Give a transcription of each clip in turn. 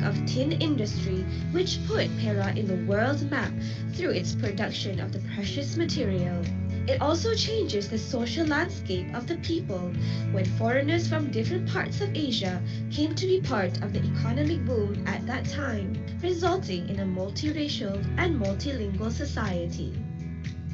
Of tin industry, which put Perak in the world map through its production of the precious material. It also changes the social landscape of the people when foreigners from different parts of Asia came to be part of the economic boom at that time, resulting in a multiracial and multilingual society.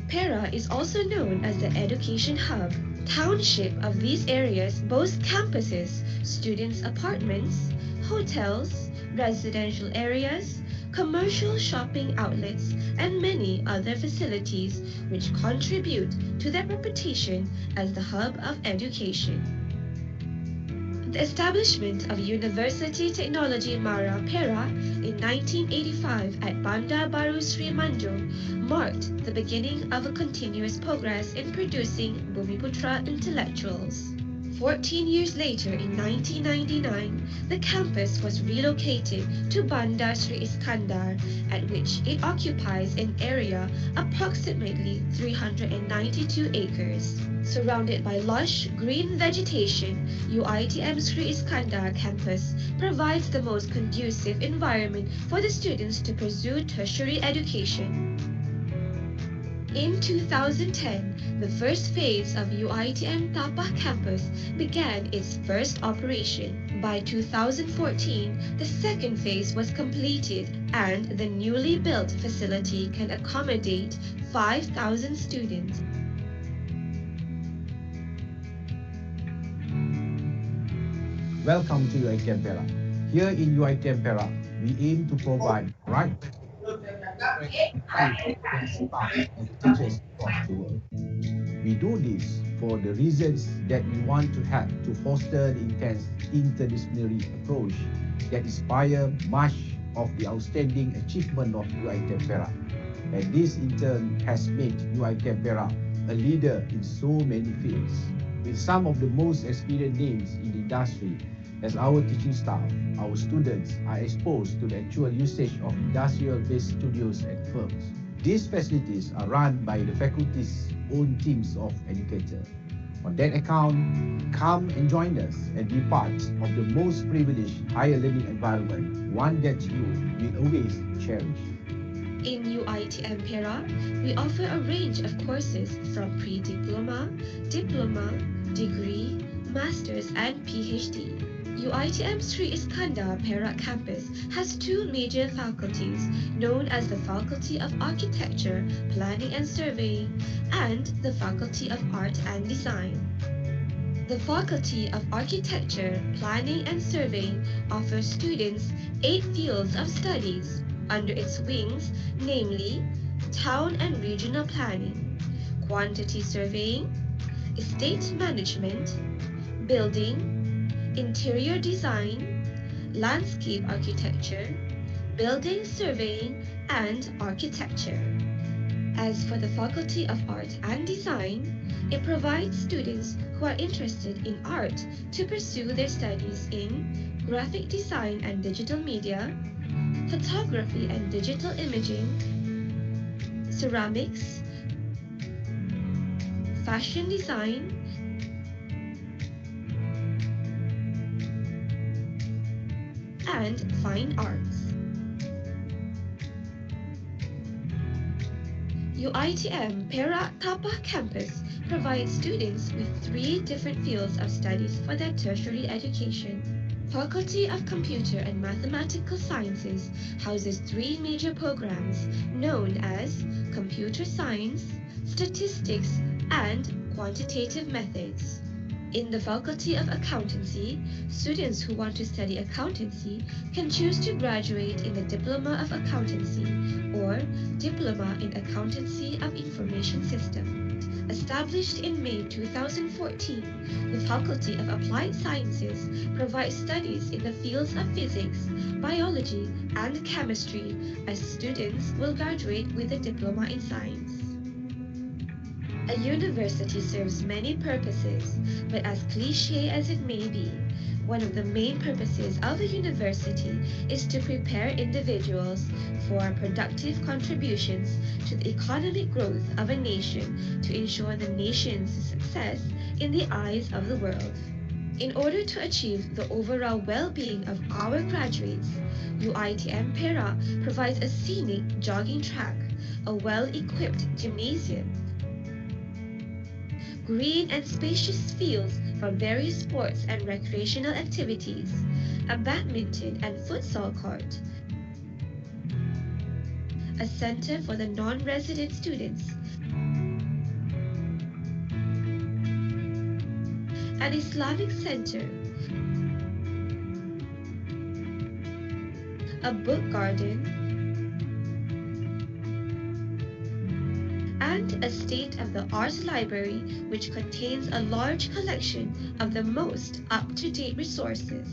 Perak is also known as the education hub. Township of these areas boast campuses, students' apartments, hotels, residential areas, commercial shopping outlets, and many other facilities which contribute to their reputation as the hub of education. The establishment of University Technologi Mara Perak in 1985 at Bandar Baru Sri Manjung marked the beginning of a continuous progress in producing Bumiputra intellectuals. 14 years later, in 1999, the campus was relocated to Bandar Sri Iskandar, at which it occupies an area approximately 392 acres. Surrounded by lush green vegetation, UiTM Sri Iskandar campus provides the most conducive environment for the students to pursue tertiary education. In 2010, the first phase of UiTM Tapah campus began its first operation. By 2014, the second phase was completed and the newly built facility can accommodate 5,000 students. Welcome to UiTM Perak. Here in UiTM Perak, we aim to provide right staff and teachers across the world. We do this for the reasons that we want to help to foster the intense interdisciplinary approach that inspire much of the outstanding achievement of UiTM Perak. And this in turn has made UiTM Perak a leader in so many fields, with some of the most experienced names in the industry. As our teaching staff, our students are exposed to the actual usage of industrial-based studios and firms. These facilities are run by the faculty's own teams of educators. On that account, come and join us and be part of the most privileged higher learning environment, one that you will always cherish. In UiTM Perak, we offer a range of courses from pre-diploma, diploma, degree, masters and PhD. UiTM Sri Iskandar Perak campus has two major faculties known as the Faculty of Architecture, Planning and Surveying and the Faculty of Art and Design. The Faculty of Architecture, Planning and Surveying offers students 8 fields of studies under its wings, namely Town and Regional Planning, Quantity Surveying, Estate Management, Building, Interior Design, landscape architecture, building surveying, and architecture. As for the Faculty of Art and Design, it provides students who are interested in art to pursue their studies in graphic design and digital media, photography and digital imaging, ceramics, fashion design, and fine arts. UiTM Perak Tapah campus provides students with 3 different fields of studies for their tertiary education. Faculty of Computer and Mathematical Sciences houses 3 major programs known as Computer Science, Statistics, and Quantitative Methods. In the Faculty of Accountancy, students who want to study accountancy can choose to graduate in the Diploma of Accountancy or Diploma in Accountancy of Information System. Established in May 2014, the Faculty of Applied Sciences provides studies in the fields of physics, biology, and chemistry, as students will graduate with a Diploma in Science. A university serves many purposes, but as cliché as it may be, one of the main purposes of a university is to prepare individuals for productive contributions to the economic growth of a nation to ensure the nation's success in the eyes of the world. In order to achieve the overall well-being of our graduates, UiTM Perak provides a scenic jogging track, a well-equipped gymnasium, green and spacious fields for various sports and recreational activities, a badminton and futsal court, a center for the non-resident students, an Islamic center, a book garden, and a state-of-the-art library which contains a large collection of the most up-to-date resources.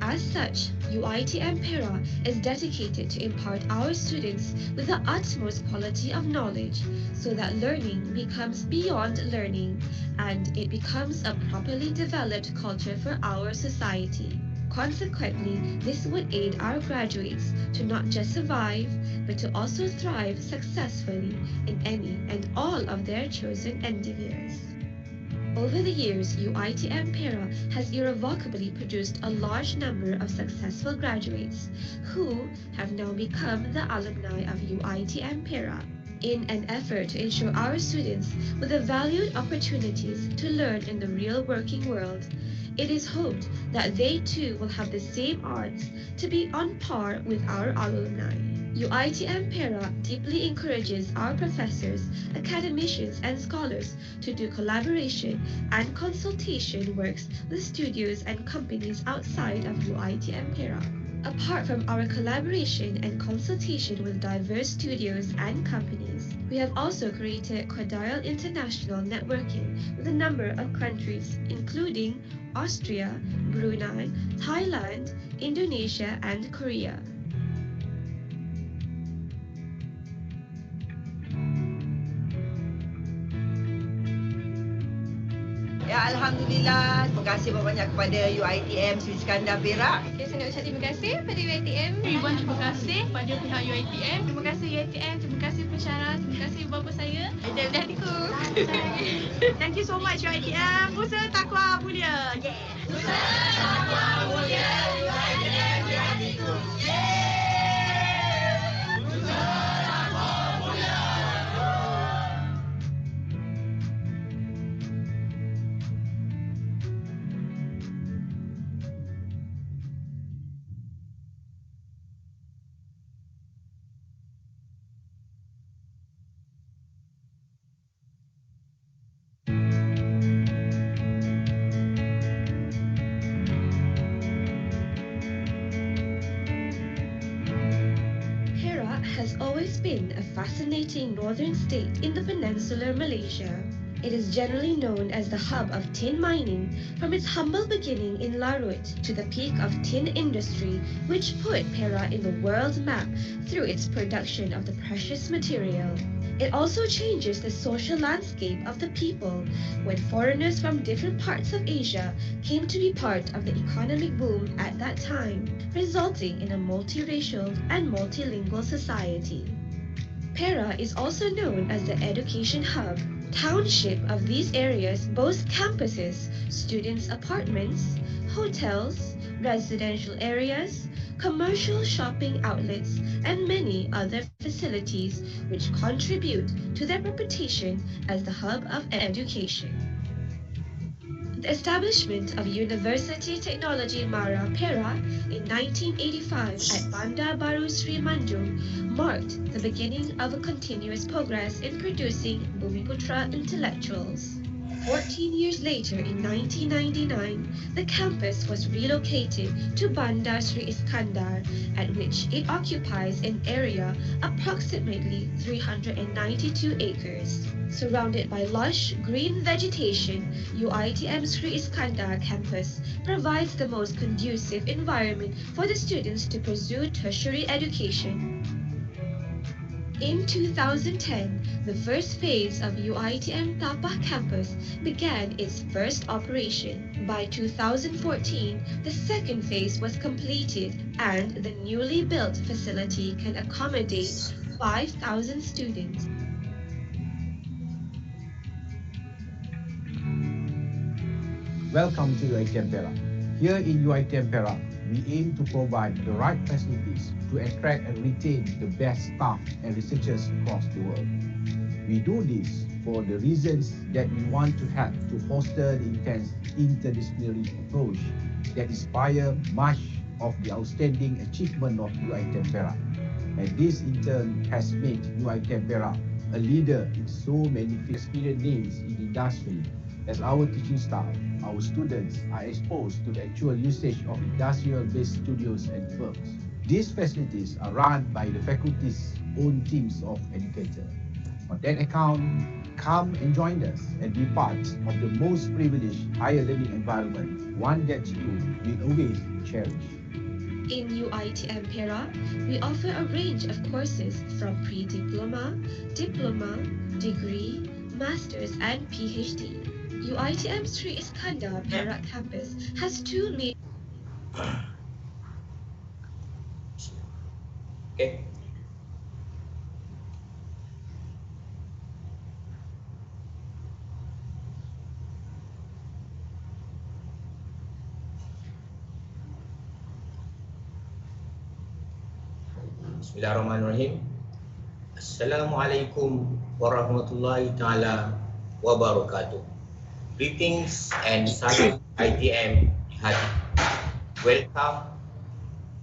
As such, UiTM Perak is dedicated to impart our students with the utmost quality of knowledge so that learning becomes beyond learning and it becomes a properly developed culture for our society. Consequently, this would aid our graduates to not just survive, but to also thrive successfully in any and all of their chosen endeavors. Over the years, UiTM Perak has irrevocably produced a large number of successful graduates who have now become the alumni of UiTM Perak. In an effort to ensure our students with the valued opportunities to learn in the real working world, it is hoped that they too will have the same odds to be on par with our alumni. UiTM Perak deeply encourages our professors, academicians, and scholars to do collaboration and consultation works with studios and companies outside of UiTM Perak. Apart from our collaboration and consultation with diverse studios and companies, we have also created cordial international networking with a number of countries, including Austria, Brunei, Thailand, Indonesia, and Korea. Ya, Alhamdulillah. Terima kasih banyak kepada UiTM Sri Skandar Perak. Saya nak ucap terima kasih kepada UiTM. Ribuan terima kasih kepada pihak UiTM. Terima kasih UiTM, terima kasih pensyarah, terima kasih bapa saya dan hatiku. Thank you so much UiTM. Pusat Takwa Mulia. Yeah. Pusat Takwa Mulia UiTM di hatiku. Yeah. Perak has always been a fascinating northern state in the peninsular Malaysia. It is generally known as the hub of tin mining from its humble beginning in Larut to the peak of tin industry, which put Perak in the world map through its production of the precious material. It also changes the social landscape of the people when foreigners from different parts of Asia came to be part of the economic boom at that time, resulting in a multiracial and multilingual society. Perak is also known as the education hub. Township of these areas boasts campuses, students' apartments, hotels, residential areas, commercial shopping outlets, and many other facilities which contribute to their reputation as the hub of education. The establishment of University Technologi Mara Perak in 1985 at Bandar Baru Sri Manjung marked the beginning of a continuous progress in producing Bumiputra intellectuals. 14 years later, in 1999, the campus was relocated to Bandar Sri Iskandar, at which it occupies an area approximately 392 acres. Surrounded by lush green vegetation, UiTM Sri Iskandar campus provides the most conducive environment for the students to pursue tertiary education. In 2010, the first phase of UiTM Tapah campus began its first operation. By 2014, the second phase was completed and the newly built facility can accommodate 5,000 students. Welcome to UiTM Perak. Here in UiTM Perak, we aim to provide the right facilities to attract and retain the best staff and researchers across the world. We do this for the reasons that we want to help to foster the intense interdisciplinary approach that inspire much of the outstanding achievement of UiTM Perak. And this in turn has made UiTM Perak a leader in so many experienced names in the industry, as our teaching staff, our students are exposed to the actual usage of industrial-based studios and firms. These facilities are run by the faculty's own teams of educators. On that account, come and join us and be part of the most privileged higher learning environment, one that you will always cherish. In UiTM Perak, we offer a range of courses from pre-diploma, diploma, degree, masters and PhD. UiTM Sri Iskandar Perak campus has two main Okay. Bismillahirrahmanirrahim. Assalamualaikum warahmatullahi taala wabarakatuh. Greetings and salam ITM Hadi. Welcome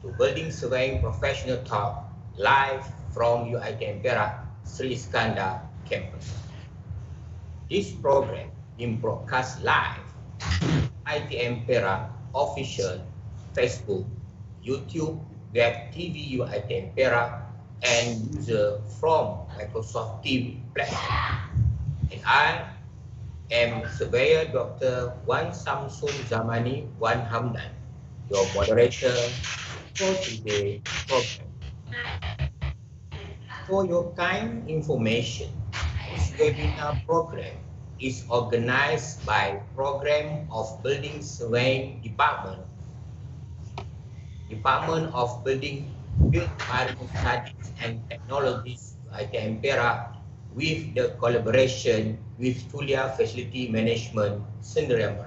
to Building Surveying Professional Talk live from UiTM Perak Sri Iskandar campus. This program is broadcast live ITM Perak official Facebook, YouTube, Web TV UiTM Perak and user from Microsoft TV platform. And I am Surveyor Dr. Wan Samsun Zamani Wan Hamdan, your moderator for today's program. For your kind information, this webinar program is organized by Program of Building Surveying Department of Building, Built Environment Studies and Technologies UiTM Perak with the collaboration with Tulia Facility Management Sdn.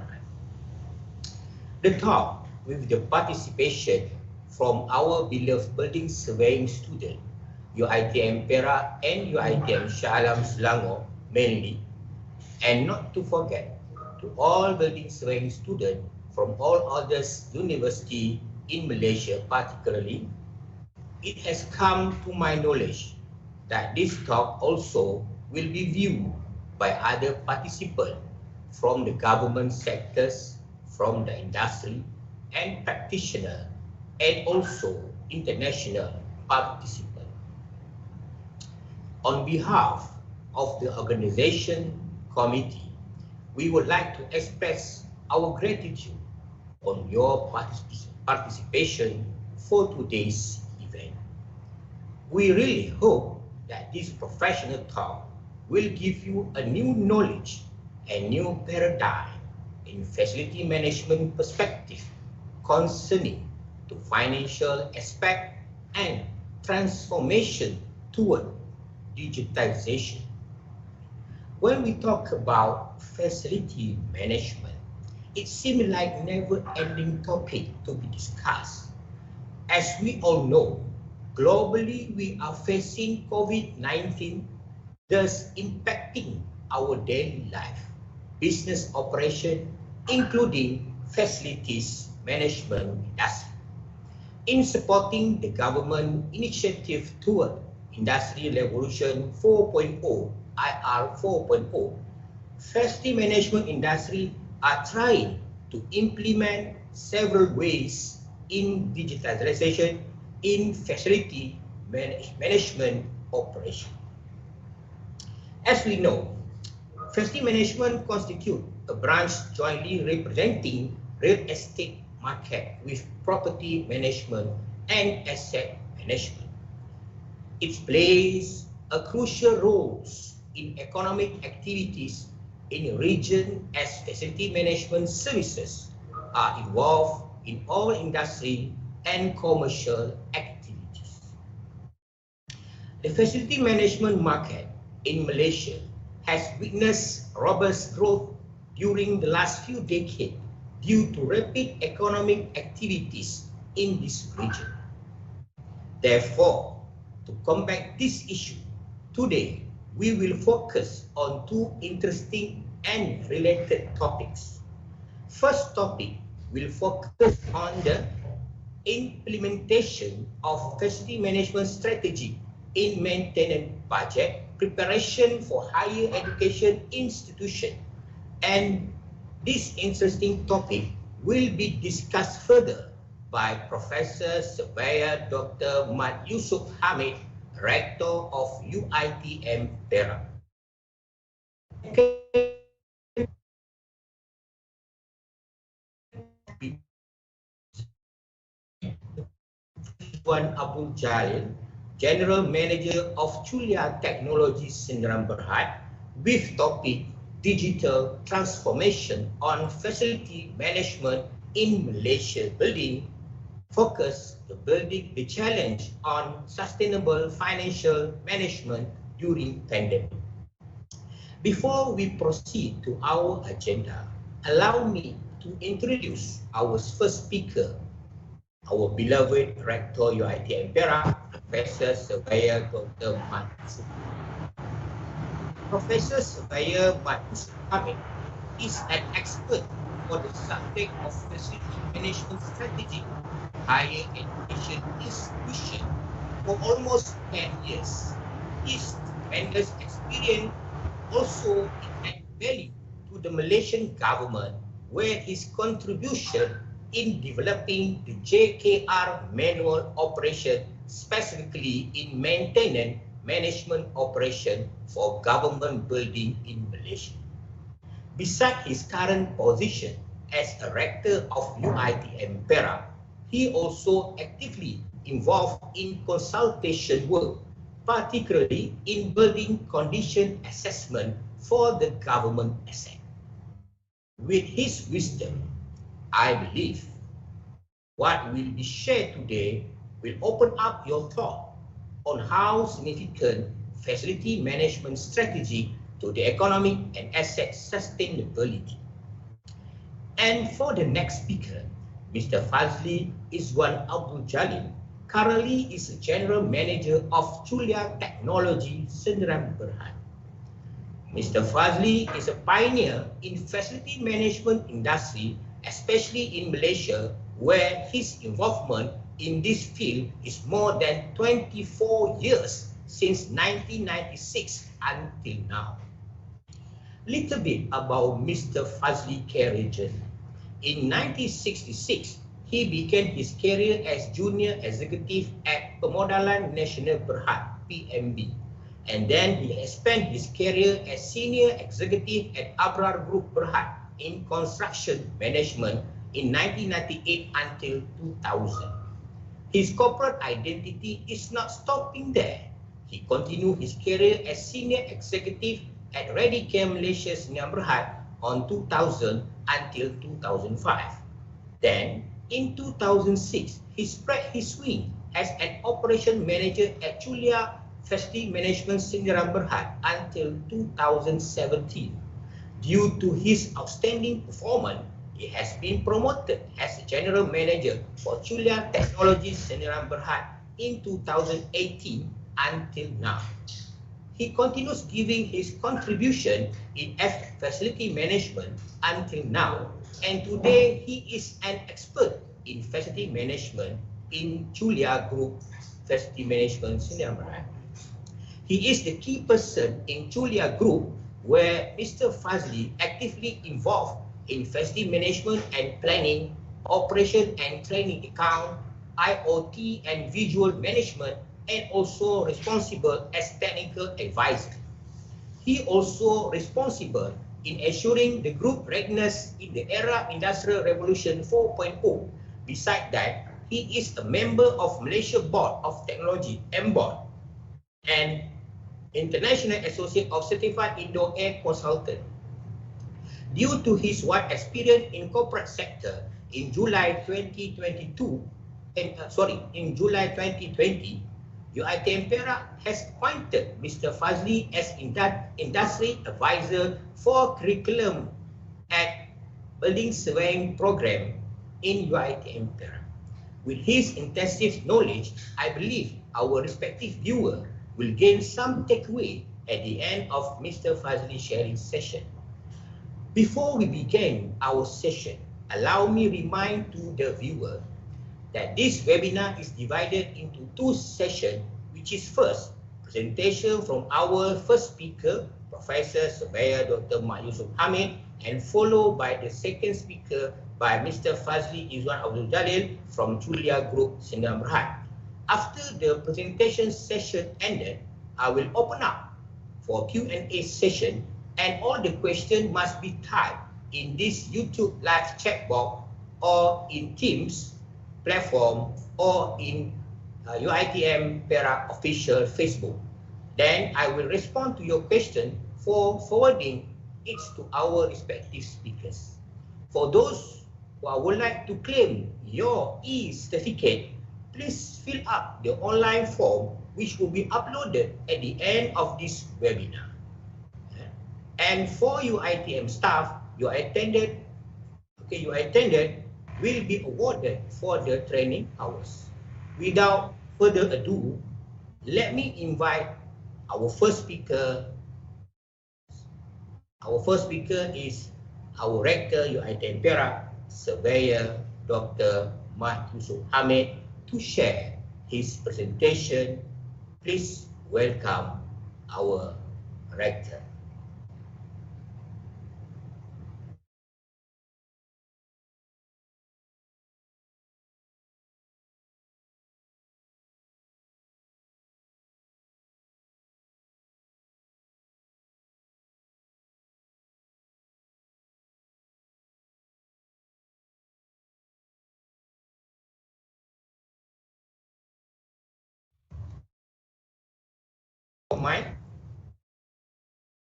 The talk with the participation from our beloved building surveying student UiTM Perak and UiTM Shah Alam Selangor mainly, and not to forget to all building surveying students from all other universities in Malaysia particularly. It has come to my knowledge that this talk also will be viewed by other participants from the government sectors, from the industry and practitioners, and also international participants. On behalf of the organization committee, we would like to express our gratitude on your participation for today's event. We really hope that this professional talk will give you a new knowledge and new paradigm in facility management perspective concerning to financial aspect and transformation toward digitization. When we talk about facility management, it seems like never-ending topic to be discussed. As we all know, globally we are facing COVID-19, thus impacting our daily life, business operation, including facilities management industry. In supporting the government initiative toward Industry Revolution 4.0, IR 4.0, facility management industry are trying to implement several ways in digitalization in facility management operation. As we know, facility management constitutes a branch jointly representing real estate market with property management and asset management. It plays a crucial role in economic activities in a region as facility management services are involved in all industry and commercial activities. The facility management market in Malaysia has witnessed robust growth during the last few decades due to rapid economic activities in this region. Therefore, to combat this issue, today we will focus on two interesting and related topics. First topic will focus on the implementation of facility management strategy in maintenance budget, preparation for higher education institution, and this interesting topic will be discussed further by Professor Surveyor Dr. Mat Yusuf Hamid, Rector of UiTM Perak. Tuan Abdul Jalil, General Manager of Chulia Teknologi Sdn Bhd, with topic Digital Transformation on Facility Management in Malaysia Building, focus the challenge on sustainable financial management during pandemic. Before we proceed to our agenda, allow me to introduce our first speaker, our beloved Rector UiTM Perak, Professor Surveyor Dr. Mat Yusuf. Professor Surveyor Mat Yusuf Hamid is an expert for the subject of facility management strategy, higher education institution for almost 10 years. His tremendous experience also add value to the Malaysian government, where his contribution in developing the JKR manual operation, specifically in maintenance management operation for government building in Malaysia. Besides his current position as a rector of UiTM Perak, he also actively involved in consultation work, particularly in building condition assessment for the government asset. With his wisdom, I believe what will be shared today will open up your thought on how significant facility management strategy to the economic and asset sustainability. And for the next speaker, Mr. Fazli Izwan Abdul Jalil, currently is the General Manager of Chulia Teknologi Sdn Bhd. Mr. Fazli is a pioneer in facility management industry, especially in Malaysia, where his involvement in this field is more than 24 years, since 1996 until now. Little bit about Mr. Fazli career journey. In 1966, he began his career as junior executive at Pemodalan Nasional Berhad (PMB), And then he has spent his career as senior executive at Abrar Group Berhad in construction management in 1998 until 2000. His corporate identity is not stopping there. He continued his career as senior executive at Radicare Malaysia Sdn Bhd on 2000 until 2005. Then, in 2006, he spread his wing as an operation manager at Julia Facility Management Sdn Bhd until 2017. Due to his outstanding performance, he has been promoted as General Manager for Julia Technology Sdn Bhd in 2018 until now. He continues giving his contribution in facility management until now, and today he is an expert in facility management in Julia Group Facility Management Sdn Bhd. He is the key person in Julia Group, where Mr. Fazli actively involved in facility management and planning, operation and training account, IoT and visual management, and also responsible as technical advisor. He also responsible in ensuring the group readiness in the era Industrial Revolution 4.0. Besides that, he is a member of Malaysia Board of Technology, MBOD, and International Associate of Certified Indoor Air Consultant. Due to his wide experience in corporate sector, in July 2020, UiTM Perak has appointed Mr. Fazli as industry advisor for curriculum at building surveying program in UiTM Perak. With his intensive knowledge, I believe our respective viewer will gain some takeaway at the end of Mr. Fazli's sharing session. Before we begin our session, allow me remind to the viewer that this webinar is divided into two sessions, which is first, presentation from our first speaker, Professor Surveyor Dr. Mat Yusuf Hamid, and followed by the second speaker by Mr. Fazli Izwan Abdul Jalil from Julia Group Sdn Bhd. After the presentation session ended, I will open up for Q&A session, and all the questions must be typed in this YouTube live chat box or in Teams platform or in UiTM Perak official Facebook. Then I will respond to your question for forwarding it to our respective speakers. For those who would like to claim your e-certificate, please fill up the online form which will be uploaded at the end of this webinar. And for UiTM staff, your attendant will be awarded for the training hours. Without further ado, let me invite our first speaker. Our first speaker is our Rector UiTM Perak, Surveyor Dr. Mat Yusuf Hamid, to share his presentation. Please welcome our Rector.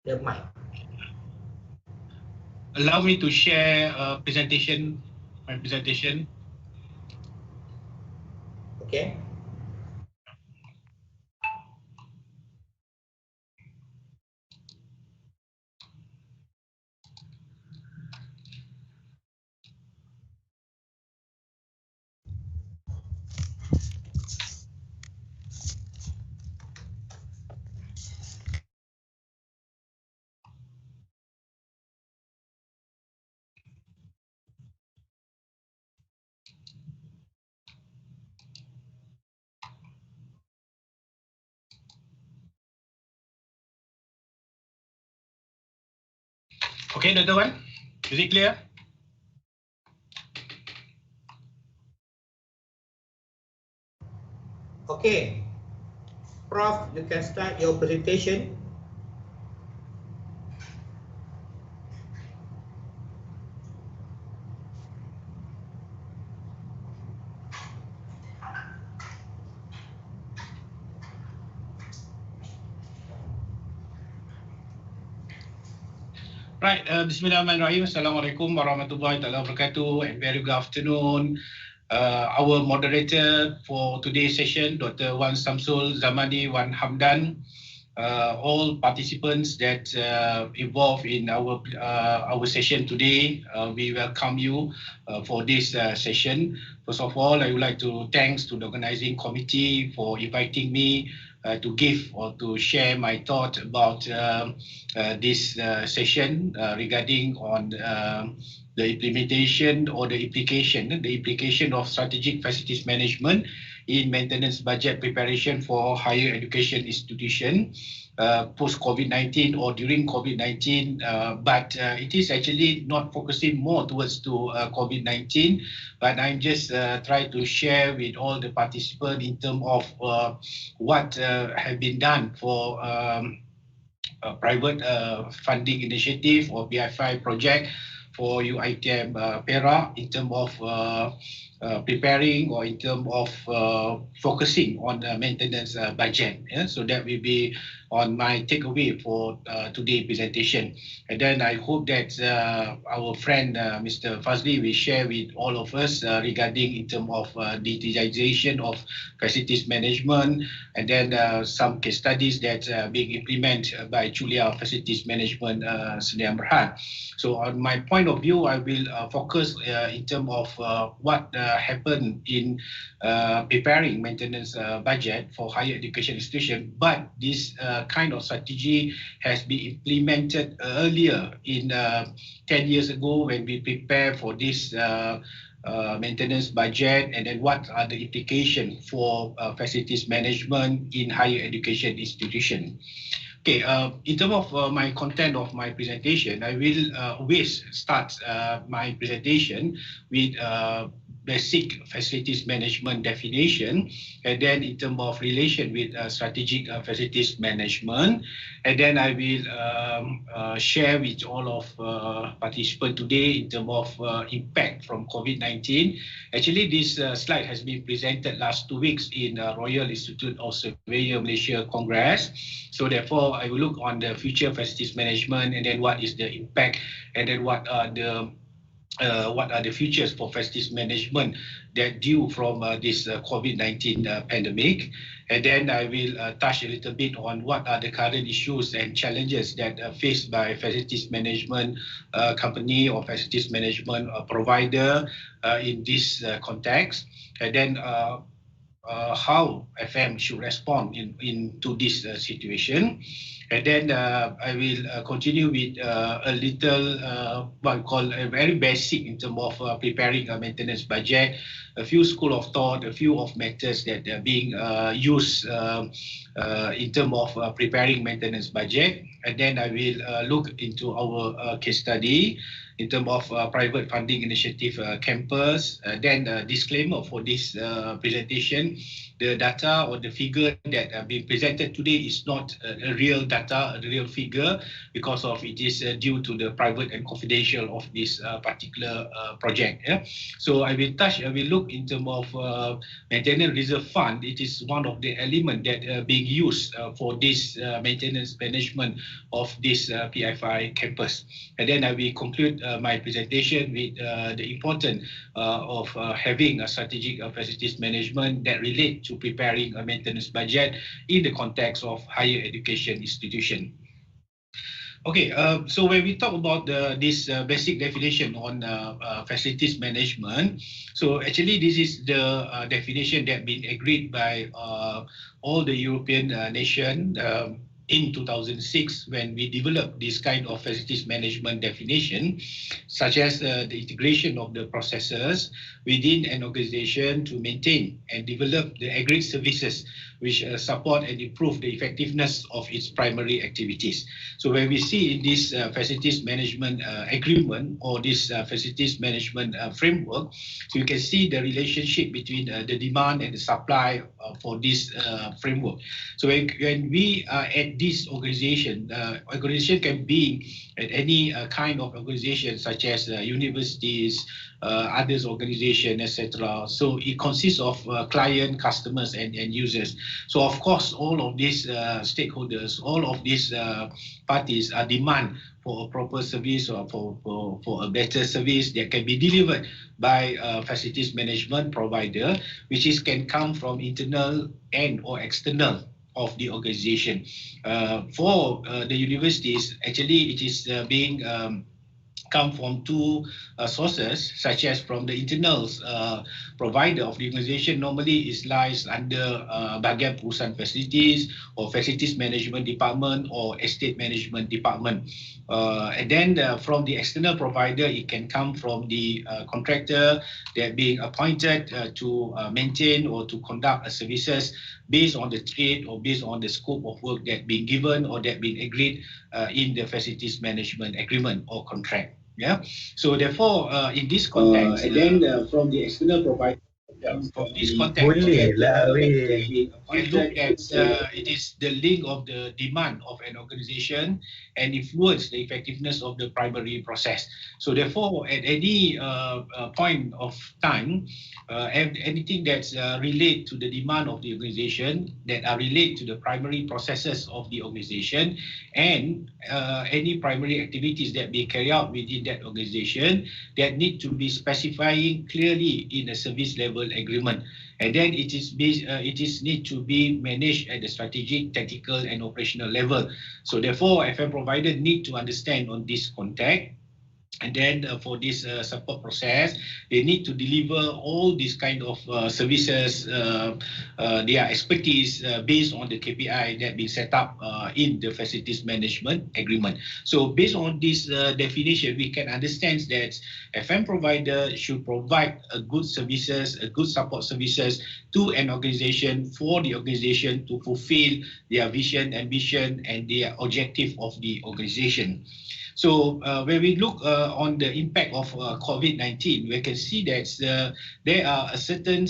The mic. Allow me to share my presentation. Okay. Okay, Dr. Wan, is it clear? Okay. Prof, you can start your presentation. Right, Bismillahirrahmanirrahim. Assalamualaikum warahmatullahi wabarakatuh, and very good afternoon. Our moderator for today's session, Dr. Wan Samsul Zamani Wan Hamdan, all participants that involved in our session today, we welcome you for this session. First of all, I would like to thanks to the organizing committee for inviting me to give or to share my thought about this session regarding on the implementation or the implication of strategic facilities management in maintenance budget preparation for higher education institution post-COVID-19 or during COVID-19, but it is actually not focusing more towards to COVID-19, but I'm just trying to share with all the participants in terms of what have been done for private funding initiative or BI5 project for UiTM Perak in terms of preparing or in terms of focusing on the maintenance budget. So that will be on my takeaway for today's presentation. And then I hope that our friend Mr. Fazli will share with all of us regarding in terms of digitization of facilities management, and then some case studies that are being implemented by Julia Facilities Management Sdn Bhd. So on my point of view, I will focus in terms of what happened in preparing maintenance budget for higher education institution, but this kind of strategy has been implemented earlier in 10 years ago when we prepare for this maintenance budget, and then what are the implications for facilities management in higher education institution. Okay, in terms of my content of my presentation, I will always start my presentation with basic facilities management definition, and then in terms of relation with strategic facilities management, and then I will share with all of participants today in terms of impact from COVID-19. Actually, this slide has been presented last 2 weeks in Royal Institute of Surveyor Malaysia Congress. So therefore, I will look on the future facilities management, and then what is the impact, and then what are the futures for facilities management that due from this COVID-19 pandemic. And then I will touch a little bit on what are the current issues and challenges that are faced by facilities management company or facilities management provider in this context. And then how FM should respond into this situation. And then I will continue with a little, what we call a very basic in terms of preparing a maintenance budget, a few school of thought, a few of methods that are being used in terms of preparing maintenance budget. And then I will look into our case study in terms of private funding initiative campus. Then disclaimer for this presentation, the data or the figure that are being presented today is not a real data, a real figure, because of it is due to the private and confidential of this particular project. Yeah? So I will look in terms of maintenance reserve fund. It is one of the elements that are being used for this maintenance management of this PFI campus. And then I will conclude my presentation with the importance of having a strategic facilities management that relate to preparing a maintenance budget in the context of higher education institution. Okay, so when we talk about this basic definition on facilities management, so actually this is the definition that been agreed by all the European nation in 2006 when we developed this kind of facilities management definition, such as the integration of the processes within an organization to maintain and develop the aggregate services which support and improve the effectiveness of its primary activities. So when we see in this facilities management agreement or this facilities management framework, so you can see the relationship between the demand and the supply for this framework. So when we are at this organization, organization can be at any kind of organization such as universities, others organization, etc. So it consists of client, customers, and users. So of course, all of these stakeholders, all of these parties are demand for a proper service or for a better service that can be delivered by a facilities management provider, which can come from internal and or external of the organization. For the universities, actually it is being come from two sources, such as from the internal provider of the organization. Normally it lies under bahagian perusahaan facilities or facilities management department or estate management department. And then from the external provider, it can come from the contractor that being appointed to maintain or to conduct services based on the trade or based on the scope of work that being given or that being agreed in the facilities management agreement or contract. Yeah. So therefore, in this context, and then from the external provider, from this context, we look at it is the link of the demand of an organization and influence the effectiveness of the primary process. So therefore, at any point of time, anything that's relate to the demand of the organization, that are relate to the primary processes of the organization, and any primary activities that be carried out within that organization that need to be specifying clearly in a service level agreement. And then it is need to be managed at the strategic, tactical, and operational level. So therefore, FM provider need to understand on this context. And then for this support process, they need to deliver all these kind of services, their expertise based on the KPI that been set up in the facilities management agreement. So based on this definition, we can understand that FM provider should provide a good services, a good support services to an organization for the organization to fulfill their vision, ambition, and their objective of the organization. So when we look on the impact of COVID-19, we can see that there are certain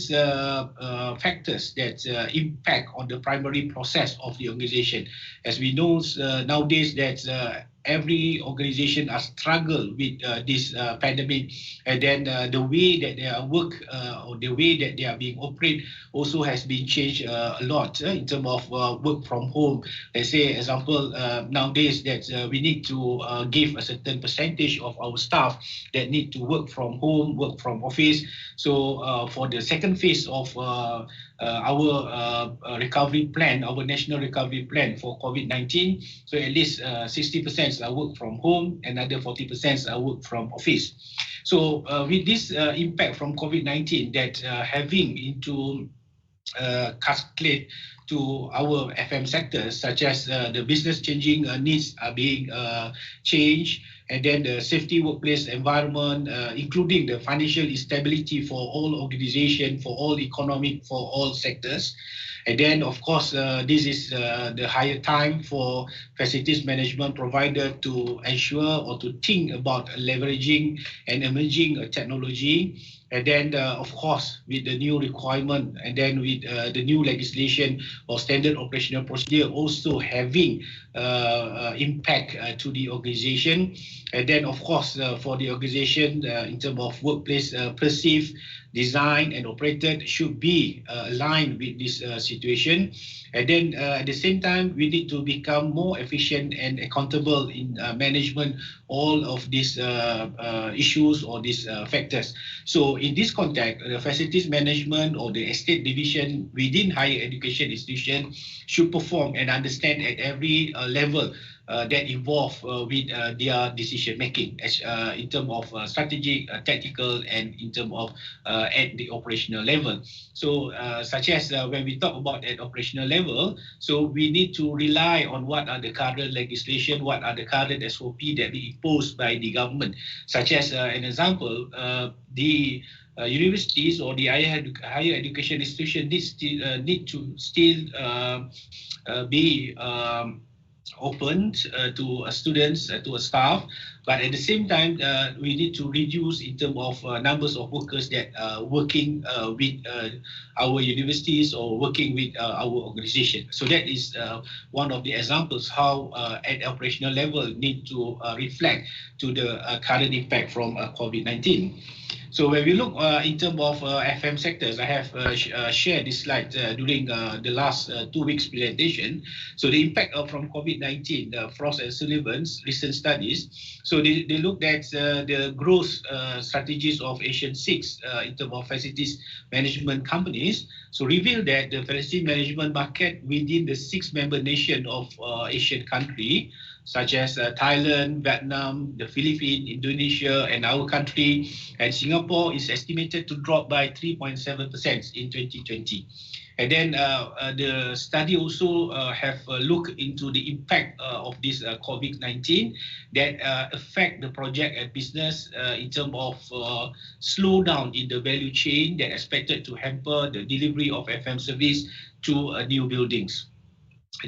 factors that impact on the primary process of the organization. As we know nowadays that every organization has struggled with this pandemic, and then the way that they are work or the way that they are being operated also has been changed a lot in terms of work from home. Let's say, example, nowadays that we need to give a certain percentage of our staff that need to work from home, work from office. So for the second phase of our recovery plan, our national recovery plan for COVID-19, so at least 60% are work from home, another 40% are work from office. So with this impact from COVID-19 that having into cascade to our FM sectors, such as the business changing needs are being changed, and then the safety workplace environment, including the financial instability for all organizations, for all economic, for all sectors. And then, of course, this is the higher time for facilities management provider to ensure or to think about leveraging and emerging technology. And then, of course, with the new requirement and then with the new legislation or standard operational procedure also having impact to the organization. And then, of course, for the organization in terms of workplace perceived, designed and operated should be aligned with this situation. And then at the same time, we need to become more efficient and accountable in management all of these issues or these factors. So in this context, the facilities management or the estate division within higher education institution should perform and understand at every level that involve with their decision making as in terms of strategic, tactical, and in terms of at the operational level. So such as when we talk about at operational level, so we need to rely on what are the current legislation, what are the current SOP that be imposed by the government. Such as an example, the universities or the higher education institution need to still be opened to students, to staff, but at the same time we need to reduce in terms of numbers of workers that are working with our universities or working with our organization. So that is one of the examples how at operational level need to reflect to the current impact from COVID-19. So when we look in terms of FM sectors, I have shared this slide during the last 2 weeks presentation. So the impact from COVID-19, Frost and Sullivan's recent studies. So they looked at the growth strategies of Asian 6 in terms of facilities management companies. So revealed that the facility management market within the 6 member nation of Asian country, such as Thailand, Vietnam, the Philippines, Indonesia, and our country, and Singapore is estimated to drop by 3.7% in 2020. And then the study also have a look into the impact of this COVID-19 that affect the project and business in terms of slowdown in the value chain that expected to hamper the delivery of FM service to new buildings.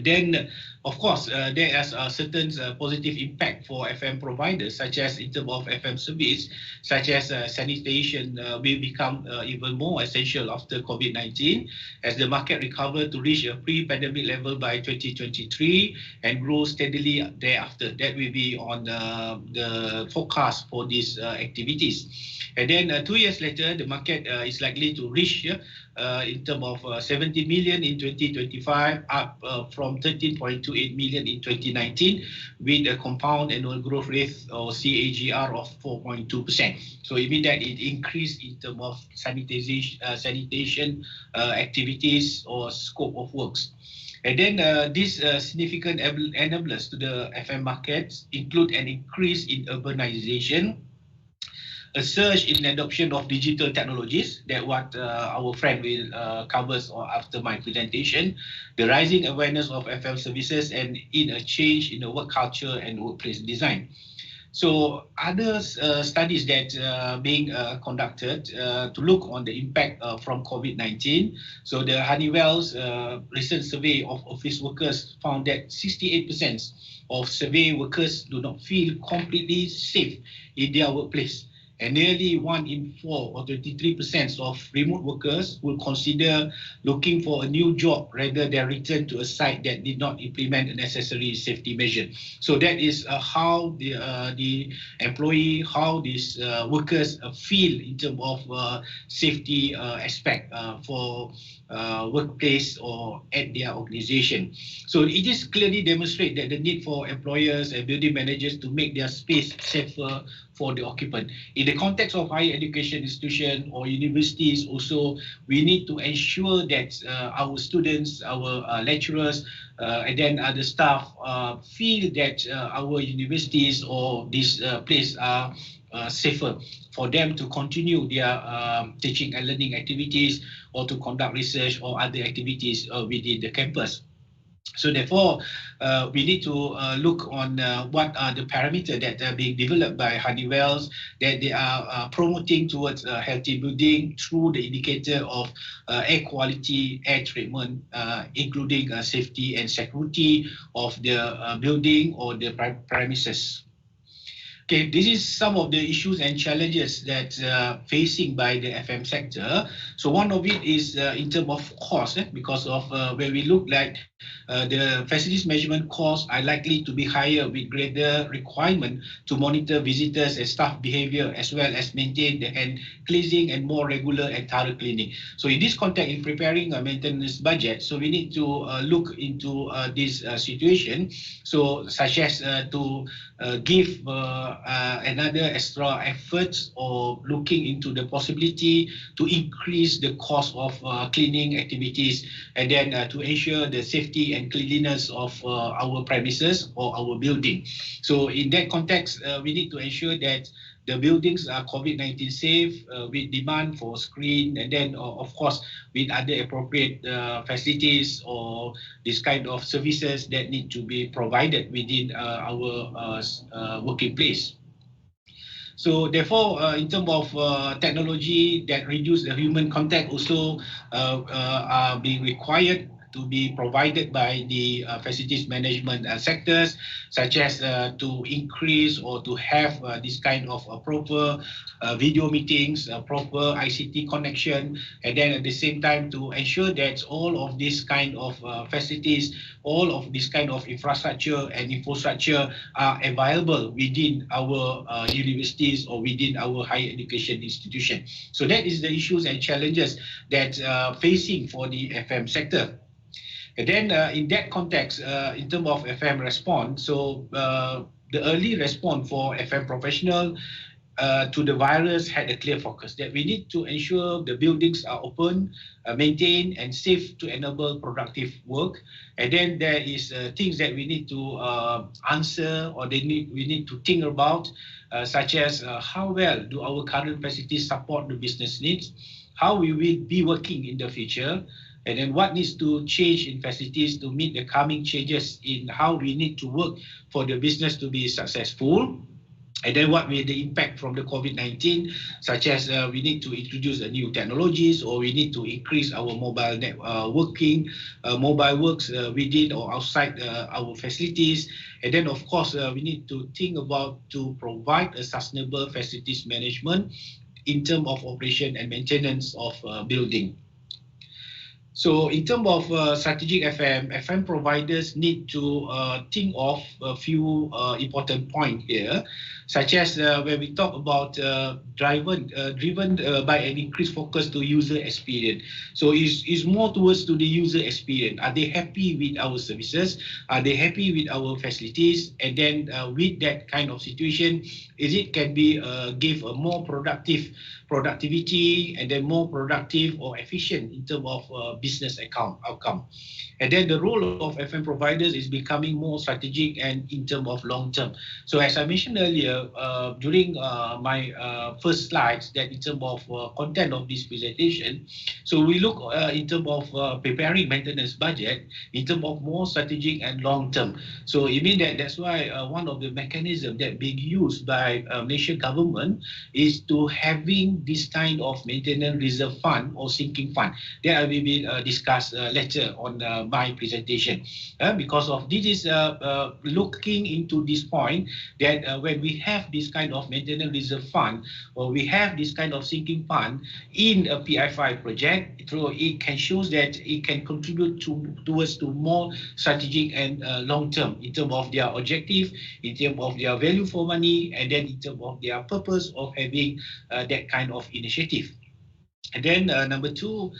Then, of course, there is a certain positive impact for FM providers, such as in terms of FM service, such as sanitation will become even more essential after COVID-19 as the market recover to reach a pre-pandemic level by 2023 and grow steadily thereafter. That will be on the forecast for these activities. And then 2 years later, the market is likely to reach in terms of 70 million in 2025, up from 13.28 million in 2019, with a compound annual growth rate or CAGR of 4.2%. So it means that it increased in terms of sanitation activities or scope of works. And then these significant enablers to the FM markets include an increase in urbanization, a surge in adoption of digital technologies, that what our friend will cover after my presentation, the rising awareness of FM services, and in a change in the work culture and workplace design. So other studies that being conducted to look on the impact from COVID-19. So the Honeywell's recent survey of office workers found that 68% of survey workers do not feel completely safe in their workplace. And nearly 1 in 4 or 23% of remote workers will consider looking for a new job rather than return to a site that did not implement a necessary safety measure. So that is how the employee, how these workers feel in terms of safety aspect for workplace or at their organization. So it is clearly demonstrate that the need for employers and building managers to make their space safer for the occupant. In the context of higher education institution or universities also, we need to ensure that our students, our lecturers, and then other staff feel that our universities or this place are safer for them to continue their teaching and learning activities or to conduct research or other activities within the campus. So therefore, we need to look on what are the parameters that are being developed by Honeywell's, that they are promoting towards healthy building through the indicator of air quality, air treatment, including safety and security of the building or the premises. Okay, this is some of the issues and challenges that facing by the FM sector. So one of it is in terms of cost, because of where we look like the facilities management costs are likely to be higher with greater requirement to monitor visitors and staff behavior, as well as maintain the hand cleansing and more regular and thorough cleaning. So in this context, in preparing a maintenance budget, so we need to look into this situation. So such as to give another extra efforts or looking into the possibility to increase the cost of cleaning activities, and then to ensure the safety and cleanliness of our premises or our building. So in that context, we need to ensure that the buildings are COVID-19 safe, with demand for screen, and then of course with other appropriate facilities or this kind of services that need to be provided within our working place. So therefore, in terms of technology that reduce the human contact also are being required to be provided by the facilities management sectors, such as to increase or to have this kind of proper video meetings, proper ICT connection, and then at the same time to ensure that all of this kind of facilities, all of this kind of infrastructure and infrastructure are available within our universities or within our higher education institution. So that is the issues and challenges that facing for the FM sector. And then in that context, in terms of FM response, so the early response for FM professional to the virus had a clear focus that we need to ensure the buildings are open, maintained and safe to enable productive work. And then there is things that we need to answer or we need to think about, such as how well do our current facilities support the business needs, how we will be working in the future, and then what needs to change in facilities to meet the coming changes in how we need to work for the business to be successful. And then what will the impact from the COVID-19, such as we need to introduce new technologies, or we need to increase our mobile working, mobile works within or outside our facilities. And then of course, we need to think about to provide a sustainable facilities management in terms of operation and maintenance of building. So in terms of strategic FM providers need to think of a few important points here, such as when we talk about driven by an increased focus to user experience. So it's more towards to the user experience. Are they happy with our services? Are they happy with our facilities? And then with that kind of situation, it can be give a more productivity and then more productive or efficient in terms of business outcome. And then the role of FM providers is becoming more strategic and in terms of long term. So as I mentioned earlier, during my first slides, that in terms of content of this presentation, so we look in terms of preparing maintenance budget in terms of more strategic and long term. So it means that that's why one of the mechanisms that being used by Malaysian government is to having this kind of maintenance reserve fund or sinking fund that will be discussed later on my presentation. Because of this is looking into this point that when we have this kind of maintenance reserve fund or we have this kind of sinking fund in a PI5 project, it can show that it can contribute towards to more strategic and long term in terms of their objective, in terms of their value for money, and then in terms of their purpose of having that kind of initiative. And then number two,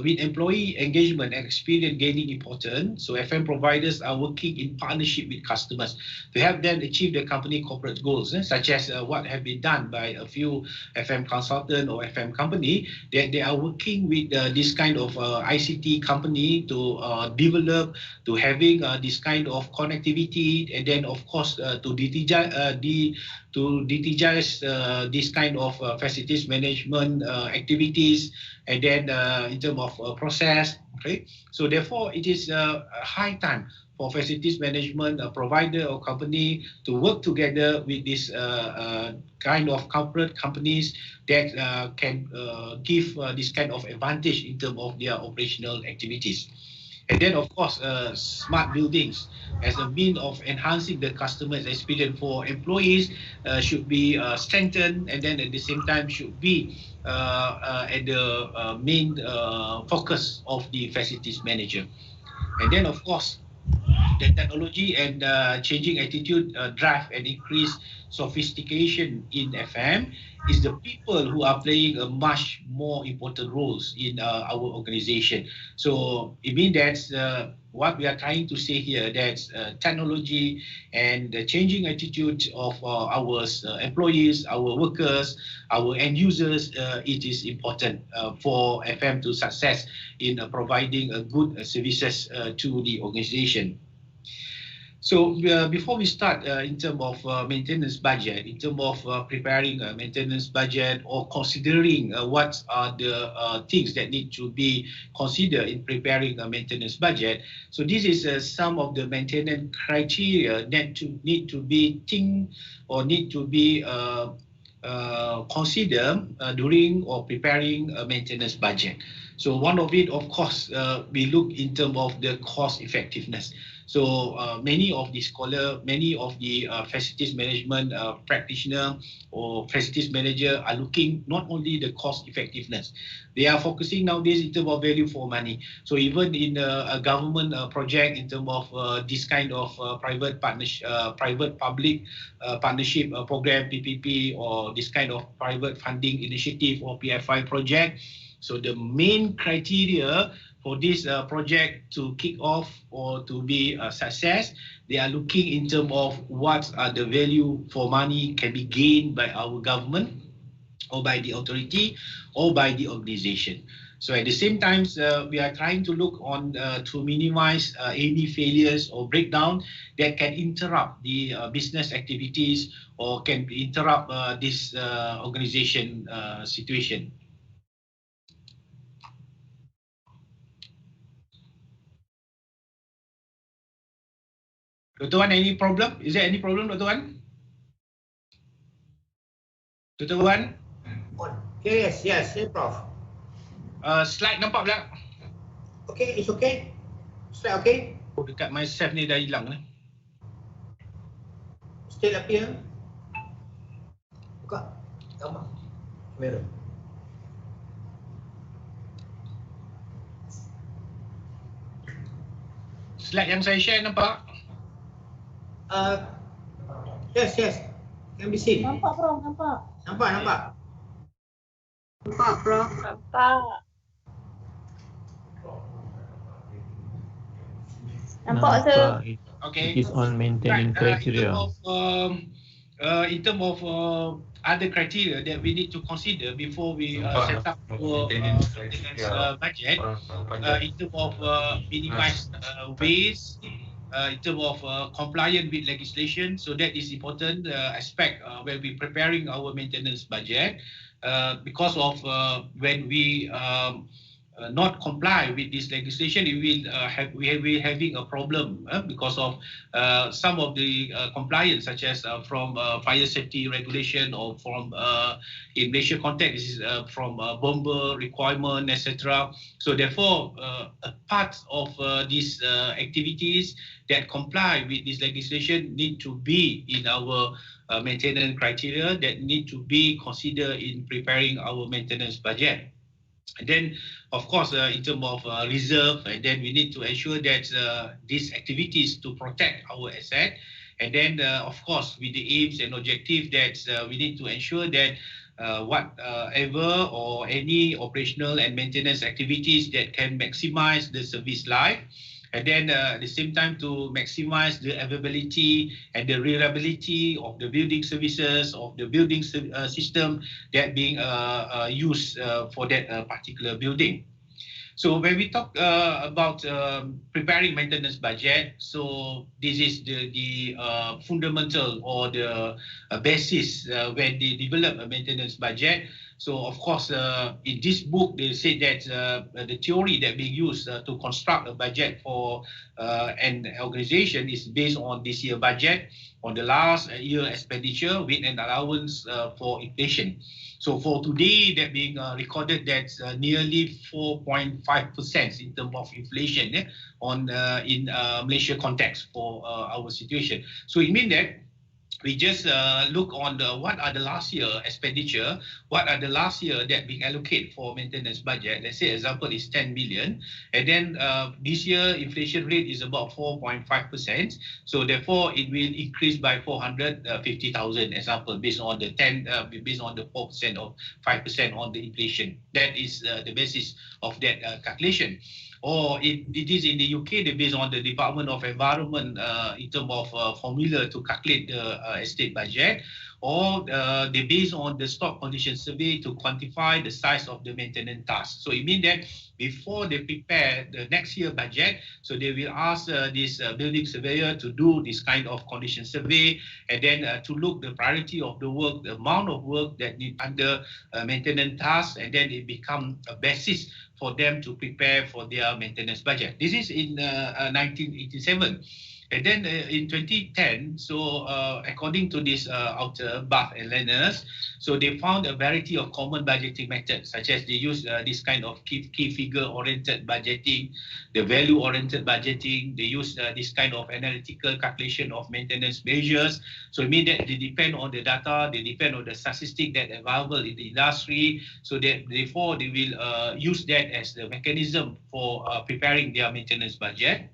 with employee engagement and experience gaining importance, so FM providers are working in partnership with customers to help them achieve their company corporate goals, such as what have been done by a few FM consultant or FM company, that they are working with this kind of ICT company to develop, to having this kind of connectivity, and then of course to digitize this kind of facilities management activities, and then in terms of process. Okay, so therefore it is high time for facilities management provider or company to work together with this kind of corporate companies that can give this kind of advantage in terms of their operational activities. And then, of course, smart buildings as a means of enhancing the customer's experience for employees should be strengthened, and then at the same time should be at the main focus of the facilities manager. And then, of course, the technology and changing attitude drive and increase sophistication in FM is the people who are playing a much more important roles in our organization. So it means that what we are trying to say here, that technology and the changing attitude of our employees, our workers, our end users, it is important for FM to success in providing good services to the organization. So before we start in terms of maintenance budget, in terms of preparing a maintenance budget or considering what are the things that need to be considered in preparing a maintenance budget. So this is some of the maintenance criteria that need to be considered during or preparing a maintenance budget. So one of it, of course, we look in terms of the cost effectiveness. So many of the scholars, many of the facilities management practitioner or facilities manager are looking not only the cost effectiveness, they are focusing nowadays in terms of value for money. So even in a government project in terms of this kind of private-public partnership program, PPP, or this kind of private funding initiative or PFI project. So the main criteria for this project to kick off or to be a success, they are looking in terms of what are the value for money can be gained by our government or by the authority or by the organization. So at the same time, we are trying to look on to minimize any failures or breakdown that can interrupt the business activities or can interrupt this organization situation. Dr. Wan, any problem? Is there any problem, Dr. Wan? Dr. Wan? Yes, Prof. Slide nampak pula? Okay, it's okay. Slide okay? Oh, dekat myself ni dah hilang lah. Still up here. Buka. Gambar. Kamera. Slide yang saya share nampak? Yes. Can be seen. Nampak, Prof. Nampak. Nampak. Nampak, Prof. Nampak. Nampak, sir. Okay. It is on maintaining criteria. In terms of other criteria that we need to consider before we set up our maintenance budget, in terms of minimize waste, in terms of compliant with legislation. So that is important aspect when we preparing our maintenance budget, because of when we not comply with this legislation, we will having a problem because of some of the compliance, such as from fire safety regulation or from in Malaysia context, this is from bomber requirement, etc. So therefore, a part of these activities that comply with this legislation need to be in our maintenance criteria that need to be considered in preparing our maintenance budget. And then, of course, in terms of reserve, and then we need to ensure that these activities to protect our asset. And then, of course, with the aims and objective that we need to ensure that whatever or any operational and maintenance activities that can maximize the service life, and then at the same time to maximize the availability and the reliability of the building services, of the building system that being used for that particular building. So when we talk about preparing maintenance budget, so this is the fundamental or the basis when they develop a maintenance budget. So of course, in this book, they say that the theory that being used to construct a budget for an organization is based on this year budget, on the last year expenditure with an allowance for inflation. So for today, that being recorded that nearly 4.5% in terms of inflation on in Malaysia context for our situation. So it means that we just look on what are the last year expenditure, what are the last year that being allocated for maintenance budget. Let's say example is 10 million, and then this year inflation rate is about 4.5%. So therefore it will increase by 450,000 example based on the 4% or 5% on the inflation. That is the basis of that calculation. Or it is in the UK, they based on the Department of Environment in terms of formula to calculate the estate budget, or they based on the stock condition survey to quantify the size of the maintenance task. So it means that before they prepare the next year budget, so they will ask this building surveyor to do this kind of condition survey, and then to look the priority of the work, the amount of work that need under maintenance tasks, and then it become a basis for them to prepare for their maintenance budget. This is in 1987. And then in 2010, so according to this author, Bath and Lenners, so they found a variety of common budgeting methods, such as they use this kind of key figure-oriented budgeting, the value-oriented budgeting, they use this kind of analytical calculation of maintenance measures. So it means that they depend on the data, they depend on the statistic that are available in the industry, so that therefore they will use that as the mechanism for preparing their maintenance budget.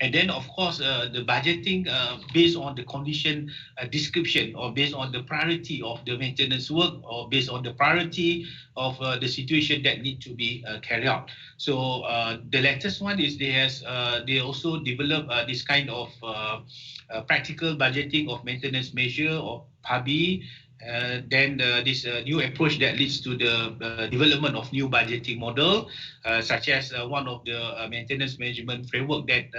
And then, of course, the budgeting based on the condition description, or based on the priority of the maintenance work, or based on the priority of the situation that need to be carried out. So the latest one is they also develop this kind of practical budgeting of maintenance measure, or PABI. Then this new approach that leads to the development of new budgeting model, such as one of the maintenance management framework that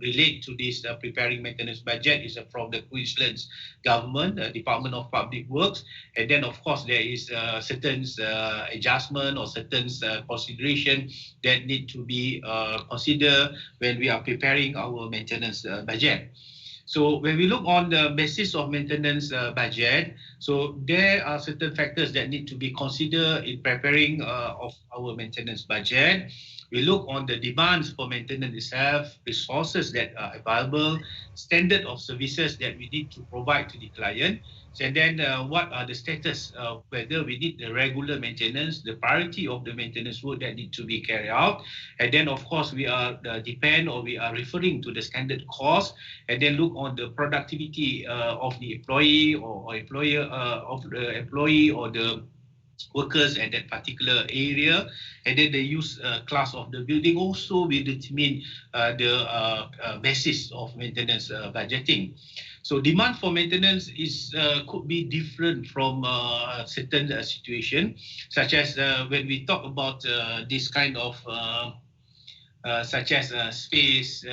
relate to this preparing maintenance budget is from the Queensland government, Department of Public Works. And then of course there is certain adjustment or certain consideration that need to be considered when we are preparing our maintenance budget. So when we look on the basis of maintenance budget, so there are certain factors that need to be considered in preparing of our maintenance budget. We look on the demands for maintenance itself, resources that are available, standard of services that we need to provide to the client, and then what are the status of whether we need the regular maintenance, the priority of the maintenance work that need to be carried out. And then of course we are we are referring to the standard cost, and then look on the productivity of the employee or employer of the employee or the workers at that particular area, and then the use class of the building also will determine the basis of maintenance budgeting. So demand for maintenance is could be different from certain situation, such as when we talk about this kind of such as space,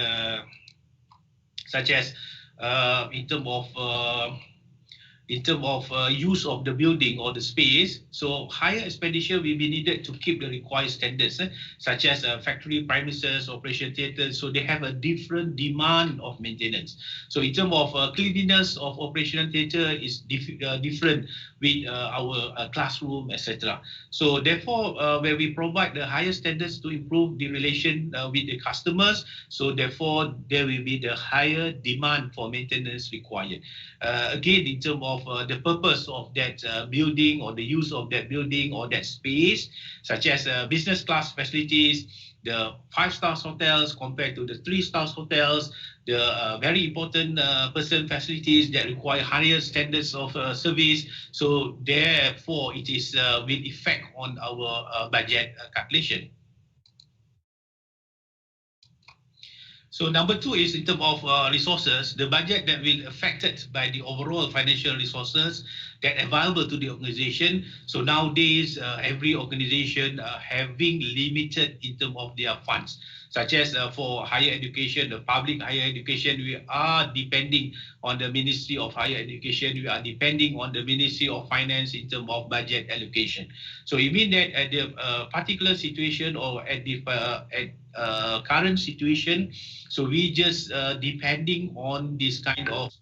such as in terms of use of the building or the space. So higher expenditure will be needed to keep the required standards, such as factory premises, operation theatres. So they have a different demand of maintenance. So in terms of cleanliness of operational theatre is different with our classroom, etc. So therefore, when we provide the higher standards to improve the relation with the customers, so therefore there will be the higher demand for maintenance required. Again, in terms of the purpose of that building or the use of that building or that space, such as business class facilities, the 5-star hotels compared to the 3-star hotels, the very important person facilities that require higher standards of service. So therefore, it is will effect on our budget calculation. So number two is in terms of resources, the budget that will affected by the overall financial resources that available to the organization. So nowadays, every organization having limited in terms of their funds, such as for higher education, the public higher education, we are depending on the Ministry of Higher Education, we are depending on the Ministry of Finance in terms of budget allocation. So it means that at the particular situation or at the current situation, so we just depending on this kind of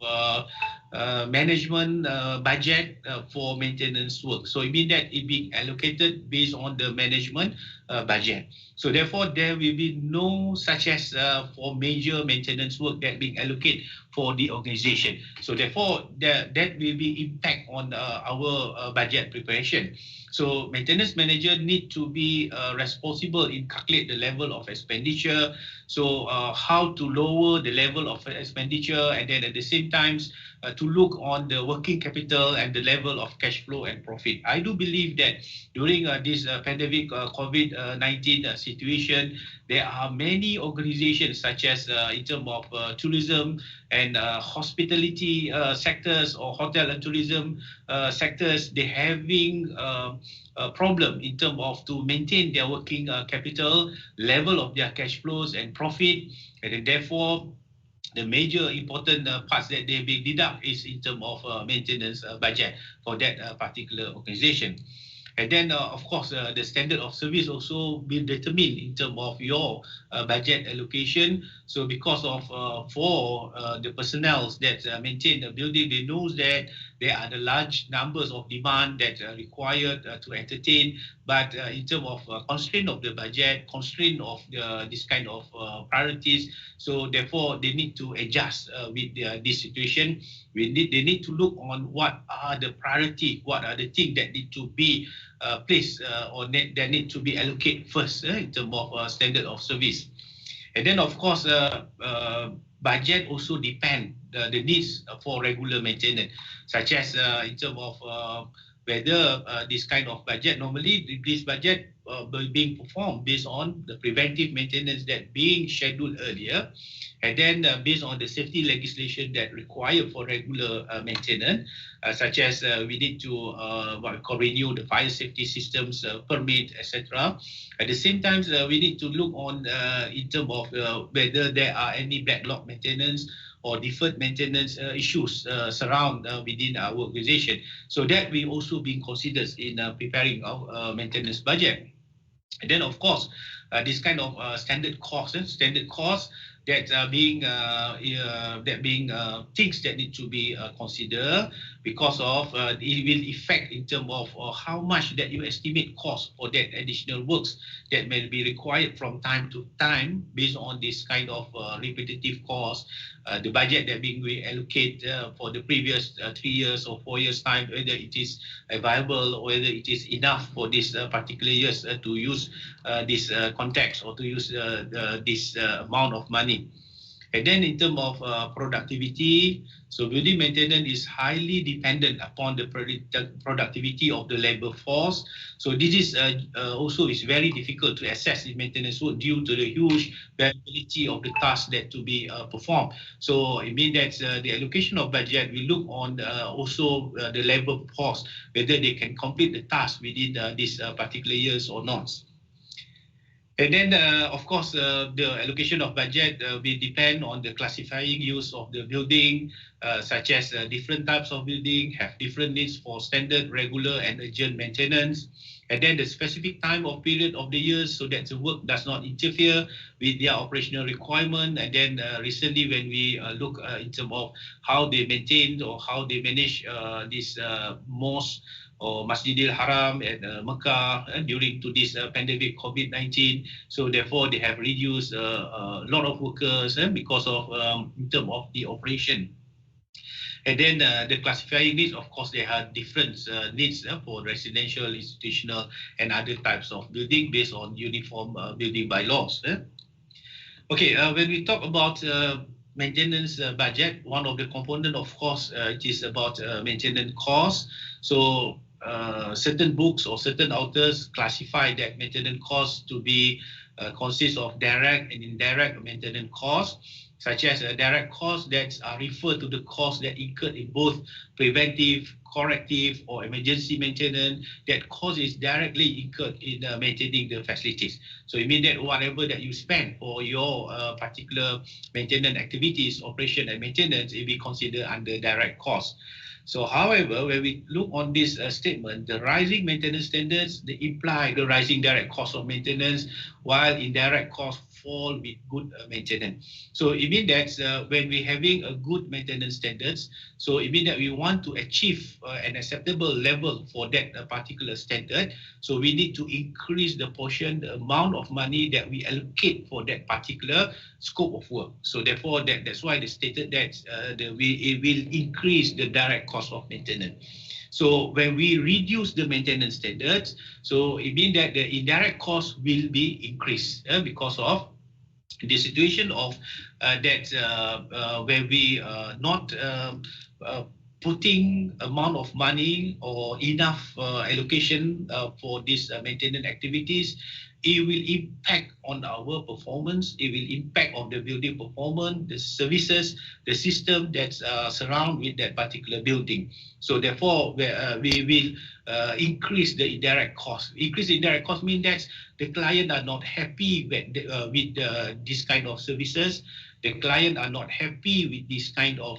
management budget for maintenance work. So it means that it being allocated based on the management budget. So therefore, there will be no such as for major maintenance work that being allocated for the organization. So therefore, that will be impact on our budget preparation. So maintenance manager need to be responsible in calculate the level of expenditure. So how to lower the level of expenditure, and then at the same time to look on the working capital and the level of cash flow and profit. I do believe that during this pandemic COVID-19 situation, there are many organizations such as in terms of tourism and hospitality sectors or hotel and tourism sectors, they having a problem in terms of to maintain their working capital, level of their cash flows and profit, and then therefore the major important parts that they be deduct is in terms of maintenance budget for that particular organization. And then, of course, the standard of service also will determine in terms of your budget allocation. So because of for the personnel that maintain the building, they know that there are the large numbers of demand that are required to entertain. But in terms of constraint of the budget, constraint of this kind of priorities, so therefore they need to adjust with this situation. They need to look on what are the priority, what are the things that need to be placed or that need to be allocated first in terms of standard of service. And then of course, budget also depend the needs for regular maintenance, such as in terms of whether this kind of budget, normally this budget being performed based on the preventive maintenance that being scheduled earlier, and then based on the safety legislation that required for regular maintenance, such as we need to what we call renew the fire safety systems permit, etc. At the same time, we need to look on in terms of whether there are any backlog maintenance or deferred maintenance issues surround within our organization. So that will also be considered in preparing our maintenance budget. And then of course, this kind of standard costs that being things that need to be considered, because of it will affect in terms of how much that you estimate cost for that additional works that may be required from time to time based on this kind of repetitive cost, the budget that being we allocate for the previous 3 years or 4 years time, whether it is viable or whether it is enough for this particular years to use this context or to use this amount of money. And then in terms of productivity, so building maintenance is highly dependent upon the productivity of the labor force. So this is also is very difficult to assess in maintenance work due to the huge variability of the tasks that to be performed. So it means that the allocation of budget will look on also the labor force, whether they can complete the task within this particular years or not. And then, of course, the allocation of budget will depend on the classifying use of the building, such as different types of building have different needs for standard, regular, and urgent maintenance. And then the specific time or period of the years so that the work does not interfere with their operational requirement. And then recently when we look in terms of how they maintain or how they manage this mosque or Masjidil Haram at Mecca during to this pandemic COVID-19. So therefore they have reduced a lot of workers because of in terms of the operation. And then the classifying needs, of course, they have different needs for residential, institutional, and other types of building based on uniform building bylaws. Okay, when we talk about maintenance budget, one of the component, of course, it is about maintenance costs. So certain books or certain authors classify that maintenance costs to be consist of direct and indirect maintenance costs, such as direct costs that are referred to the costs that incurred in both preventive, corrective, or emergency maintenance. That cost is directly incurred in maintaining the facilities. So it means that whatever that you spend for your particular maintenance activities, operation and maintenance, it will be considered under direct costs. So, however, when we look on this statement, the rising maintenance standards, they imply the rising direct cost of maintenance, while indirect costs fall with good maintenance. So it means that when we're having a good maintenance standards, so it means that we want to achieve an acceptable level for that particular standard. So we need to increase the portion, the amount of money that we allocate for that particular scope of work. So therefore, that's why they stated that it will increase the direct cost of maintenance. So when we reduce the maintenance standards, so it means that the indirect cost will be increased because of the situation of where we not putting amount of money or enough allocation for these maintenance activities. It will impact on our performance. It will impact on the building performance, the services, the system that's surround with that particular building. So therefore, we will increase the indirect cost. Increase the indirect cost means that the client are not happy with this kind of services. The client are not happy with this kind of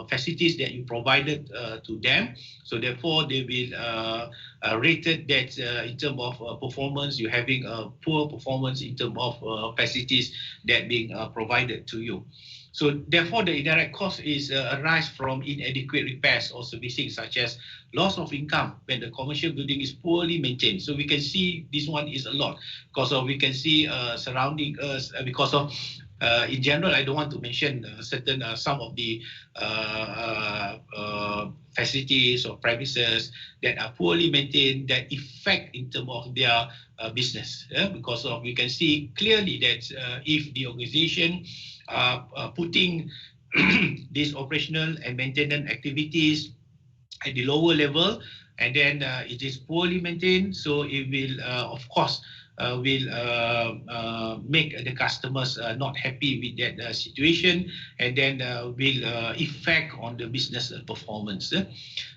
facilities that you provided to them. So therefore, they will rated that in terms of performance, you're having a poor performance in terms of facilities that being provided to you. So therefore, the indirect cost is arise from inadequate repairs or servicing, such as loss of income when the commercial building is poorly maintained. So we can see this one is a lot because of we can see surrounding us because of in general, I don't want to mention certain some of the facilities or premises that are poorly maintained that affect in terms of their business. Because of we can see clearly that if the organization are putting these operational and maintenance activities at the lower level, and then it is poorly maintained, so it will of course will make the customers not happy with that situation, and then will affect on the business performance.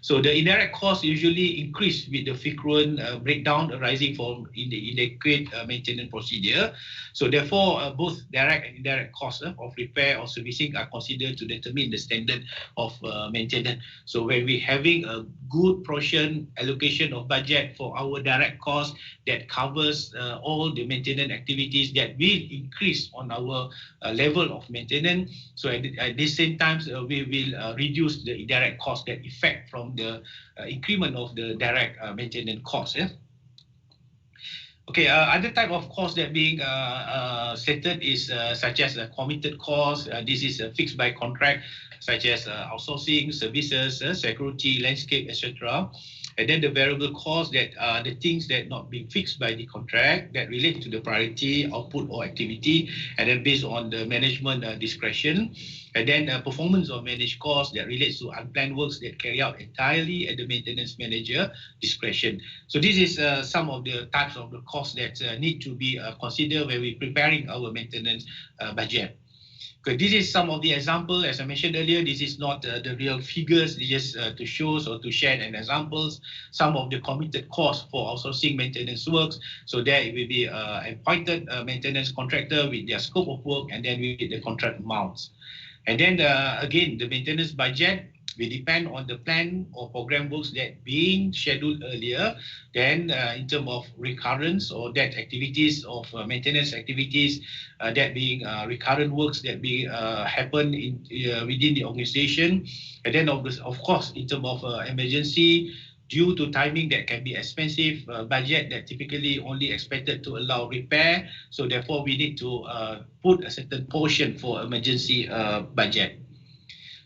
So the indirect costs usually increase with the frequent breakdown arising from inadequate maintenance procedure. So therefore, both direct and indirect costs of repair or servicing are considered to determine the standard of maintenance. So when we're having a good portion allocation of budget for our direct costs that covers all the maintenance activities that will increase on our level of maintenance. So at the same time, we will reduce the indirect costs that affect from the increment of the direct maintenance costs. Okay, other type of costs that being stated is such as committed costs. This is fixed by contract, such as outsourcing, services, security, landscape, etc. And then the variable costs that are the things that not being fixed by the contract that relate to the priority, output or activity, and then based on the management discretion. And then performance of managed costs that relates to unplanned works that carry out entirely at the maintenance manager discretion. So this is some of the types of the costs that need to be considered when we're preparing our maintenance budget. Okay, this is some of the examples. As I mentioned earlier, this is not the real figures, just to show or to share an examples. Some of the committed costs for outsourcing maintenance works. So there it will be appointed maintenance contractor with their scope of work, and then with the contract amounts. And then again, the maintenance budget will depend on the plan or program works that being scheduled earlier. Then in terms of recurrence or that activities of maintenance activities that being recurrent works that be happen in within the organization. And then of course in terms of emergency, due to timing that can be expensive, budget that typically only expected to allow repair. So therefore we need to put a certain portion for emergency budget.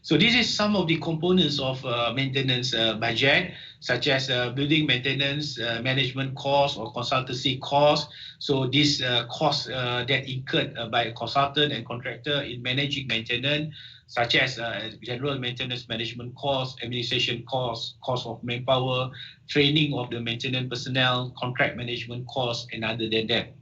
So this is some of the components of maintenance budget, such as building maintenance, management costs or consultancy costs. So these costs that incurred by a consultant and contractor in managing maintenance, such as general maintenance management costs, administration costs, cost of manpower, training of the maintenance personnel, contract management costs, and other than that.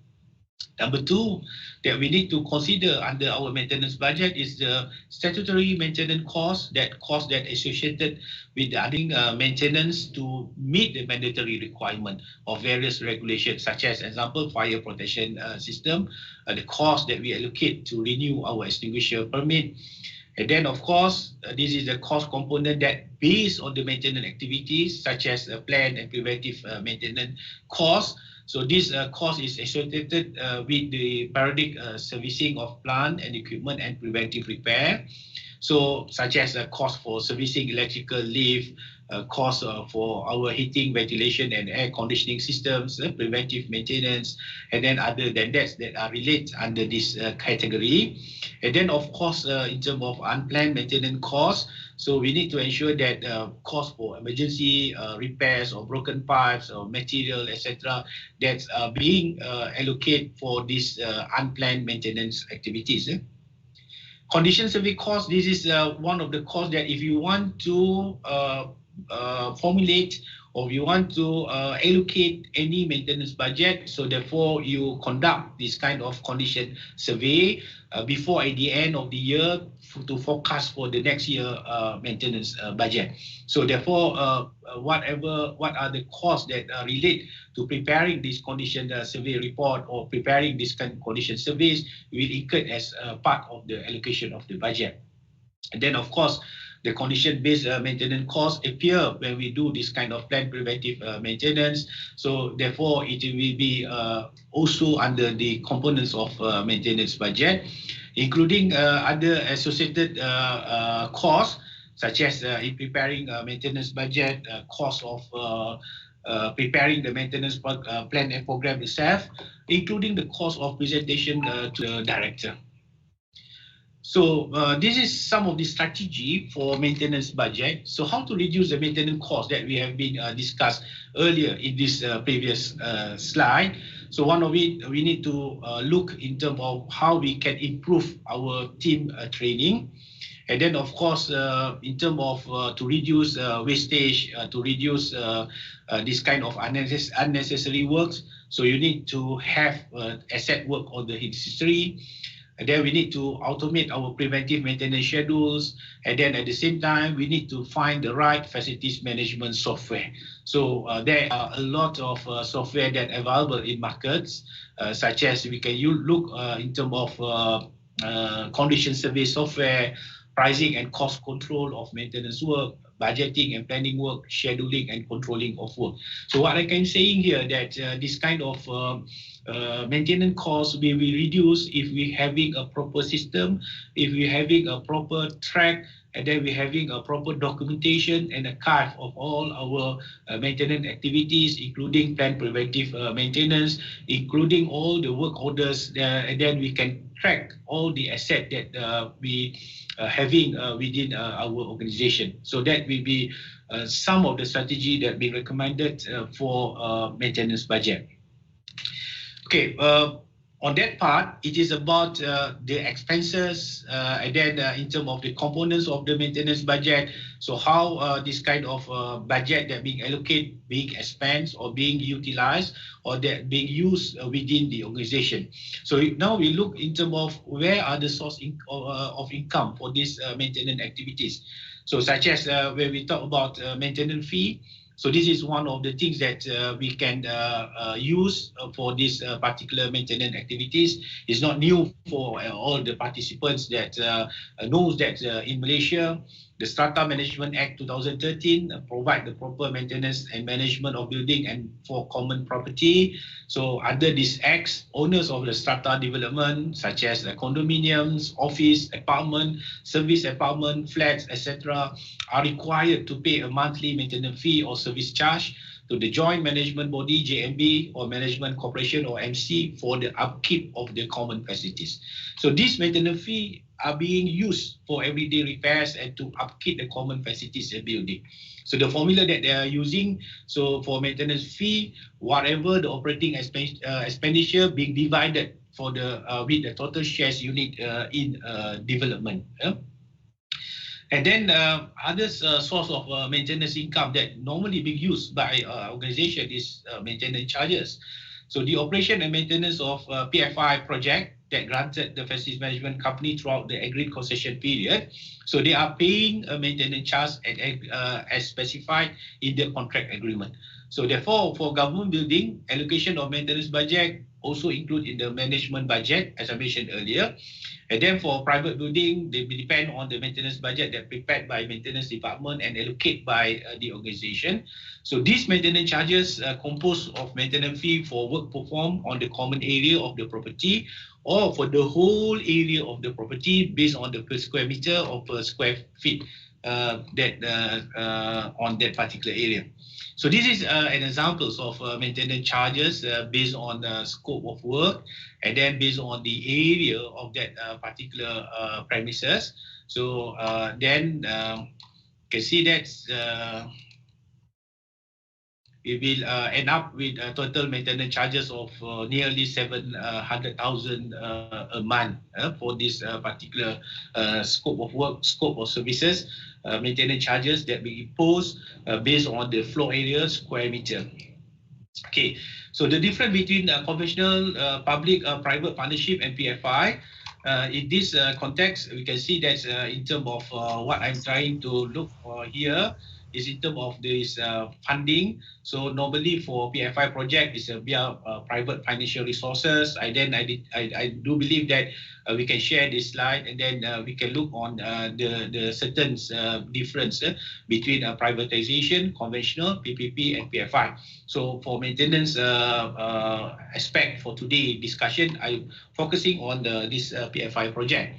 Number two, that we need to consider under our maintenance budget is the statutory maintenance costs that associated with adding maintenance to meet the mandatory requirement of various regulations, such as example, fire protection system, the cost that we allocate to renew our extinguisher permit. And then, of course, this is the cost component that based on the maintenance activities, such as planned and preventive maintenance costs. So this cost is associated with the periodic servicing of plant and equipment and preventive repair. So such as cost for servicing electrical lift, cost for our heating, ventilation and air conditioning systems, preventive maintenance, and then other than that are related under this category. And then of course in terms of unplanned maintenance costs, so we need to ensure that cost for emergency repairs or broken pipes or material, etc., that's being allocated for these unplanned maintenance activities. Condition survey cost, this is one of the costs that if you want to formulate or you want to allocate any maintenance budget, so therefore you conduct this kind of condition survey before at the end of the year to forecast for the next year maintenance budget. So therefore, what are the costs that relate to preparing this condition survey report or preparing this kind of condition surveys will incur as part of the allocation of the budget. And then of course, the condition-based maintenance costs appear when we do this kind of planned preventive maintenance. So therefore, it will be also under the components of maintenance budget, including other associated costs, such as in preparing maintenance budget, cost of preparing the maintenance plan and program itself, including the cost of presentation to the director. So this is some of the strategy for maintenance budget. So how to reduce the maintenance cost that we have been discussed earlier in this previous slide. So one of it, we need to look in terms of how we can improve our team training. And then of course, in terms of to reduce wastage, to reduce this kind of unnecessary works. So you need to have asset work on the history. And then we need to automate our preventive maintenance schedules. And then at the same time, we need to find the right facilities management software. So there are a lot of software that are available in markets, such as we can look in terms of condition survey software, pricing and cost control of maintenance work, budgeting and planning work, scheduling and controlling of work. So what I can say here that this kind of maintenance costs will be reduced if we having a proper system, if we having a proper track, and then we having a proper documentation and archive of all our maintenance activities, including planned preventive maintenance, including all the work orders, and then we can track all the asset that we having within our organization. So that will be some of the strategy that be recommended for maintenance budget. Okay, on that part, it is about the expenses and then in terms of the components of the maintenance budget. So how this kind of budget that being allocated, being expensed or being utilized or that being used within the organization. So now we look in terms of where are the source of income for these maintenance activities. So such as when we talk about maintenance fee. So this is one of the things that we can use for this particular maintenance activities. It's not new for all the participants that knows that in Malaysia, the Strata Management Act 2013 provide the proper maintenance and management of building and for common property. So under this act, owners of the strata development, such as the condominiums, office, apartment, service apartment, flats, etc., are required to pay a monthly maintenance fee or service charge to the Joint Management Body, JMB, or Management Corporation, or MC, for the upkeep of the common facilities. So this maintenance fee are being used for everyday repairs and to upkeep the common facilities and building. So the formula that they are using, so for maintenance fee, whatever the operating expenditure being divided for the with the total shares unit in development. And then other source of maintenance income that normally being used by organization is maintenance charges. So the operation and maintenance of PFI project that granted the facilities management company throughout the agreed concession period. So they are paying a maintenance charge as specified in the contract agreement. So therefore, for government building, allocation of maintenance budget also include in the management budget, as I mentioned earlier. And then for private building, they depend on the maintenance budget that prepared by maintenance department and allocated by the organization. So these maintenance charges composed of maintenance fee for work performed on the common area of the property or for the whole area of the property based on the per square meter or per square feet on that particular area. So this is an example of maintenance charges based on the scope of work and then based on the area of that particular premises. So then you can see that we will end up with total maintenance charges of nearly 700,000 a month for this particular scope of work, scope of services, maintenance charges that we impose based on the floor area square meter. Okay, so the difference between conventional public private partnership and PFI. In this context, we can see that in terms of what I'm trying to look for here is in terms of this funding. So normally for PFI project is via private financial resources. I do believe that we can share this slide and then we can look on the certain difference between privatization, conventional, PPP and PFI. So for maintenance aspect for today discussion, I'm focusing on this PFI project.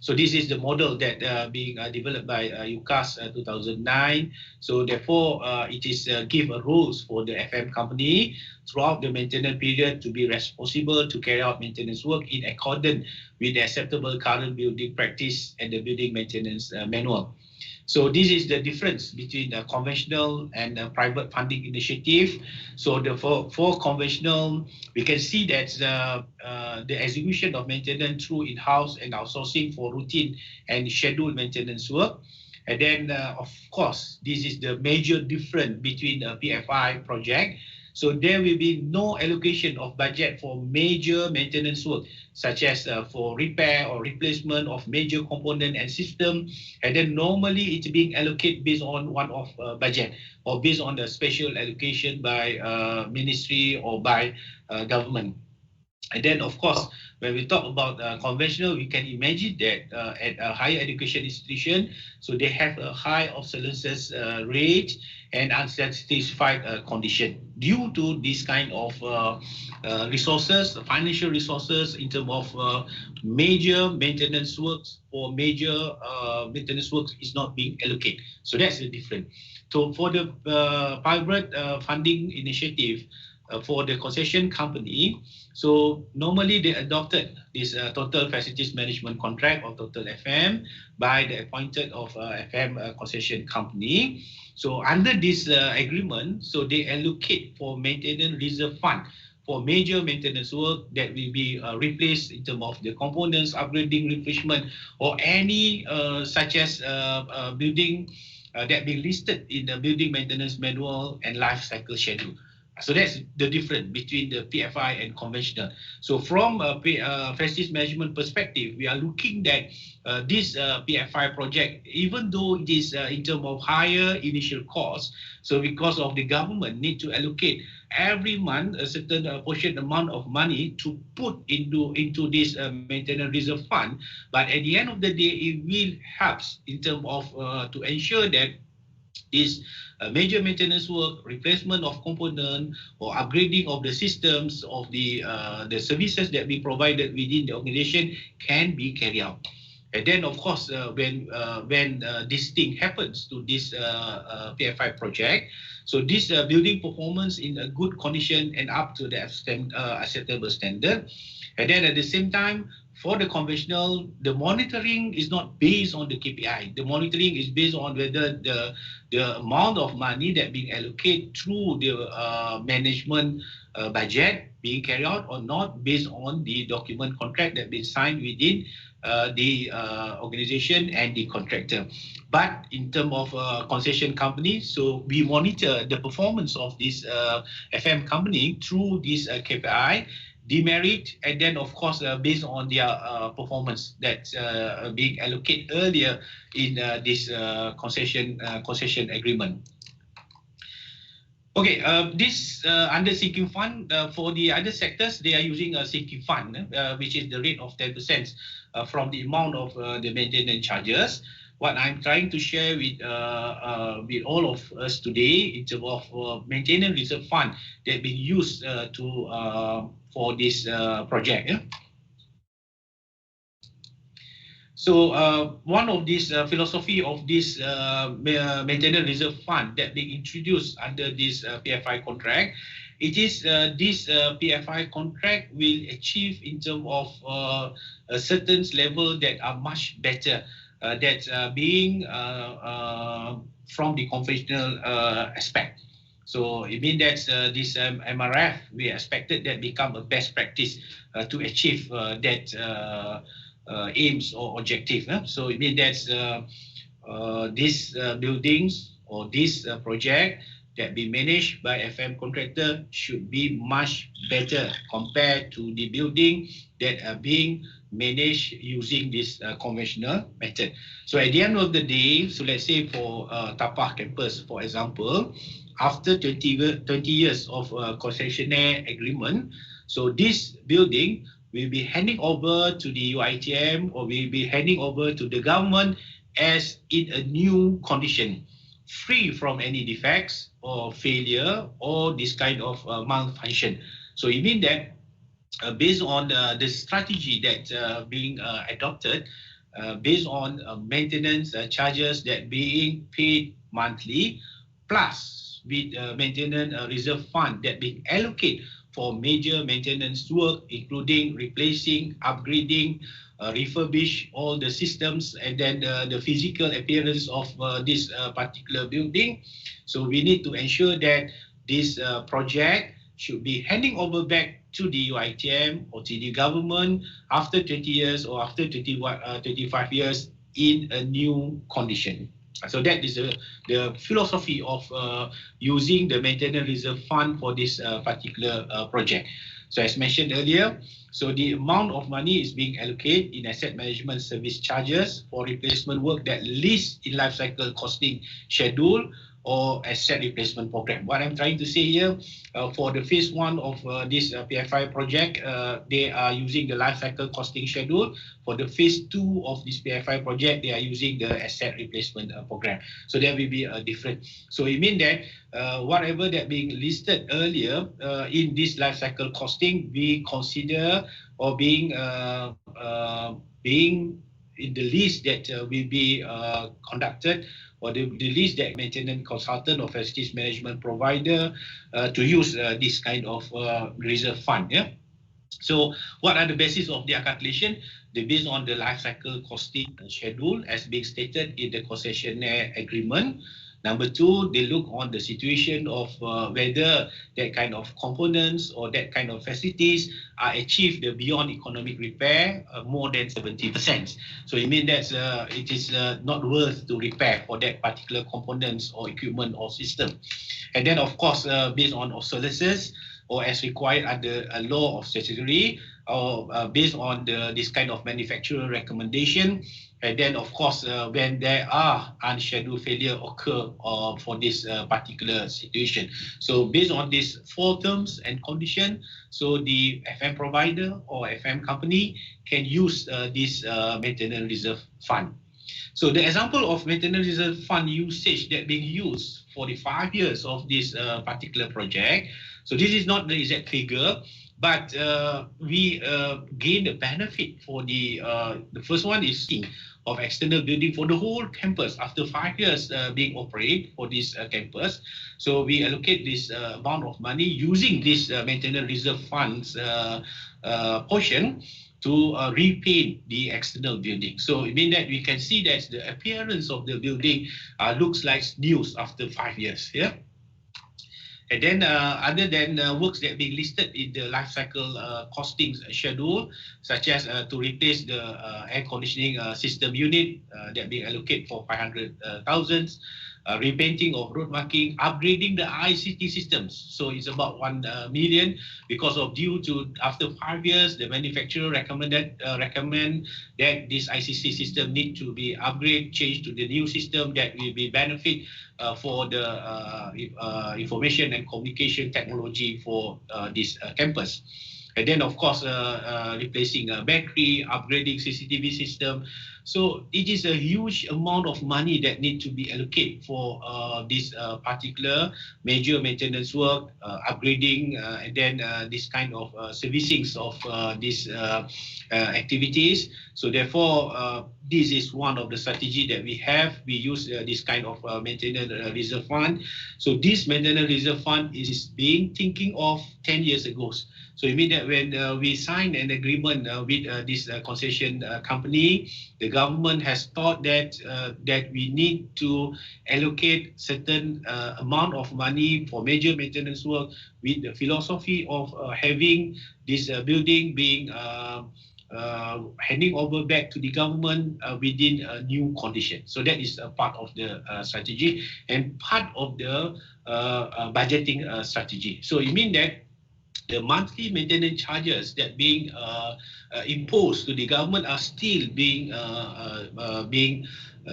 So this is the model that being developed by UCAS 2009. So therefore, it is give rules for the FM company throughout the maintenance period to be responsible to carry out maintenance work in accordance with the acceptable current building practice and the building maintenance manual. So this is the difference between the conventional and private funding initiative. So for conventional, we can see that the execution of maintenance through in-house and outsourcing for routine and scheduled maintenance work. And then, of course, this is the major difference between the PFI project. So there will be no allocation of budget for major maintenance work, such as for repair or replacement of major component and system. And then normally it's being allocated based on one-off budget or based on the special allocation by ministry or by government. And then, of course, when we talk about conventional, we can imagine that at a higher education institution, so they have a high obsolescence rate and unsatisfied condition due to this kind of resources, financial resources in terms of major maintenance works or major maintenance works is not being allocated. So that's the difference. So for the private funding initiative, for the concession company, so normally they adopted this total facilities management contract or total FM by the appointed of FM concession company. So under this agreement, so they allocate for maintenance reserve fund for major maintenance work that will be replaced in terms of the components, upgrading, refreshment, or any such as building that be listed in the building maintenance manual and life cycle schedule. So that's the difference between the PFI and conventional. So from a facilities management perspective, we are looking at this PFI project, even though it is in terms of higher initial cost, so because of the government need to allocate every month a certain portion amount of money to put into this maintenance reserve fund, but at the end of the day, it will help in terms of to ensure that this major maintenance work, replacement of component or upgrading of the systems of the services that we provided within the organization can be carried out. And then, of course, when this thing happens to this PFI project, so this building performance in a good condition and up to the acceptable standard. And then at the same time, for the conventional, the monitoring is not based on the KPI. The monitoring is based on whether the amount of money that being allocated through the management budget being carried out or not based on the document contract that been signed within the organization and the contractor. But in terms of concession company, so we monitor the performance of this FM company through this KPI, demerit, and then of course based on their performance that's being allocated earlier in this concession agreement. Okay, this under sinking fund, for the other sectors, they are using a sinking fund, which is the rate of 10% from the amount of the maintenance charges. What I'm trying to share with all of us today in terms of maintenance reserve fund that being used for this project. Yeah? So one of this philosophy of this maintenance reserve fund that being introduced under this PFI contract, it is this PFI contract will achieve in terms of a certain level that are much better that being from the conventional aspect. So it means that this MRF, we expected that become a best practice to achieve that aims or objective. So it means that these buildings or this project that be managed by FM contractor should be much better compared to the building that are being managed using this conventional method. So at the end of the day, so let's say for Tapah campus, for example, after 20 years of concessionaire agreement, so this building will be handing over to the UiTM or will be handing over to the government as in a new condition, free from any defects or failure or this kind of malfunction. So it means that based on the strategy that being adopted, based on maintenance charges that being paid monthly, plus with maintenance reserve fund that being allocated for major maintenance work, including replacing, upgrading, refurbish all the systems, and then the physical appearance of this particular building. So we need to ensure that this project should be handing over back to the UiTM or to the government after 20 years or after 25 years in a new condition. So that is the philosophy of using the maintenance reserve fund for this particular project. So as mentioned earlier, so the amount of money is being allocated in asset management service charges for replacement work that lists in life cycle costing schedule or asset replacement program. What I'm trying to say here, for the phase one of this PFI project, they are using the life cycle costing schedule. For the phase two of this PFI project, they are using the asset replacement program. So there will be a difference. So it means that whatever that being listed earlier in this life cycle costing, we consider or being in the list that will be conducted, or the list that maintenance consultant or facilities management provider to use this kind of reserve fund. Yeah. So what are the basis of their calculation? They based on the life cycle costing schedule as being stated in the concessionaire agreement. Number two, they look on the situation of whether that kind of components or that kind of facilities are achieved beyond economic repair more than 70%. So it means that it is not worth to repair for that particular components or equipment or system. And then of course, based on obsolescence or as required under a law of statutory, or based on this kind of manufacturer recommendation. And then, of course, when there are unscheduled failure occur for this particular situation. So based on these four terms and condition, so the FM provider or FM company can use this maintenance reserve fund. So the example of maintenance reserve fund usage that being used for the 5 years of this particular project. So this is not the exact figure, but we gain the benefit for the first one is of external building for the whole campus after 5 years being operated for this campus. So we allocate this amount of money using this maintenance reserve funds portion to repaint the external building. So it means that we can see that the appearance of the building looks like new after 5 years. Yeah. And then other than works that being listed in the life cycle costings schedule, such as to replace the air conditioning system unit that being allocated for 500,000, repainting of road marking, upgrading the ICT systems. So it's about 1 million because of due to after 5 years, the manufacturer recommend that this ICT system need to be upgraded, changed to the new system that will be benefit for the information and communication technology for this campus. And then, of course, replacing a battery, upgrading CCTV system. So it is a huge amount of money that need to be allocated for this particular major maintenance work, upgrading, and then this kind of servicings of these activities. So therefore, this is one of the strategy that we have. We use this kind of maintenance reserve fund. So this maintenance reserve fund is being thinking of 10 years ago. So it means that when we signed an agreement with this concession company, the government has thought that that we need to allocate certain amount of money for major maintenance work with the philosophy of having this building being handing over back to the government within a new condition. So that is a part of the strategy and part of the budgeting strategy. So it means that the monthly maintenance charges that being imposed to the government are still being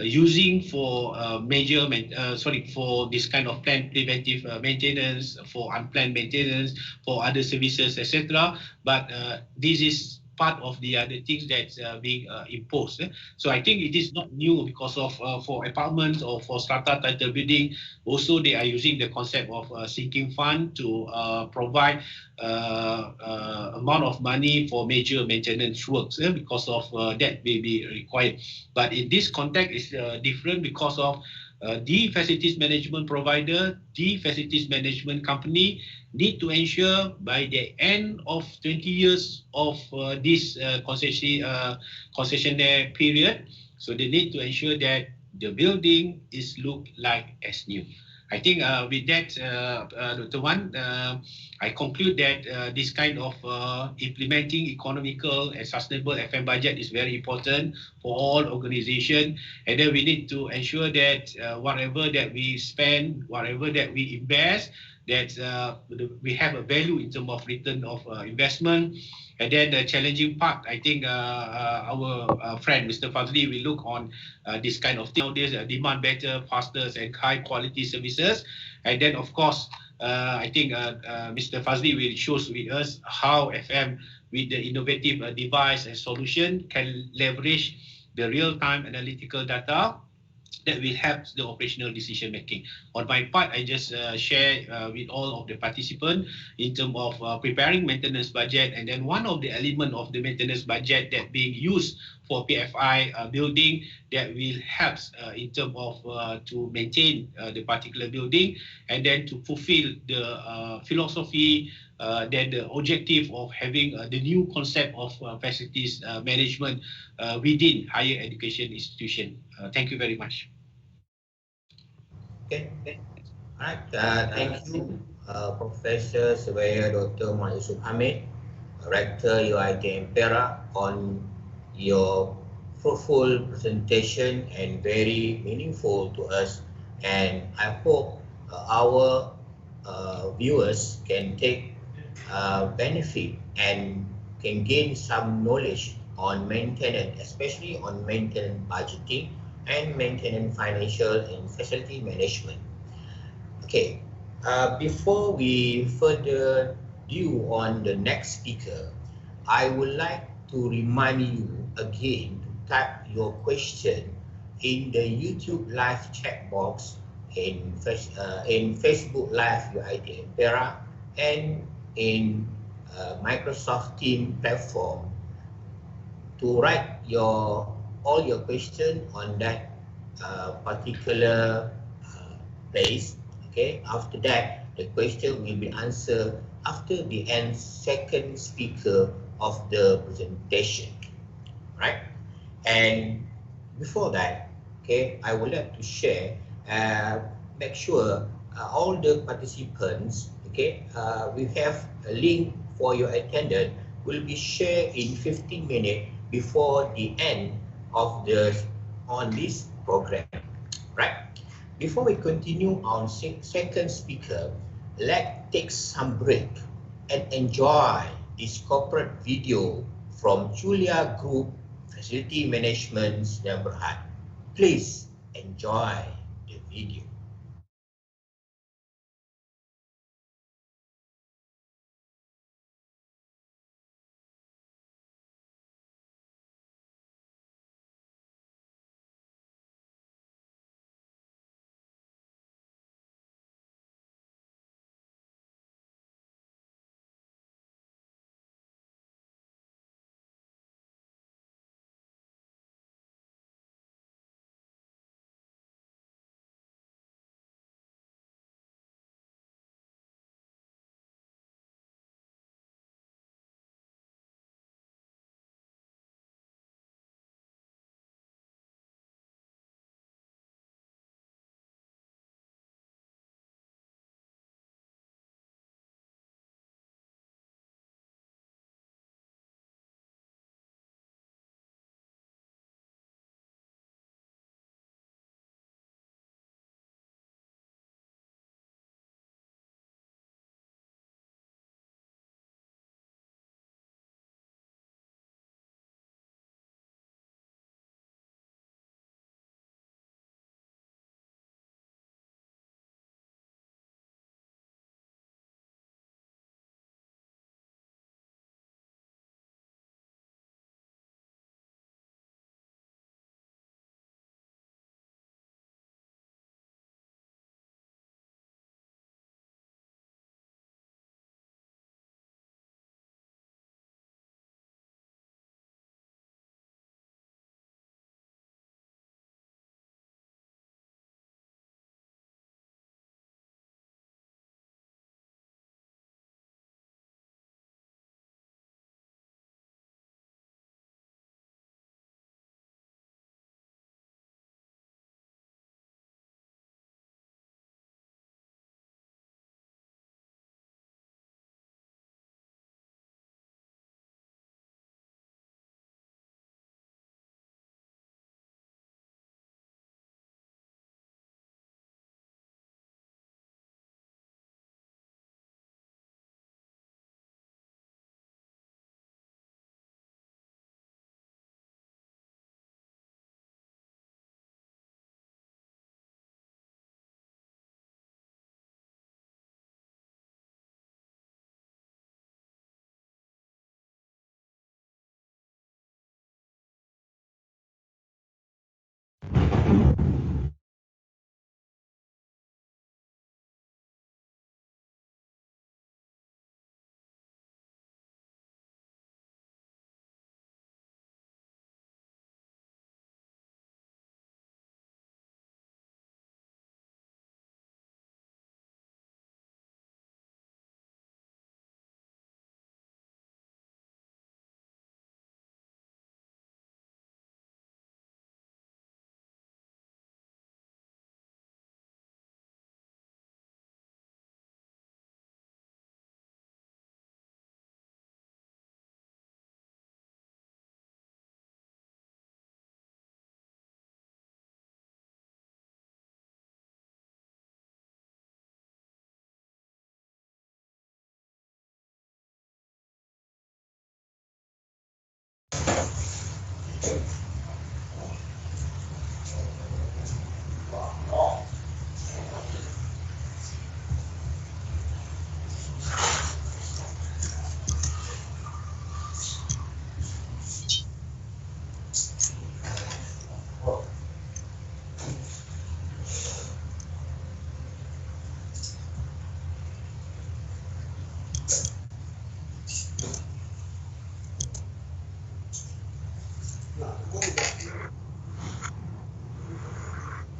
using for for this kind of planned preventive maintenance, for unplanned maintenance, for other services, etc. But this is part of the other things that's being imposed. So I think it is not new because of for apartments or for strata title building, also they are using the concept of sinking fund to provide amount of money for major maintenance works because of that may be required. But in this context is different because of the facilities management provider, the facilities management company need to ensure by the end of 20 years of this concessionaire period, so they need to ensure that the building is look like as new. I think with that, Dr. Wan, I conclude that this kind of implementing economical and sustainable FM budget is very important for all organizations. And then we need to ensure that whatever that we spend, whatever that we invest, that we have a value in terms of return of investment. And then the challenging part, I think our friend Mr. Fazli will look on this kind of thing nowadays, demand better, faster and high quality services. And then of course, I think Mr. Fazli will show with us how FM with the innovative device and solution can leverage the real-time analytical data that will help the operational decision making. On my part, I just share with all of the participants in terms of preparing maintenance budget, and then one of the element of the maintenance budget that being used for PFI building that will help in terms of to maintain the particular building, and then to fulfill the philosophy then the objective of having the new concept of facilities management within higher education institution. Thank you very much. Okay. All right. Thank you, Professor Surveyor Dr. Muhammad Yusuf Hamid, Rector UiTM Perak, on your fruitful presentation and very meaningful to us. And I hope our viewers can take benefit and can gain some knowledge on maintenance, especially on maintenance budgeting and maintenance financial and facility management. Okay, before we further do on the next speaker, I would like to remind you again to type your question in the YouTube live chat box in Facebook Live UiTM Perak and in Microsoft Teams platform to write all your question on that particular place. Okay, after that the question will be answered after the end second speaker of the presentation, right? And before that, okay, I would like to share, make sure all the participants, okay, we have a link for your attendance will be shared in 15 minutes before the end of the on this program, right? Before we continue on second speaker, let's take some break and enjoy this corporate video from Julia Group Facility Management Sdn Bhd. Please enjoy the video.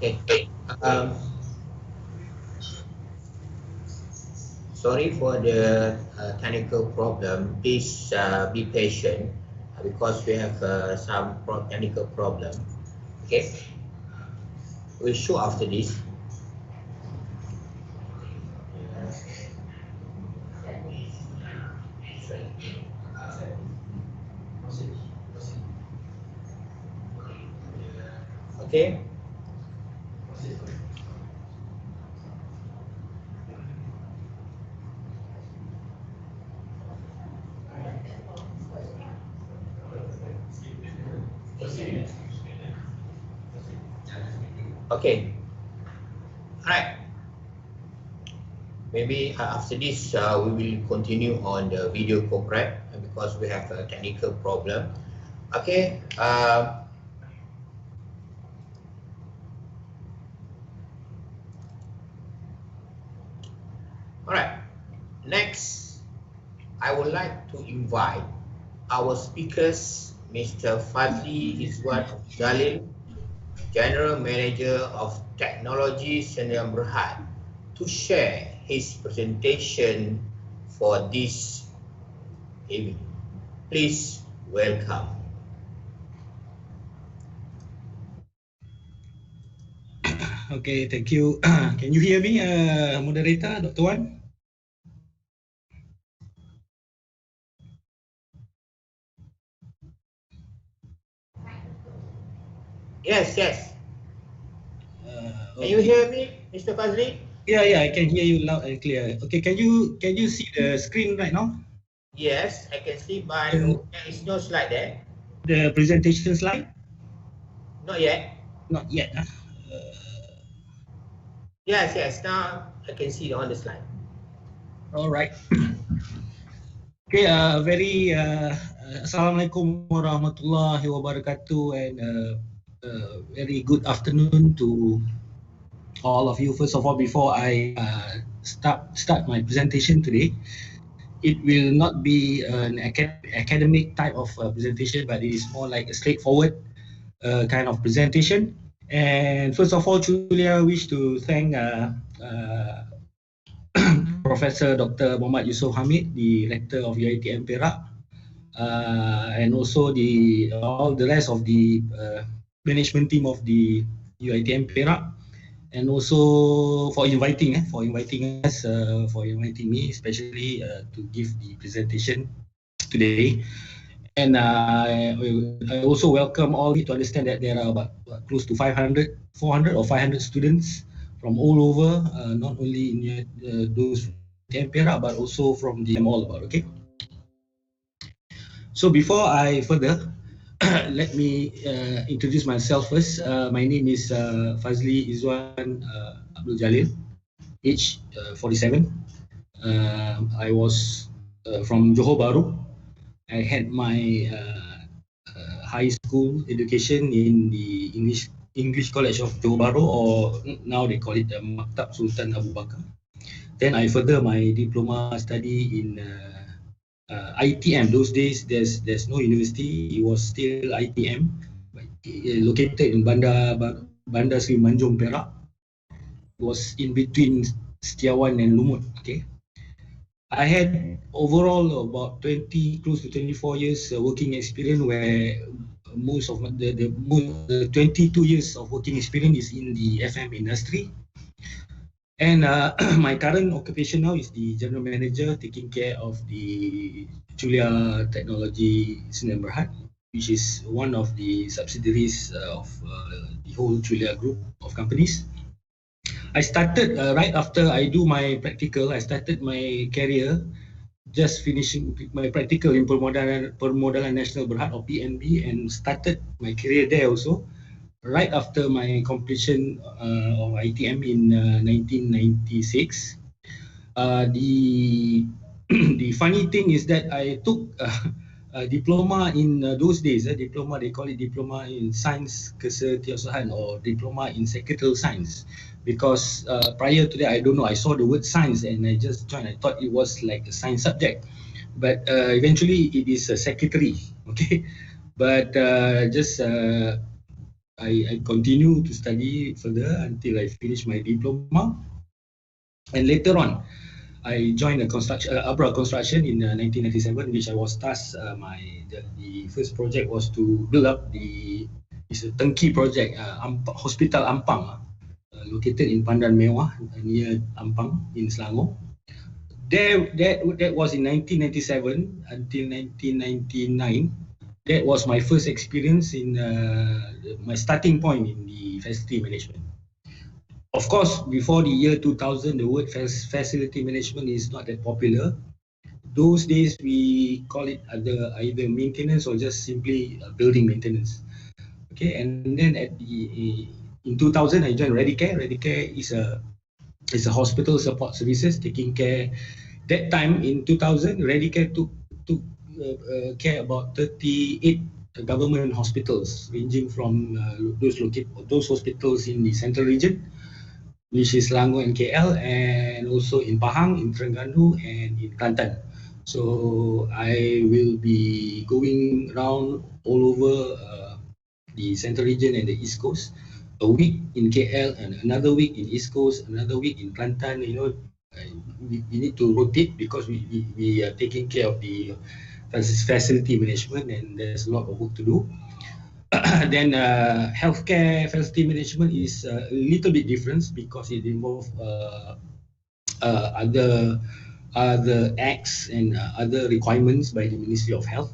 Okay. Sorry for the technical problem. Please be patient because we have some technical problem. Okay. We'll show after this. Okay. Okay. Alright. Maybe after this, we will continue on the video corporate because we have a technical problem. Okay. Alright. Next, I would like to invite our speakers, Mr. Fazli Izwan Jalil, General Manager of Technology Sdn Berhad, to share his presentation for this evening. Please welcome. Okay, thank you. Can you hear me, moderator, Dr. Wan? Yes, yes. Can you hear me, Mr. Fazli? Yeah, I can hear you loud and clear. Okay, can you see the screen right now? Yes, I can see, but there is no slide there. The presentation slide? Not yet. Not yet. Yes. Now I can see on the slide. All right. Okay, Assalamualaikum warahmatullahi wabarakatuh, and very good afternoon to all of you. First of all, before I start my presentation today, it will not be an academic type of presentation, but it is more like a straightforward kind of presentation. And first of all, truly I wish to thank Professor Dr. Muhammad Yusof Hamid, the Rector of UiTM Perak, and also all the rest of the management team of the UiTM Perak, and also for inviting us, for inviting me, especially to give the presentation today. And I also welcome all to understand that there are about close to 400 or 500 students from all over, not only in those in Perak, but also from the all about. Okay. So before I further, let me introduce myself first. My name is Fazli Izwan Abdul Jalil, age 47. I was from Johor Bahru. I had my high school education in the English College of Johor Bahru, or now they call it the Maktab Sultan Abu Bakar. Then I further my diploma study in ITM. Those days there's no university. It was still ITM, located in Bandar Seri Manjung, Perak. It was in between Setiawan and Lumut. Okay. I had overall about close to 24 years working experience, where most of the 22 years of working experience is in the FM industry. And my current occupation now is the general manager, taking care of the Julia Technology Sdn Berhad, which is one of the subsidiaries of the whole Julia group of companies. I started right after I do my practical. I started my career just finishing my practical in Permodalan Nasional Berhad, or PNB, and started my career there also right after my completion of ITM in 1996. The funny thing is that I took a diploma in those days. Diploma, they call it diploma in science kesetiausahaan, or diploma in secretarial science, because prior to that, I don't know, I saw the word science and I just joined. I thought it was like a science subject, but eventually it is a secretary. Okay, but I continue to study further until I finish my diploma, and later on I joined Abra Construction in 1997, which I was tasked. The first project was to build up it's a turnkey project, Hospital Ampang, located in Pandan Mewah near Ampang in Selangor. That was in 1997 until 1999. That was my first experience in my starting point in the facility management. Of course, before the year 2000, the word facility management is not that popular. Those days, we call it either maintenance or just simply building maintenance. Okay, and then In 2000, I joined Redicare. Redicare is a hospital support services taking care. That time in 2000, Redicare took care about 38 government hospitals, ranging from those hospitals in the central region, which is Selangor and KL, and also in Pahang, in Terengganu, and in Kelantan. So I will be going around all over the central region and the East Coast. A week in KL and another week in East Coast, another week in Kelantan. You know, we need to rotate because we are taking care of the facility management, and there's a lot of work to do. Then healthcare facility management is a little bit different because it involves other acts and other requirements by the Ministry of Health.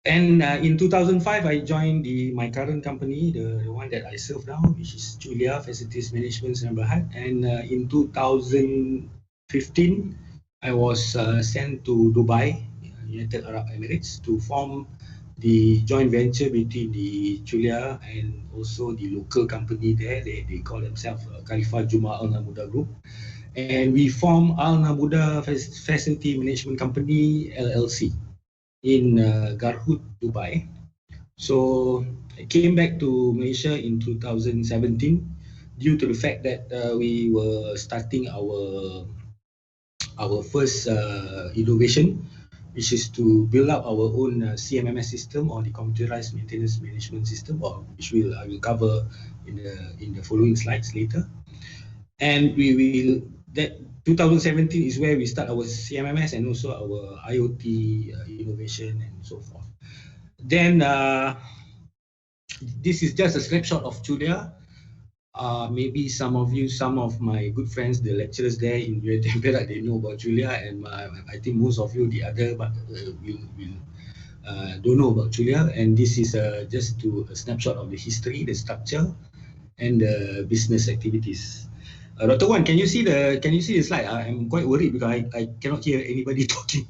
And in 2005, I joined my current company, the one that I serve now, which is Julia Facilities Management Sdn Bhd. And in 2015, I was sent to Dubai, United Arab Emirates, to form the joint venture between the Julia and also the local company there. They call themselves Khalifah Juma Al Namuda Group. And we formed Al Namuda Facility Management Company, LLC, in Garhoud, Dubai. So I came back to Malaysia in 2017 due to the fact that we were starting our first innovation, which is to build up our own CMMS system, or the computerized maintenance management system, which I will cover in the following slides later. And 2017 is where we start our CMMS and also our IoT innovation and so forth. Then this is just a snapshot of Julia. Maybe some of my good friends, the lecturers there in UiTM Perak, they know about Julia, and I think most of you, the other, but don't know about Julia. And this is just a snapshot of the history, the structure, and the business activities. Dr. Wan, can you see the slide? I'm quite worried because I cannot hear anybody talking.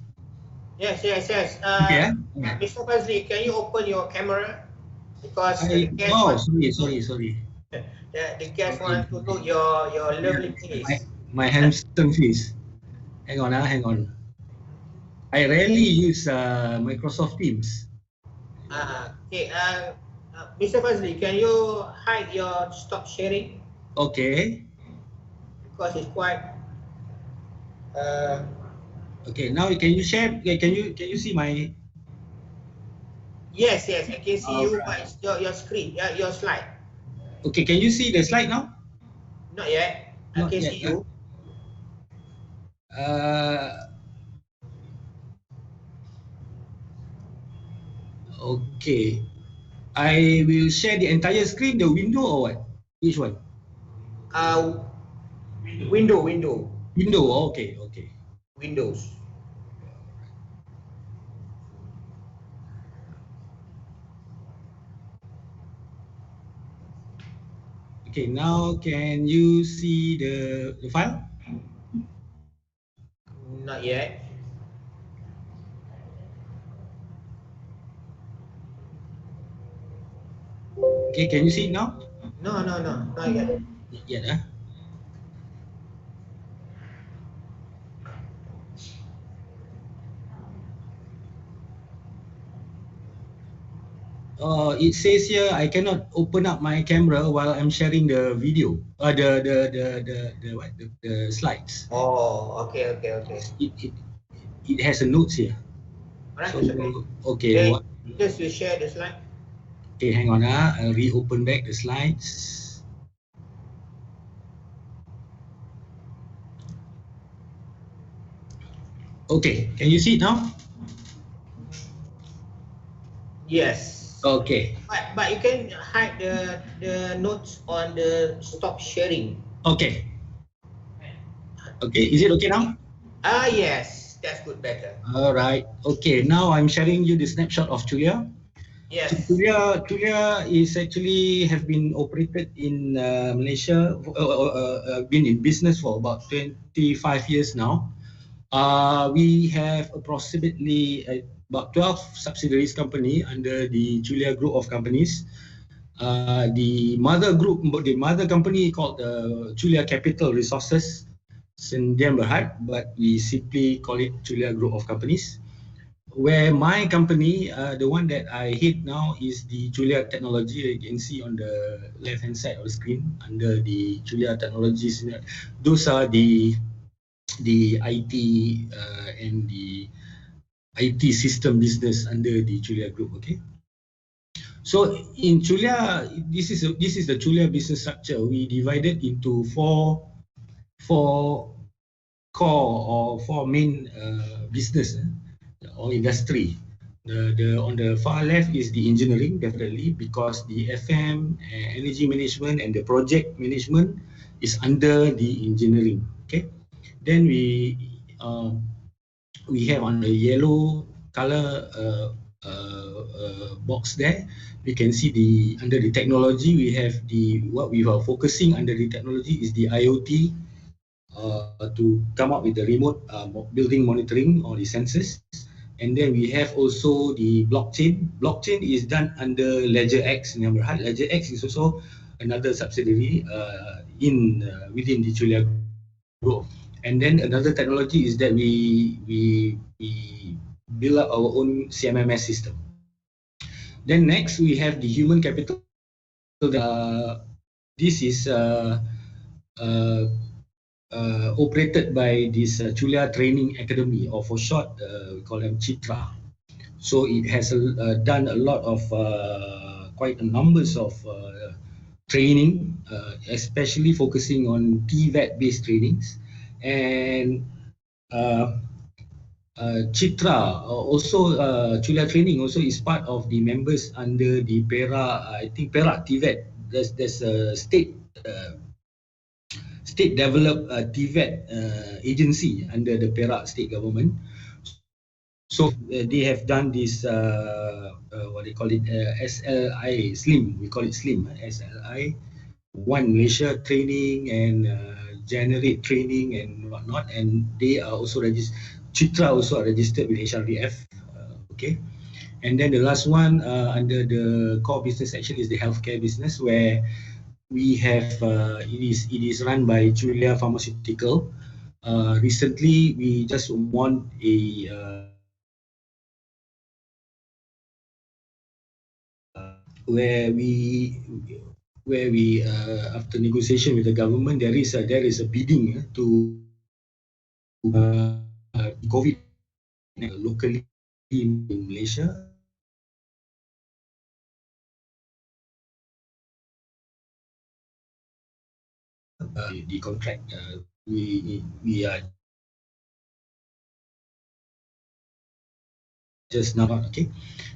Yes. Okay. Mr. Fazli, can you open your camera? Because sorry. The guests want to look your lovely face. My handsome face. Hang on. I rarely use Microsoft Teams. Okay. Mr. Fazli, can you hide your stop sharing? Okay. Because it's quite. Okay. Now can you share? Can you see my? Yes. I can see you. But it's your screen, your slide. Okay. Can you see the slide now? Not yet. I can see you. Okay. I will share the entire screen, the window, or what? Which one? Window. Window. Okay. Windows. Okay. Now can you see the file? Not yet. Okay. Can you see it now? No. Not yet. Not yet. It says here I cannot open up my camera while I'm sharing the video. The slides. Oh, okay. It has a notes here. Alright, So, okay. Just you share the slide. Okay, hang on. I'll reopen back the slides. Okay, can you see it now? Yes. Okay. But you can hide the notes on the stop sharing. Okay. Is it okay now? Yes. That's good, better. All right. Okay, now I'm sharing you the snapshot of Julia. Yes. So Julia is actually have been operated in Malaysia, been in business for about 25 years now. We have approximately about 12 subsidiaries company under the Julia Group of companies. The mother group, the mother company called Julia Capital Resources Sdn Bhd, but we simply call it Julia Group of Companies. Where my company, the one that I head now, is the Julia Technology. You can see on the left-hand side of the screen under the Julia Technologies. Those are the IT and the IT system business under the Julia Group. Okay. So in Julia, this is the Julia business structure. We divided into four core or four main business or industry. On the far left is the engineering, definitely, because the FM, energy management, and the project management is under the engineering. Okay. Then we have on the yellow color box there, we can see under the technology we have what we are focusing under the technology is the IoT to come up with the remote building monitoring or the sensors. And then we have also the blockchain. Blockchain is done under LedgerX. LedgerX is also another subsidiary within the Julia Group. And then another technology is that we build up our own CMMS system. Then next we have the human capital. This is operated by this Julia Training Academy, or for short, we call them Chitra. So it has done a lot of quite a numbers of training, especially focusing on TVET-based trainings. And Chitra also Julia Training also is part of the members under the Perak. I think Perak TVET. There's a state developed TVET agency under the Perak state government. So they have done this what they call it SLI SLIM. We call it SLIM SLI One Malaysia training and generate training and whatnot. And they are also registered. Chitra also are registered with HRDF. Okay. And then the last one under the core business section is the healthcare business, where we have it is run by Julia Pharmaceutical. Recently, we just won where we after negotiation with the government, there is a bidding to COVID locally in Malaysia. The contract we are just now, okay,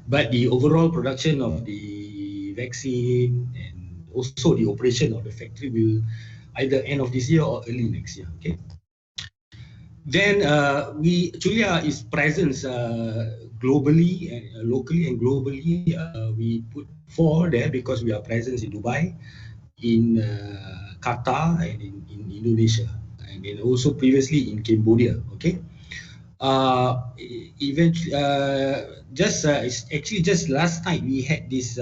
but the overall production of the vaccine and also the operation of the factory will either end of this year or early next year. Okay. Then Julia is present globally and locally and globally. We put 4 there because we are present in Dubai, in Qatar, and in Indonesia, and then also previously in Cambodia. Okay. Eventually, just last night we had this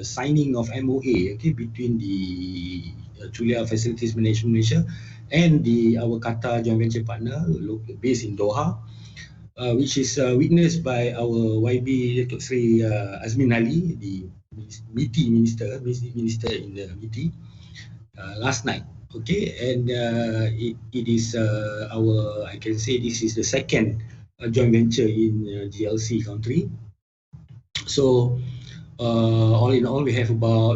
signing of MOA, okay, between the Julia Facilities Management Malaysia and our Qatar joint venture partner based in Doha, which is witnessed by our YB Datuk Sri Azmin Ali, the MITI minister in the MITI last night. Okay, and it is I can say this is the second joint venture in GLC country. So all in all, we have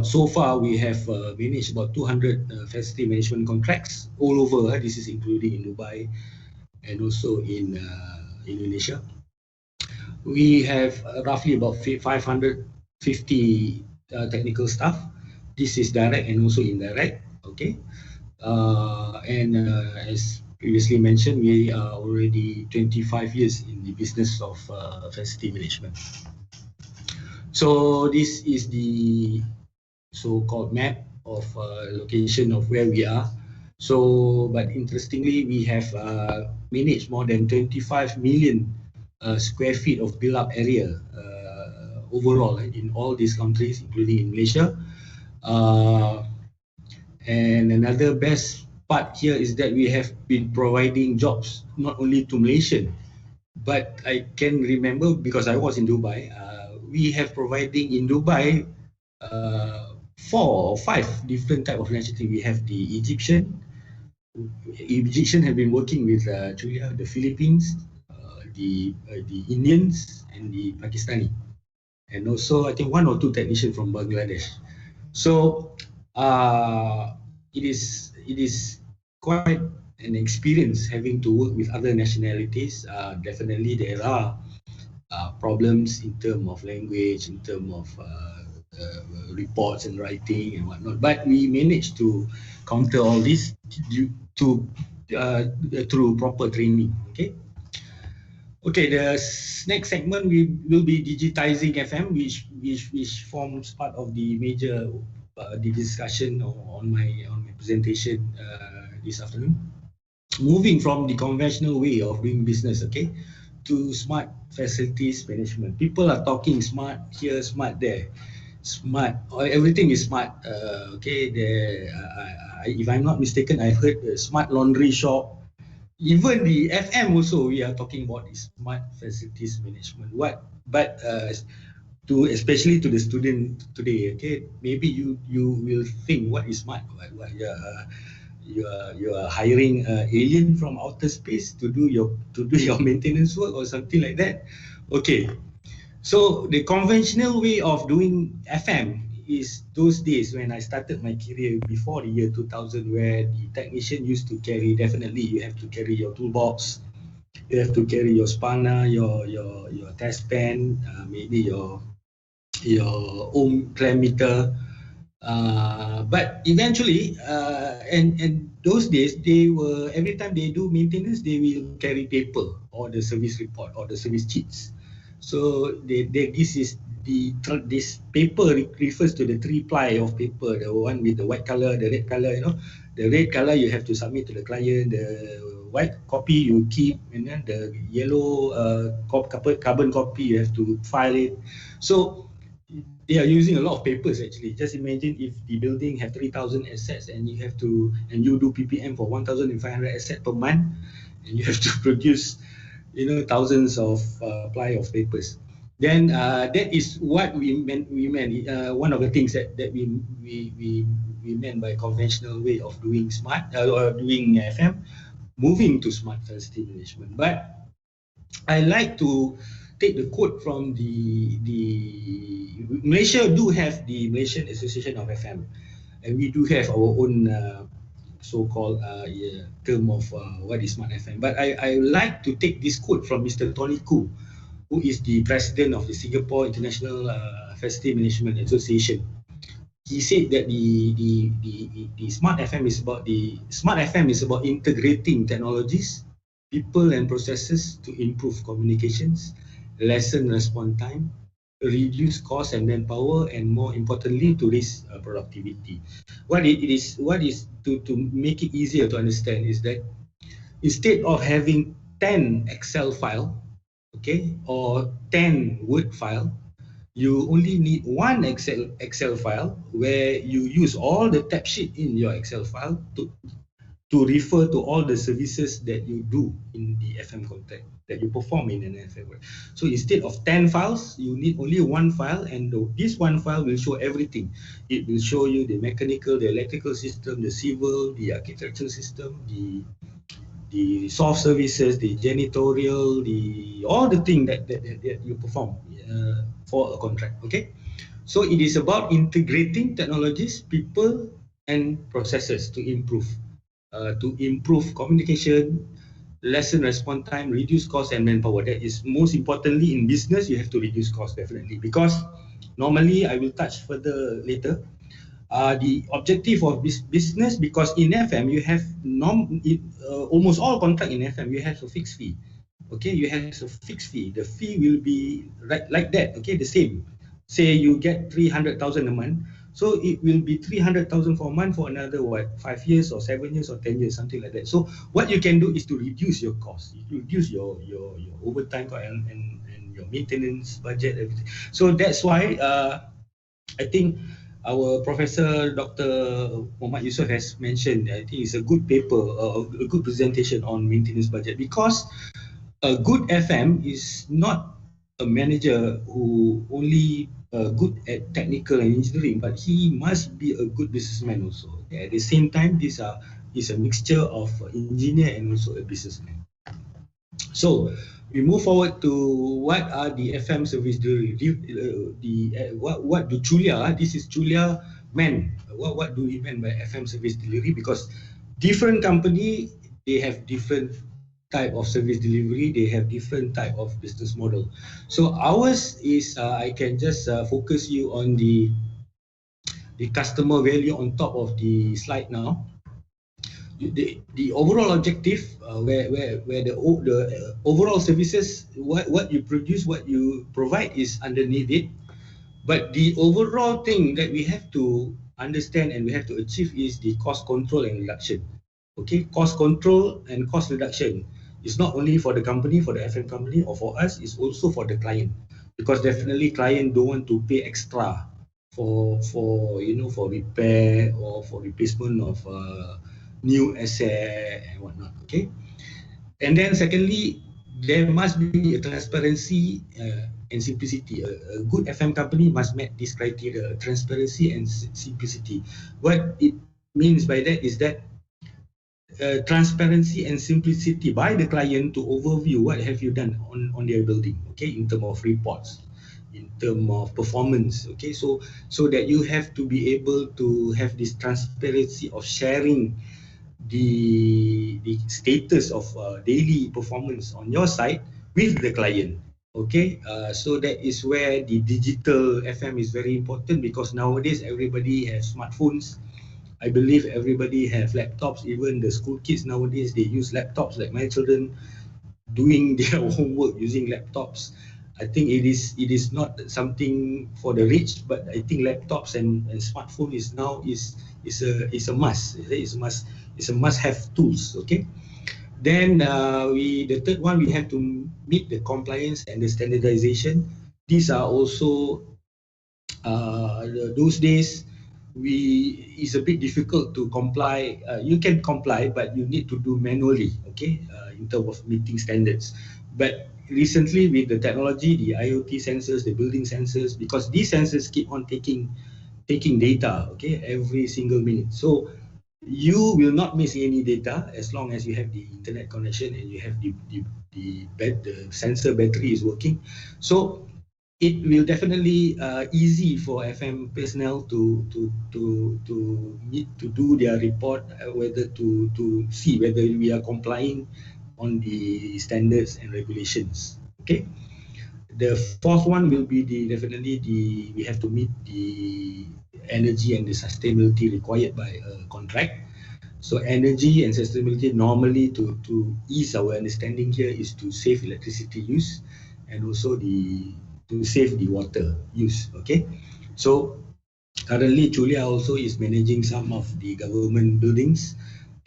so far we have managed about 200 facility management contracts all over. This is including in Dubai and also in Indonesia. We have roughly about 550 technical staff. This is direct and also indirect. Okay. As previously mentioned, we are already 25 years in the business of facility management. So this is the so-called map of location of where we are. So, but interestingly, we have managed more than 25 million square feet of built-up area overall in all these countries, including in Malaysia. And another best part here is that we have been providing jobs not only to Malaysian, but I can remember because I was in Dubai. We have providing in Dubai 4 or 5 different type of nationality. We have the Egyptian have been working with Julia, the Philippines, the Indians, and the Pakistani, and also I think 1 or 2 technicians from Bangladesh. So it is quite an experience having to work with other nationalities. Definitely there are problems in terms of language, in terms of reports and writing and whatnot, but we managed to counter all this through proper training. Okay, the next segment we will be digitizing FM, which forms part of the major the discussion on my presentation this afternoon. Moving from the conventional way of doing business, to smart facilities management. People are talking smart here, smart there, smart. Everything is smart. If I'm not mistaken, I've heard the smart laundry shop. Even the FM also, we are talking about smart facilities management. Especially to the student today, maybe you will think, what is smart? You are hiring an alien from outer space to do your maintenance work or something like that. Okay, so the conventional way of doing FM is those days when I started my career before the year 2000, where the technician used to carry, definitely you have to carry your toolbox, you have to carry your spanner, your test pen, maybe your ohm clamp meter. But eventually, and those days, they were, every time they do maintenance, they will carry paper or the service report or the service sheets. So this paper refers to the 3-ply of paper, the one with the white color, the red color. The red color you have to submit to the client, the white copy you keep, and then the yellow carbon copy you have to file it. So they are using a lot of papers actually. Just imagine if the building have 3,000 assets and you do PPM for 1,500 assets per month, and you have to produce thousands of ply of papers. Then that is what we meant. One of the things that we meant by conventional way of doing smart or doing FM, moving to smart facility management. But I like to take the quote from the Malaysia do have the Malaysian Association of FM, and we do have our own so-called term of what is smart FM. But I like to take this quote from Mr. Tony Koo, who is the president of the Singapore International Facility Management Association. He said that the smart FM is about integrating technologies, people and processes to improve communications, lessen response time, reduce cost and manpower, and more importantly, to raise productivity. What is to make it easier to understand is that instead of having 10 Excel file, or 10 Word file, you only need one Excel file where you use all the tab sheet in your Excel file to refer to all the services that you do in the FM contract, that you perform in an FM. So instead of 10 files, you need only one file, and this one file will show everything. It will show you the mechanical, the electrical system, the civil, the architectural system, the soft services, the janitorial, all the things that you perform for a contract. So it is about integrating technologies, people, and processes to improve communication, lessen response time, reduce cost and manpower. That is most importantly in business. You have to reduce cost, definitely, because normally, I will touch further later, the objective of this business, because in FM you have almost all contract in FM you have a fixed fee. You have a fixed fee. The fee will be like that. The same. Say you get 300,000 a month, so it will be 300,000 for a month for another 5 years or 7 years or 10 years, something like that. So what you can do is to reduce your cost, reduce your overtime and your maintenance budget, everything. So that's why I think our Professor Dr. Muhammad Yusof has mentioned, I think it's a good paper, a good presentation on maintenance budget, because a good FM is not a manager who only good at technical and engineering, but he must be a good businessman also. At the same time, is a mixture of engineer and also a businessman. So we move forward to what are the FM service delivery. What do Julia? This is Julia meant. What do we mean by FM service delivery? Because different company, they have different type of service delivery. They have different type of business model. So ours is I can just focus you on the customer value on top of the slide now. The overall objective, where the overall services, what you produce, what you provide is underneath it, but the overall thing that we have to understand and we have to achieve is the cost control and reduction. Okay, cost control and cost reduction is not only for the company, for the FM company, or for us, it's also for the client, because definitely client don't want to pay extra for for repair or for replacement of new asset and whatnot. Okay, and then secondly, there must be a transparency and simplicity. A good FM company must meet this criteria: transparency and simplicity. What it means by that is that transparency and simplicity by the client to overview what have you done on their building, okay, in terms of reports, in terms of performance, okay, so that you have to be able to have this transparency of sharing the status of daily performance on your side with the client. Okay, so that is where the digital FM is very important, because nowadays everybody has smartphones. I believe everybody have laptops. Even the school kids nowadays, they use laptops, like my children doing their homework using laptops. I think it is not something for the rich, but I think laptops and smartphone is now is a must. It's a must have tools. Okay. Then the third one, we have to meet the compliance and the standardization. These are also those days it's a bit difficult to comply. You can comply, but you need to do manually. Okay, in terms of meeting standards. But recently, with the technology, the IoT sensors, the building sensors, because these sensors keep on taking data, okay, every single minute. So you will not miss any data as long as you have the internet connection and you have the sensor battery is working. So it will definitely easy for FM personnel to do their report, whether to see whether we are complying on the standards and regulations. Okay. The fourth one will be we have to meet the energy and the sustainability required by a contract. So energy and sustainability, normally to ease our understanding here, is to save electricity use and also to save the water use. Okay, so currently Julia also is managing some of the government buildings,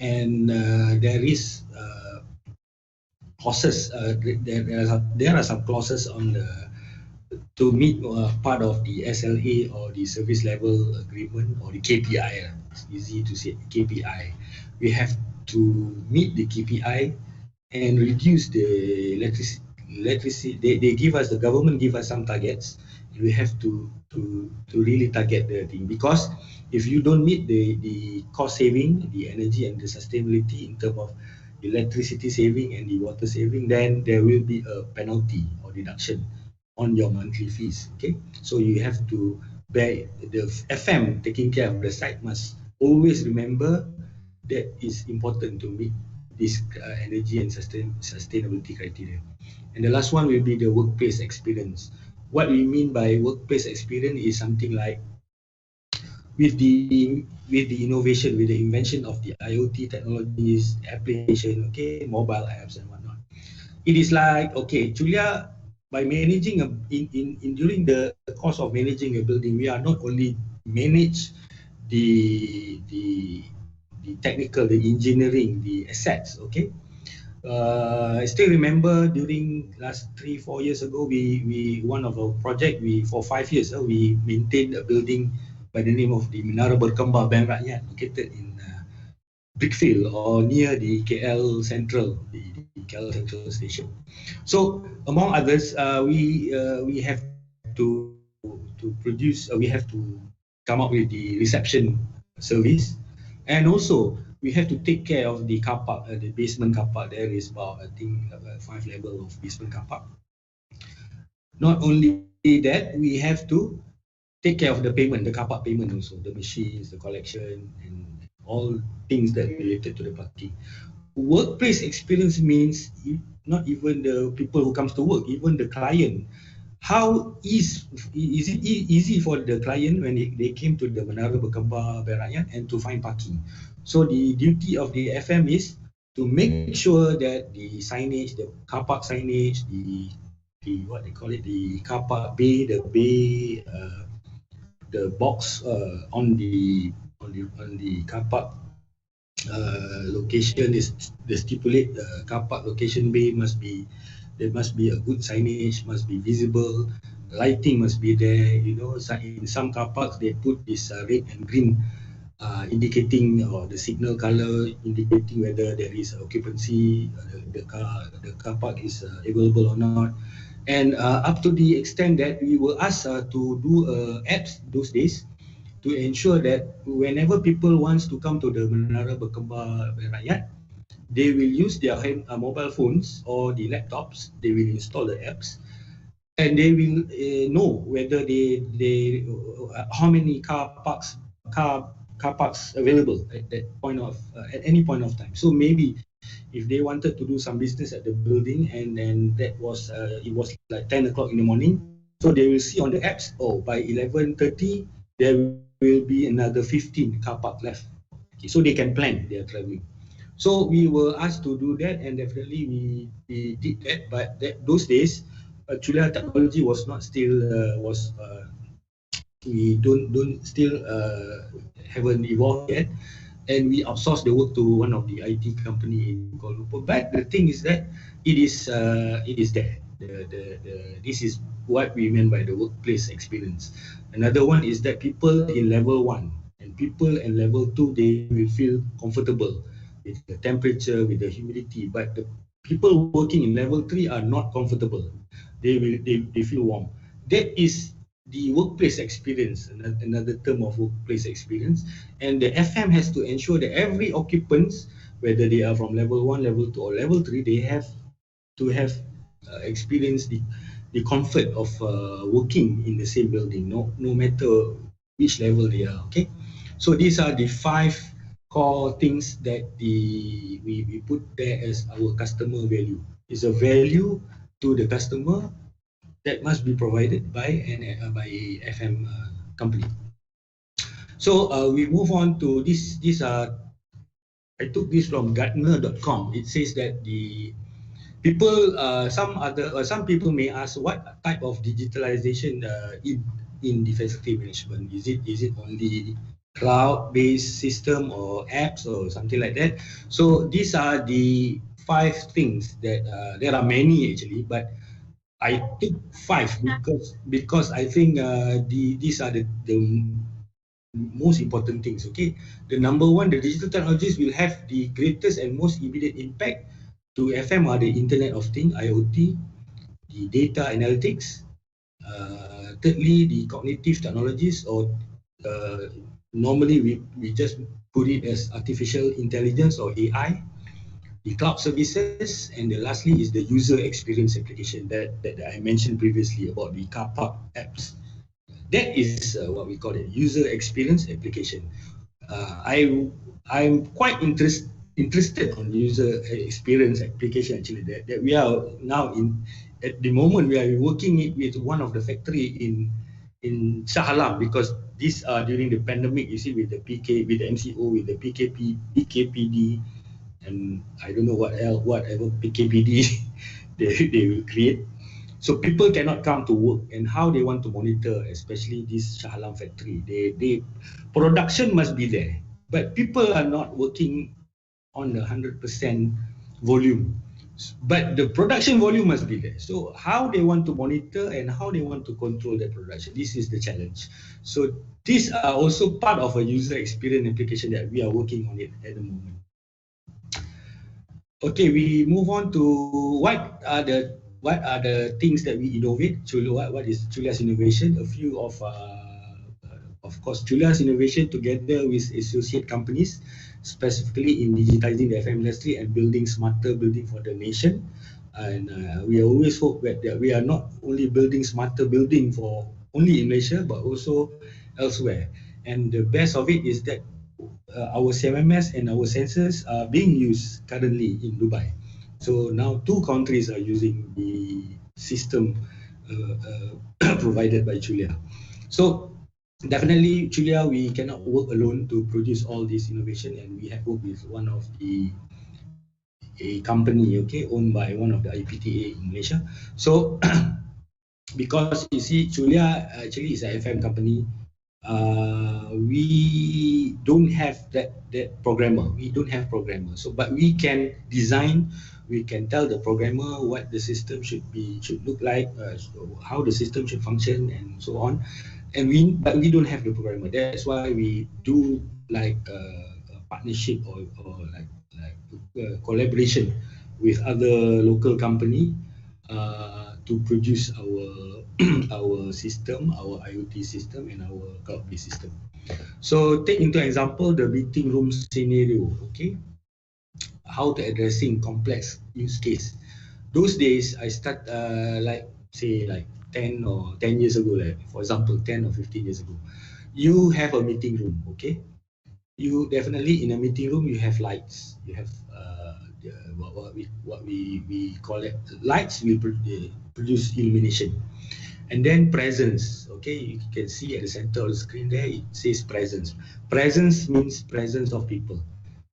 and there is clauses. There are some clauses on the to meet part of the SLA or the service level agreement or the KPI. It's easy to say KPI. We have to meet the KPI and reduce the electricity. They give us, the government give us some targets. We have to really target the thing, because if you don't meet the cost saving, the energy and the sustainability in terms of electricity saving and the water saving, then there will be a penalty or deduction on your monthly fees. Okay, so you have to bear. The FM taking care of the site must always remember that it's important to meet this energy and sustainability criteria. And the last one will be the workplace experience. What we mean by workplace experience is something like with the innovation, with the invention of the IoT technologies, application, okay, mobile apps and whatnot. It is like, okay, Julia, by managing during the course of managing a building, we are not only manage the technical, the engineering, the assets. Okay, I still remember during last 3-4 years ago, we one of our project, for 5 years we maintained a building by the name of the Menara Berkembar Bank Rakyat, located in Brickfield or near the KL Central, the KL Central Station. So, among others, we have to produce. We have to come up with the reception service, and also we have to take care of the car park, the basement car park. There is about, I think, 5 levels of basement car park. Not only that, we have to take care of the payment, the car park payment also, the machines, the collection, and all things that related to the parking. Workplace experience means not even the people who comes to work, even the client. How is it easy for the client when they came to the Menara Berkembar Bank Rakyat and to find parking? So the duty of the FM is to make sure that the signage, the car park signage, the what they call it, the car park bay, the box on the car park location is the stipulate car park location bay there must be a good signage, must be visible, lighting must be there. You know, in some car parks they put this red and green indicating, or the signal color indicating whether there is occupancy, the car park is available or not. And up to the extent that we were asked to do apps those days to ensure that whenever people wants to come to the Menara Berkembar Bank Rakyat, they will use their mobile phones or the laptops. They will install the apps, and they will know whether they how many car parks available at that point of at any point of time. So maybe if they wanted to do some business at the building, and then that was it was like 10 o'clock in the morning, so they will see on the apps, oh, by 11:30 there will be another 15 car park left. Okay, so they can plan their traveling. So we were asked to do that, and definitely we did that. But those days, actually, technology was not still we don't still haven't evolved yet, and we outsourced the work to one of the IT company in Kuala Lumpur. But the thing is that it is there. This is what we meant by the workplace experience. Another one is that people in level 1 and people in level 2, they will feel comfortable with the temperature, with the humidity. But the people working in level 3 are not comfortable. They feel warm. That is the workplace experience, another term of workplace experience. And the FM has to ensure that every occupants, whether they are from level 1, level 2 or level 3, they have to have experienced the comfort of working in the same building, no matter which level they are. Okay, so these are the 5 core things that we put there as our customer value. It's a value to the customer that must be provided by FM company. So we move on to this. These are, I took this from Gartner.com. It says that the people, some people may ask, what type of digitalization in the facility management? Is it only cloud-based system or apps or something like that? So these are the 5 things that there are many actually, but I took 5 because I think these are the most important things. Okay, the number 1, the digital technologies will have the greatest and most immediate impact to FM are the Internet of Things, IoT, the data analytics. Thirdly, the cognitive technologies, or normally we just put it as artificial intelligence or AI. The cloud services, and lastly is the user experience application that I mentioned previously about the car park apps. That is what we call it, user experience application. I'm quite interested on user experience application actually. That we are now at the moment we are working with one of the factory in Shah Alam, because these are during the pandemic. You see, with the MCO, with the PKPD. And I don't know whatever PKPD they will create. So people cannot come to work, and how they want to monitor, especially this Shah Alam factory. They production must be there, but people are not working on the 100% volume. But the production volume must be there. So how they want to monitor and how they want to control the production, this is the challenge. So these are also part of a user experience application that we are working on it at the moment. Okay, we move on to what are the things that we innovate. What is Julia's innovation? A few of course, Julia's innovation together with associate companies, specifically in digitizing the FM industry and building smarter building for the nation. And we always hope that we are not only building smarter building for only in Malaysia, but also elsewhere. And the best of it is that our CMMS and our sensors are being used currently in Dubai. So now 2 countries are using the system provided by Julia. So definitely, Julia, we cannot work alone to produce all this innovation, and we have worked with one of a company, okay, owned by one of the IPTA in Malaysia. So because you see, Julia actually is an FM company. We don't have that programmer. We don't have programmer. So, but we can design. We can tell the programmer what the system should look like, how the system should function, and so on. But we don't have the programmer. That's why we do like a partnership or like collaboration with other local company to produce our system, our IoT system, and our cloud-based system. So take into example the meeting room scenario. Okay, how to addressing complex use case. Those days I start like 10 years ago, like for example 10 or 15 years ago. You have a meeting room, okay? You definitely in a meeting room you have lights. You have what we call it lights will produce illumination, and then presence. Okay, you can see at the center of the screen there it says presence. Presence means presence of people,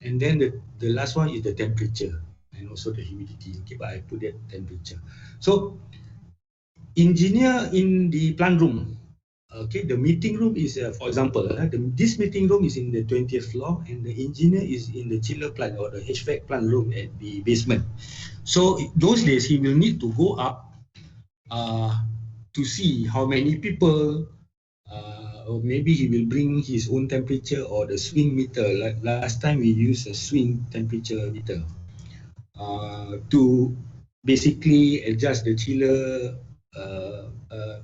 and then the last one is the temperature and also the humidity. Okay, but I put that temperature. So engineer in the plant room. Okay, the meeting room is, for example, this meeting room is in the 20th floor, and the engineer is in the chiller plant or the HVAC plant room at the basement. So those days he will need to go up to see how many people, or maybe he will bring his own temperature or the swing meter. Like last time we used a swing temperature meter to basically adjust the chiller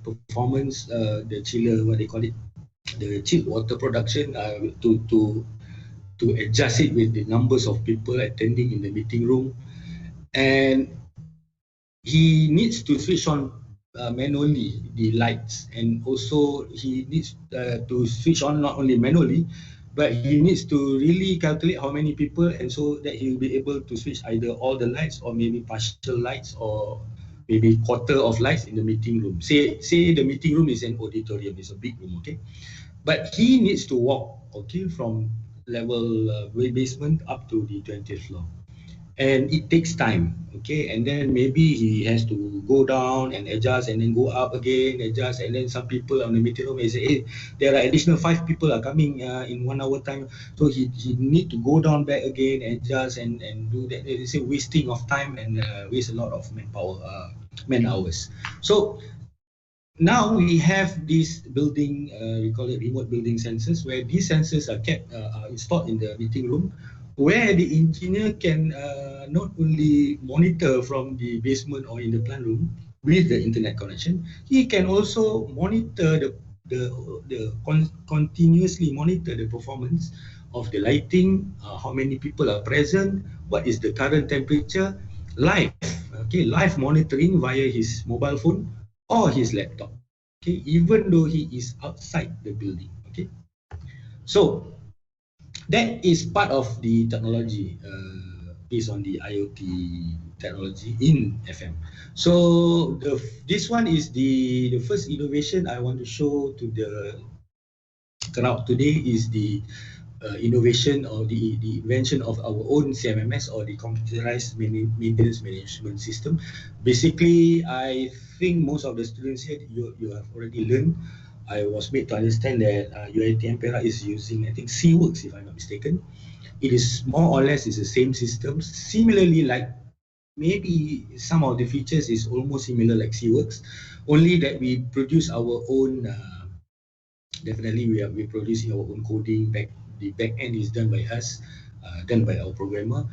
performance, the chiller, what they call it, the chilled water production, to adjust it with the numbers of people attending in the meeting room. And he needs to switch on manually the lights, and also he needs to switch on not only manually, but he needs to really calculate how many people, and so that he will be able to switch either all the lights or maybe partial lights or maybe quarter of lights in the meeting room. Say the meeting room is an auditorium, it's a big room, okay? But he needs to walk, okay, from level basement up to the 20th floor. And it takes time, okay? And then maybe he has to go down and adjust and then go up again, adjust, and then some people on the meeting room may say, hey, there are additional 5 people are coming in 1 hour time. So he need to go down back again, adjust and do that. It's a wasting of time and waste a lot of manpower, man hours. So now we have this building, we call it remote building sensors, where these sensors are kept installed in the meeting room, where the engineer can not only monitor from the basement or in the plant room with the internet connection, he can also monitor continuously monitor the performance of the lighting, how many people are present, what is the current temperature, live, okay, live monitoring via his mobile phone or his laptop, okay, even though he is outside the building, okay. So that is part of the technology based on the IoT technology in FM. So this one is the first innovation I want to show to the crowd today is the innovation or the invention of our own CMMS or the computerized maintenance management system. Basically, I think most of the students here, you have already learned. I was made to understand that UiTM Perak is using, I think, C-Works, if I'm not mistaken. It is more or less is the same system, similarly like maybe some of the features is almost similar like CWorks, only that we produce our own. Definitely, we're producing our own coding. The back end is done by us, done by our programmer,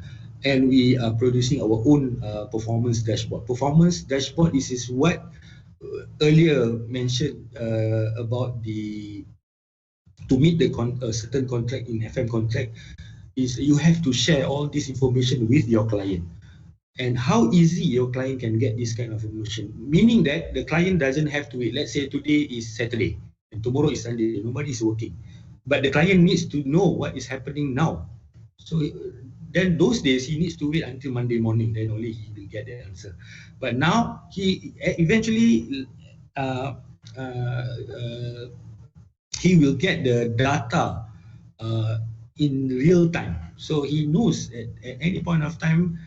and we are producing our own performance dashboard. Performance dashboard is what earlier mentioned about the to meet the certain contract in FM contract is you have to share all this information with your client. And how easy your client can get this kind of information, meaning that the client doesn't have to wait. Let's say today is Saturday and tomorrow is Sunday, nobody is working, but the client needs to know what is happening now. So then those days he needs to wait until Monday morning, then only he will get the answer. But now he eventually he will get the data in real time. So he knows at any point of time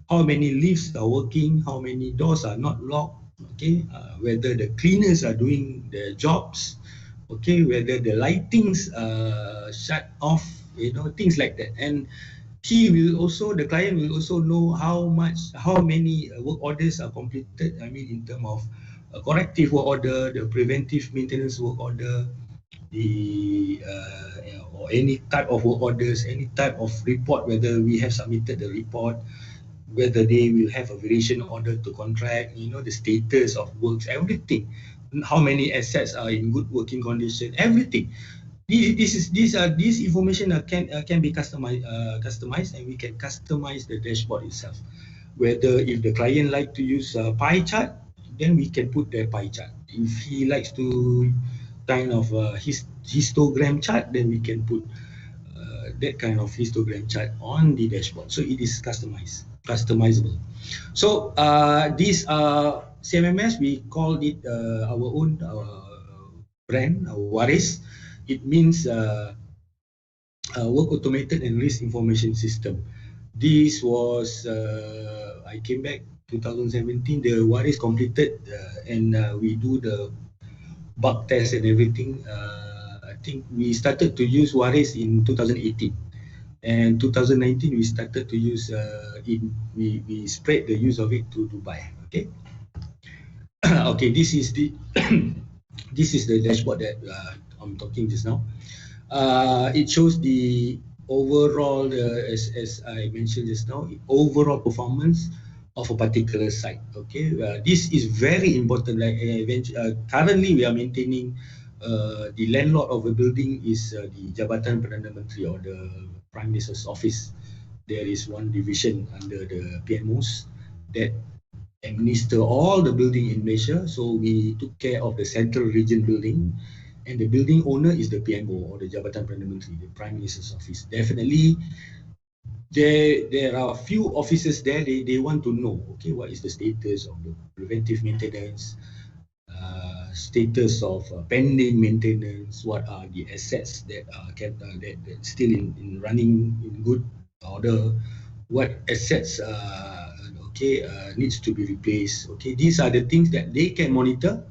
how many lifts are working, how many doors are not locked, okay, whether the cleaners are doing their jobs, okay, whether the lightings are shut off, things like that. And the client will also know how many work orders are completed. I mean, in terms of a corrective work order, the preventive maintenance work order, or any type of work orders, any type of report, whether we have submitted the report, whether they will have a variation order to contract, the status of works, everything, how many assets are in good working condition, everything. This information can be customized, and we can customize the dashboard itself. Whether if the client like to use a pie chart, then we can put the pie chart. If he likes to kind of histogram chart, then we can put that kind of histogram chart on the dashboard. So it is customizable. So this CMMS, we called it our own brand, Waris. It means Work Automated and Risk Information System. This was, I came back 2017, the Waris completed, and we do the bug test and everything. I think we started to use Waris in 2018. And 2019 we started to use we spread the use of it to Dubai. Okay. Okay, this is the this is the dashboard that I'm talking just now. It shows the overall, as I mentioned just now, overall performance of a particular site. Okay, this is very important. Like currently we are maintaining the landlord of a building is the Jabatan Perdana Menteri or the Prime Minister's office. There is one division under the PMOs that administer all the building in Malaysia. So we took care of the central region building, and the building owner is the PMO or the Jabatan Perdana Menteri, the Prime Minister's office. Definitely, there are a few officers there. They want to know, okay, what is the status of the preventive maintenance, status of pending maintenance, what are the assets that are that still in running in good order, what assets needs to be replaced. Okay, these are the things that they can monitor.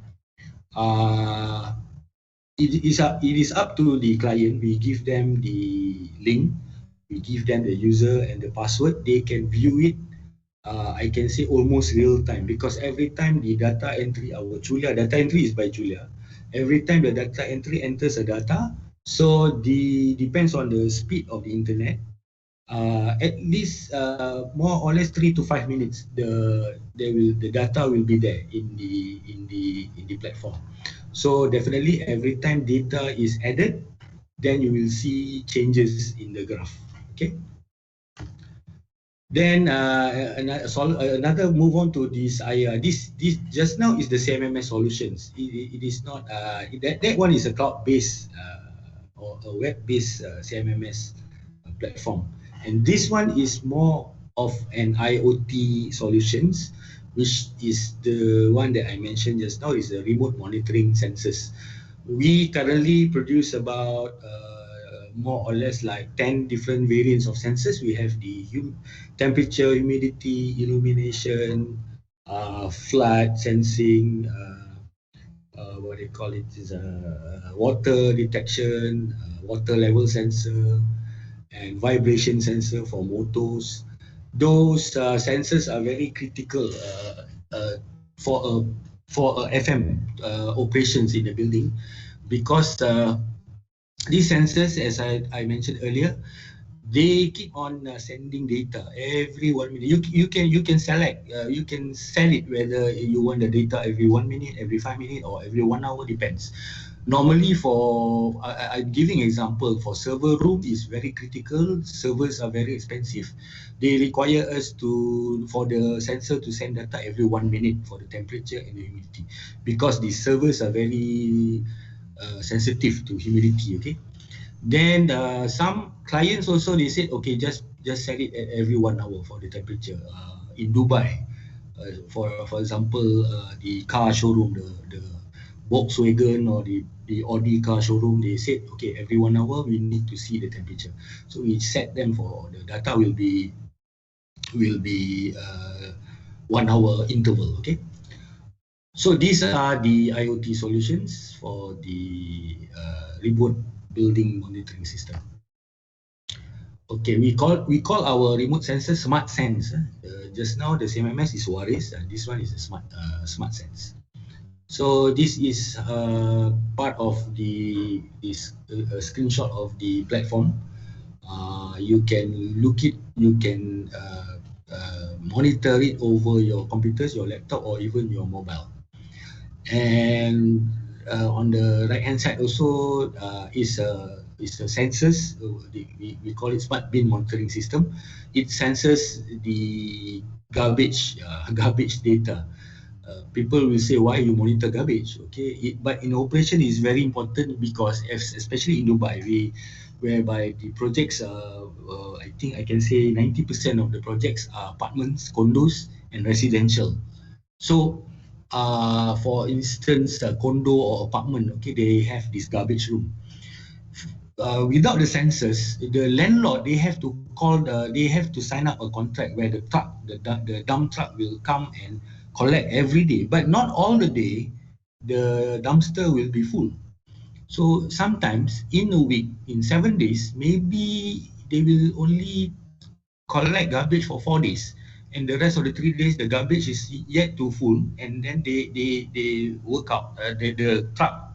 It is up to the client. We give them the link, we give them the user and the password. They can view it. I can say almost real time, because every time the data entry, our Julia data entry is by Julia. Every time the data entry enters a data, so depends on the speed of the internet. At least more or less 3 to 5 minutes, the data will be there in the platform. So definitely every time data is added, then you will see changes in the graph. Okay. Then another move on to this. This just now is the CMMS solutions. It is not that one is a cloud-based or a web-based CMMS platform, and this one is more of an IoT solutions, which is the one that I mentioned just now, is the remote monitoring sensors. We currently produce about more or less like 10 different variants of sensors. We have the temperature, humidity, illumination, flood sensing, what they call it is water detection, water level sensor, and vibration sensor for motors. those sensors are very critical for FM operations in the building, because these sensors, as I mentioned earlier, they keep on sending data every 1 minute. You can select, you can sell it whether you want the data every 1 minute, every 5 minutes, or every 1 hour, depends. Normally, for I'm giving example, for server room is very critical. Servers are very expensive. They require us for the sensor to send data every 1 minute for the temperature and the humidity, because the servers are very sensitive to humidity. Okay. Then some clients also, they said, okay, just set it at every 1 hour for the temperature. In Dubai, for example, the car showroom, the Volkswagen or the Audi car showroom, they said, okay, every 1 hour we need to see the temperature. So we set them for the data will be 1 hour interval. Okay. So these are the IoT solutions for the remote building monitoring system. Okay, we call our remote sensor Smart Sense. Just now the CMMS is Waris, and this one is a Smart Sense. So this is part of this screenshot of the platform. You can look it, you can monitor it over your computers, your laptop, or even your mobile. And on the right hand side also is the sensors. We call it smart bin monitoring system. It senses the garbage data. People will say, why you monitor garbage? Okay, but in operation is very important, because especially in Dubai, whereby the projects I think I can say 90% of the projects are apartments, condos, and residential. So for instance, a condo or apartment, okay, they have this garbage room. Without the sensors, the landlord, they have to sign up a contract where the dump truck will come and collect every day, but not all the day the dumpster will be full. So sometimes in a week, in 7 days, maybe they will only collect garbage for 4 days, and the rest of the 3 days the garbage is yet to full, and then they work out, the truck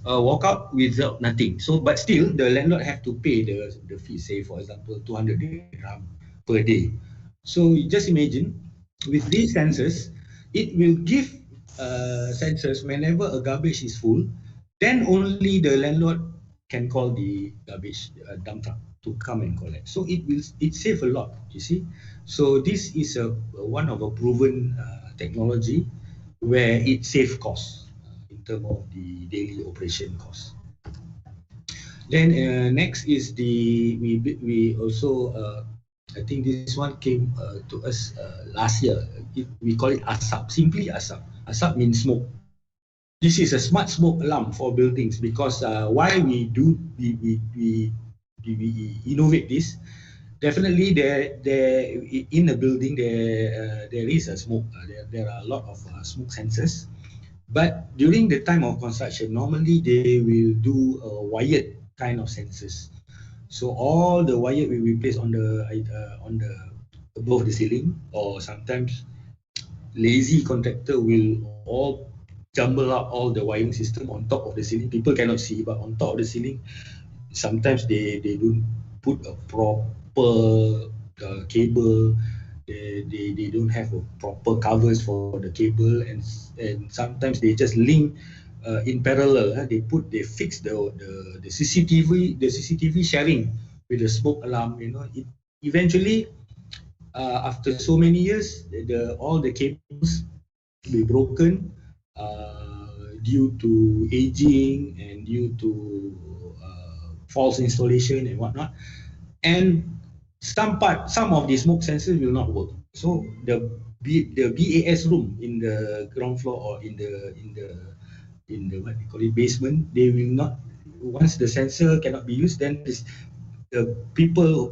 walk out without nothing. So but still the landlord have to pay the fee, say for example 200 dirham per day. So just imagine, with these sensors, it will give sensors whenever a garbage is full, then only the landlord can call the garbage dump truck to come and collect. So it save a lot, you see. So this is one of a proven technology where it save costs in terms of the daily operation costs. Then next is we also I think this one came to us last year. We call it ASAP, simply ASAP. ASAP means smoke. This is a smart smoke alarm for buildings, because why we innovate this. Definitely, there in a building there is a smoke. There are a lot of smoke sensors, but during the time of construction, normally they will do wired kind of sensors. So all the wire will be placed on the above the ceiling, or sometimes lazy contractor will all jumble up all the wiring system on top of the ceiling. People cannot see, but on top of the ceiling, sometimes they don't put a proper cable. They don't have a proper covers for the cable, and sometimes they just link in parallel. They fix the CCTV sharing with the smoke alarm. You know, it eventually after so many years, all the cables will be broken due to aging and due to false installation and whatnot. And some of the smoke sensors will not work. So the BAS room in the ground floor or in the what we call it, basement, they will not. Once the sensor cannot be used, then the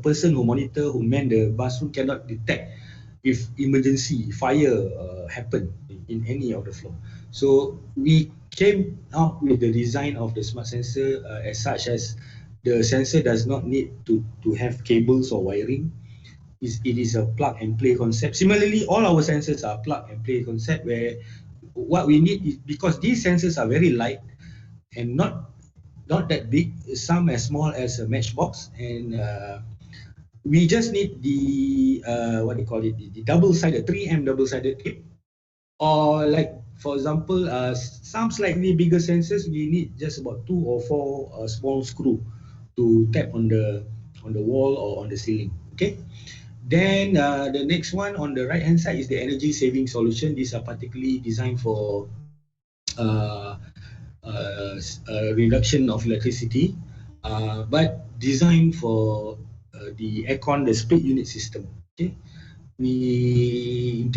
person who monitor, who man the bathroom, cannot detect if emergency fire happen in any of the floor. So we came out with the design of the smart sensor as such as the sensor does not need to have cables or wiring. it is a plug and play concept. Similarly, all our sensors are plug and play concept, where what we need is, because these sensors are very light and not that big, some as small as a matchbox, and we just need the what do you call it, the double-sided 3M double-sided tape, or like for example some slightly bigger sensors, we need just about 2 or 4 small screw to tap on the wall or on the ceiling. Okay. Then the next one on the right hand side is the energy saving solution. These are particularly designed for reduction of electricity, but designed for the aircon, the split unit system. Okay, we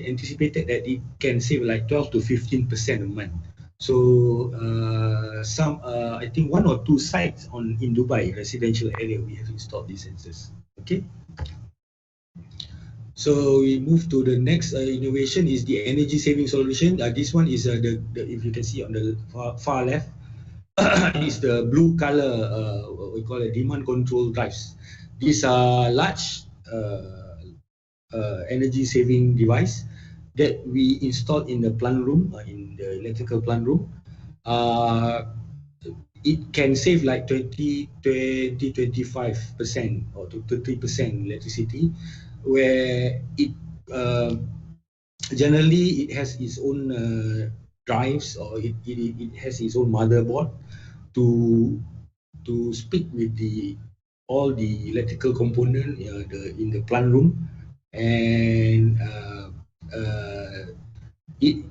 anticipated that it can save like 12 to 15% a month. So some I think 1 or 2 sites in Dubai residential area we have installed these sensors. Okay. So we move to the next innovation is the energy saving solution. This one is the if you can see on the far left is the blue color we call it demand control drives. These are large energy saving device that we installed in the plant room, in the electrical plant room. It can save like 25% or to 30% electricity, where it generally it has its own drives, or it has its own motherboard to speak with all the electrical component in the plant room, and it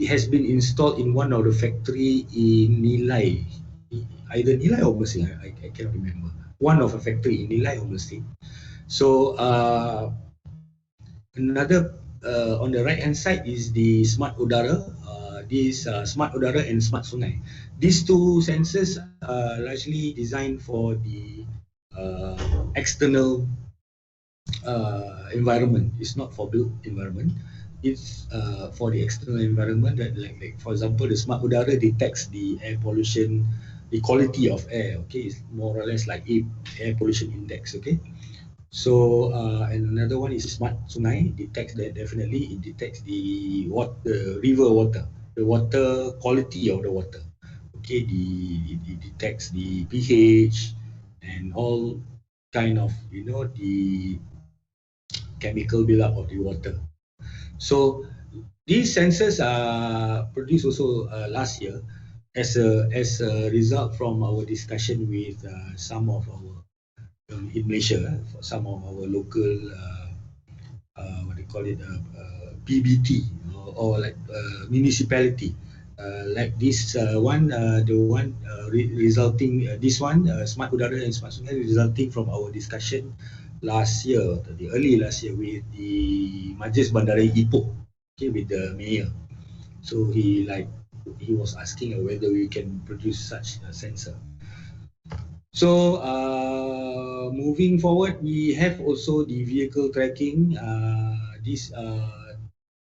has been installed in one of the factory in Nilai, either Nilai or Mersing, I cannot remember. One of a factory in Nilai or Mersing. So another on the right hand side is the smart udara. This smart udara and smart sungai. These two sensors are largely designed for the external environment. It's not for built environment. It's for the external environment. That like for example, the smart udara detects the air pollution, the quality of air. Okay, it's more or less like air pollution index. Okay. So and another one is smart sungai. Detects that, definitely it detects the river water, the water quality of the water. Okay, it detects the pH and all kind of the chemical buildup of the water. So these sensors are produced also last year as a result from our discussion with some of our in Malaysia, for some of our local what they call it PBT or like municipality, like this one, the one resulting this one smart udara and smart sungai resulting from our discussion last year, the early last year, with the Majlis Bandaraya Ipoh, okay, with the mayor. So he was asking whether we can produce such a sensor. So moving forward, we have also the vehicle tracking. These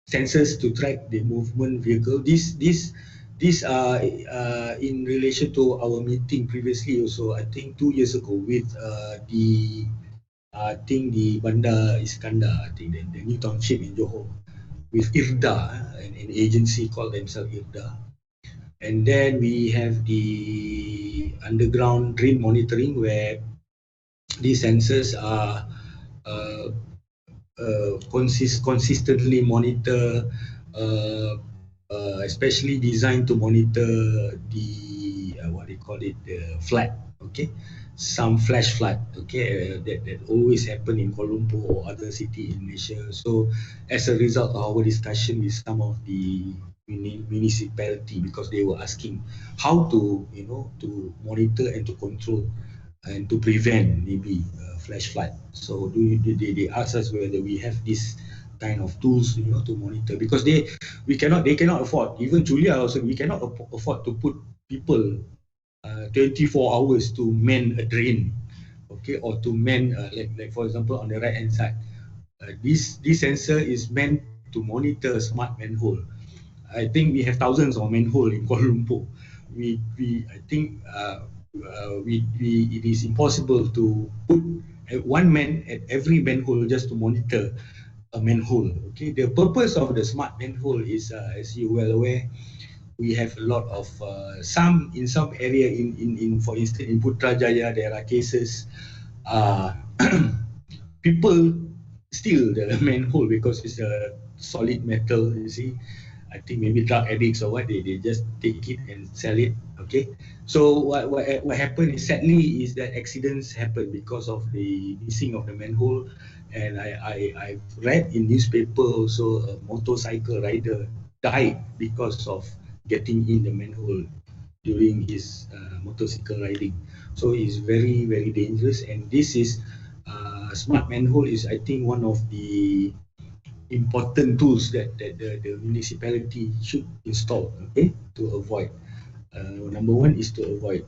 sensors to track the movement vehicle. These are in relation to our meeting previously also, I think 2 years ago, with the Bandar Iskandar, I think the new township in Johor, with IRDA, an agency called themselves IRDA. And then we have the underground drain monitoring, where these sensors are consistently monitor, especially designed to monitor the what they call it, the flood. Okay, some flash flood. Okay, that always happen in Kuala Lumpur or other city in Malaysia. So as a result of our discussion with some of the municipality, because they were asking how to to monitor and to control and to prevent maybe flash flood. So they ask us whether we have this kind of tools to monitor, because they cannot afford, even Julia also, we cannot afford to put people 24 hours to man a drain, okay, or to man like for example on the right hand side, this sensor is meant to monitor smart manhole. I think we have thousands of manhole in Kuala Lumpur. I think it is impossible to put one man at every manhole just to monitor a manhole. Okay, the purpose of the smart manhole is, as you well aware, we have a lot of in some area in for instance in Putrajaya there are cases people steal the manhole because it's a solid metal, you see. I think maybe drug addicts or what, they just take it and sell it. Okay, so what happened is, sadly, is that accidents happen because of the missing of the manhole. And I read in newspaper also a motorcycle rider died because of getting in the manhole during his motorcycle riding. So it's very, very dangerous. And this is smart manhole is, I think, one of the important tools that the municipality should install, okay, to avoid. Number one is to avoid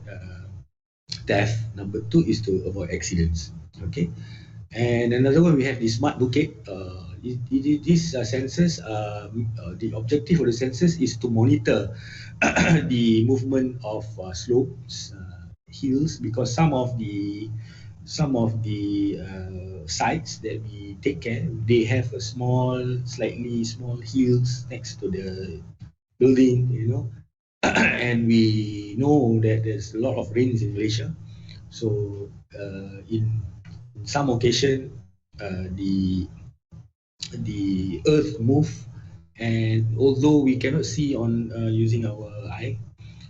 theft. Number two is to avoid accidents. Okay, and another one, we have the smart bouquet. These sensors, the objective of the sensors is to monitor the movement of slopes, hills, because some of the sites that we take care, they have a slightly small hills next to the building, you know. And we know that there's a lot of rains in Malaysia, so in some occasion the earth move, and although we cannot see on using our eye,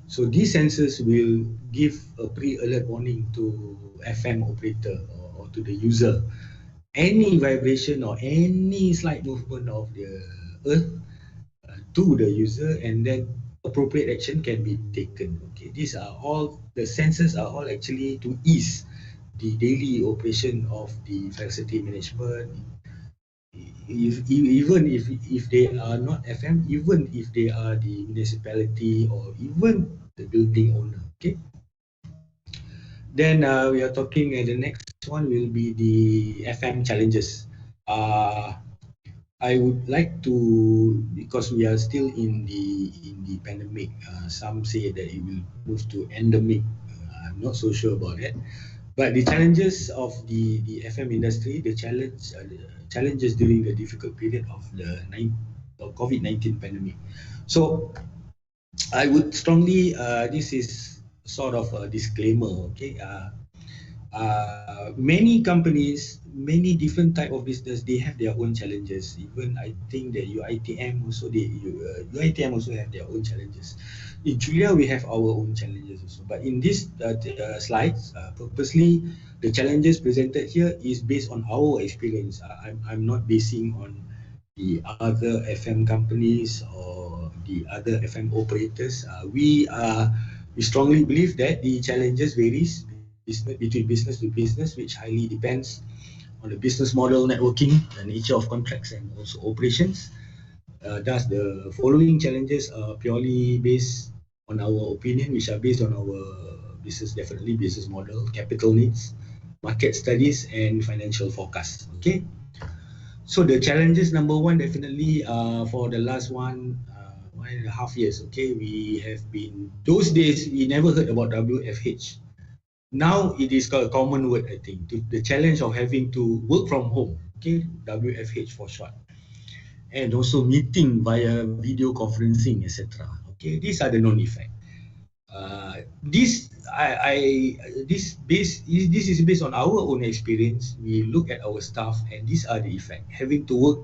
so these sensors will give a pre-alert warning to FM operator or to the user. Any vibration or any slight movement of the earth to the user, and then appropriate action can be taken. Okay, these are all, the sensors are all actually to ease the daily operation of the facility management. Even if they are not FM, even if they are the municipality or even the building owner. Okay. Then we are talking, and the next one will be the FM challenges. I would like to, because we are still in the pandemic, some say that it will move to endemic. I'm not so sure about that. But the challenges of the FM industry, the challenges during the difficult period of the COVID-19 pandemic. So I would strongly, this is sort of a disclaimer, okay? Many companies, many different type of business, they have their own challenges. Even I think that UiTM also, UiTM also have their own challenges. In Julia, we have our own challenges also. But in this slides, purposely, the challenges presented here is based on our experience. I'm not basing on the other FM companies or the other FM operators. We strongly believe that the challenges varies between business to business, which highly depends on the business model, networking, the nature of contracts, and also operations. Thus, the following challenges are purely based on our opinion, which are based on our business, definitely business model, capital needs, market studies, and financial forecasts. Okay. So the challenges, number one, definitely for the last 1.5 years. Okay, we have been, those days we never heard about WFH. Now it is a common word, I think, the challenge of having to work from home, okay, WFH for short, and also meeting via video conferencing, etc. Okay, these are the known effects. This is based on our own experience. We look at our staff, and these are the effects. Having to work,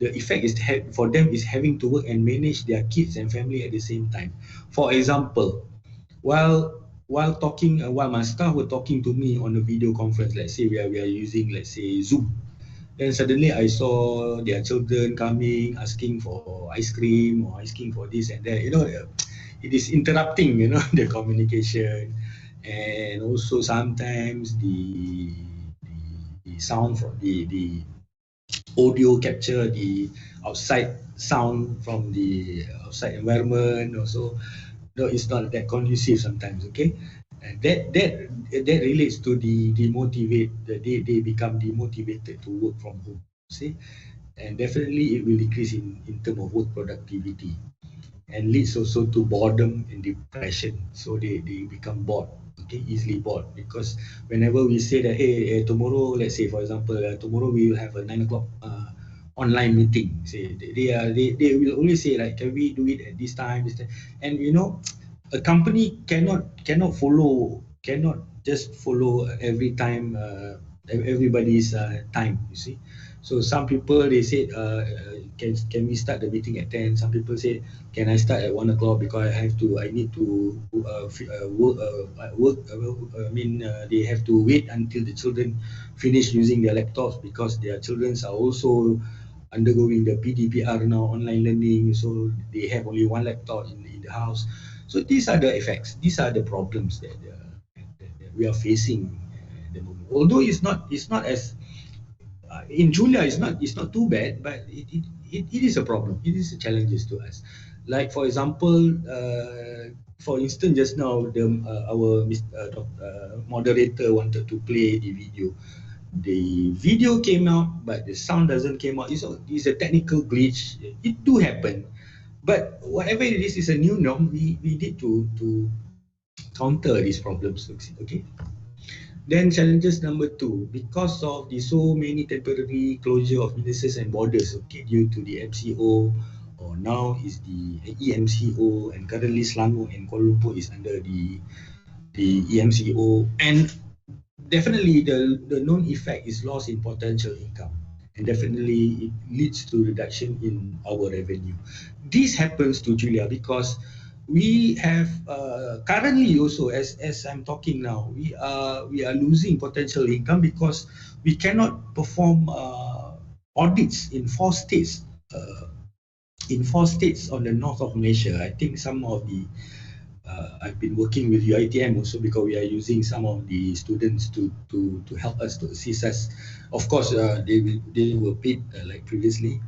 the effect is for them is having to work and manage their kids and family at the same time. For example, while my staff were talking to me on a video conference, let's say we are using, let's say, Zoom, then suddenly I saw their children coming asking for ice cream or asking for this and that. You know, it is interrupting, you know, the communication, and also sometimes the sound from the audio capture the outside sound from the outside environment also. No, it's not that conducive sometimes. Okay, and that relates to they become demotivated to work from home. See, and definitely it will decrease in terms of work productivity. and leads also to boredom and depression. So they become bored, okay, easily bored, because whenever we say that, hey, tomorrow, let's say for example, tomorrow we will have a 9 o'clock online meeting. Say they will always say like, can we do it at this time, and you know, a company cannot follow, cannot just follow every time everybody's time. You see, so some people they say, can we start the meeting at 10? Some people say, can I start at 1 o'clock because I need to work. They have to wait until the children finish using their laptops because their children are also undergoing the PDPR now, online learning. So they have only one laptop in the house. So these are the effects. These are the problems that we are facing at the moment. Although it's not as in Julia, it's not too bad, but it is a problem. It is a challenges to us. Like for example, for instance, just now our moderator wanted to play the video. The video came out, but the sound doesn't came out. It's a technical glitch. It do happen, but whatever it is a new norm. We need to counter these problems. Okay. Then challenges number 2, because of the so many temporary closure of businesses and borders, okay, due to the MCO, or now is the EMCO, and currently Selangor and Kuala Lumpur is under the EMCO, and definitely the known effect is loss in potential income, and definitely it leads to reduction in our revenue. This happens to Julia because we have currently also, as I'm talking now, we are losing potential income because we cannot perform audits in 4 states. In 4 states on the north of Malaysia. I think some of the I've been working with UiTM also because we are using some of the students to help us, to assist us. Of course, they were paid like previously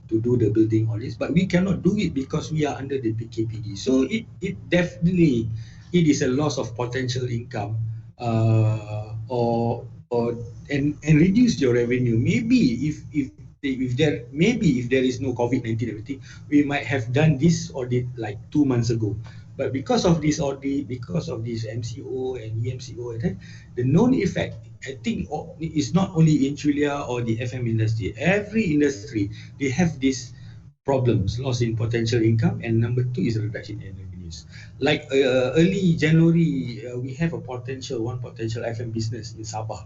to do the building audits, but we cannot do it because we are under the PKPD. So it definitely is a loss of potential income, and reduce your revenue. Maybe if there is no COVID-19 everything, we might have done this audit like 2 months ago. But because of this audit, because of this MCO and EMCO, the known effect, I think, is not only in Julia or the FM industry. Every industry, they have these problems, loss in potential income, and number 2 is a reduction in revenues. Like early January, we have one potential FM business in Sabah,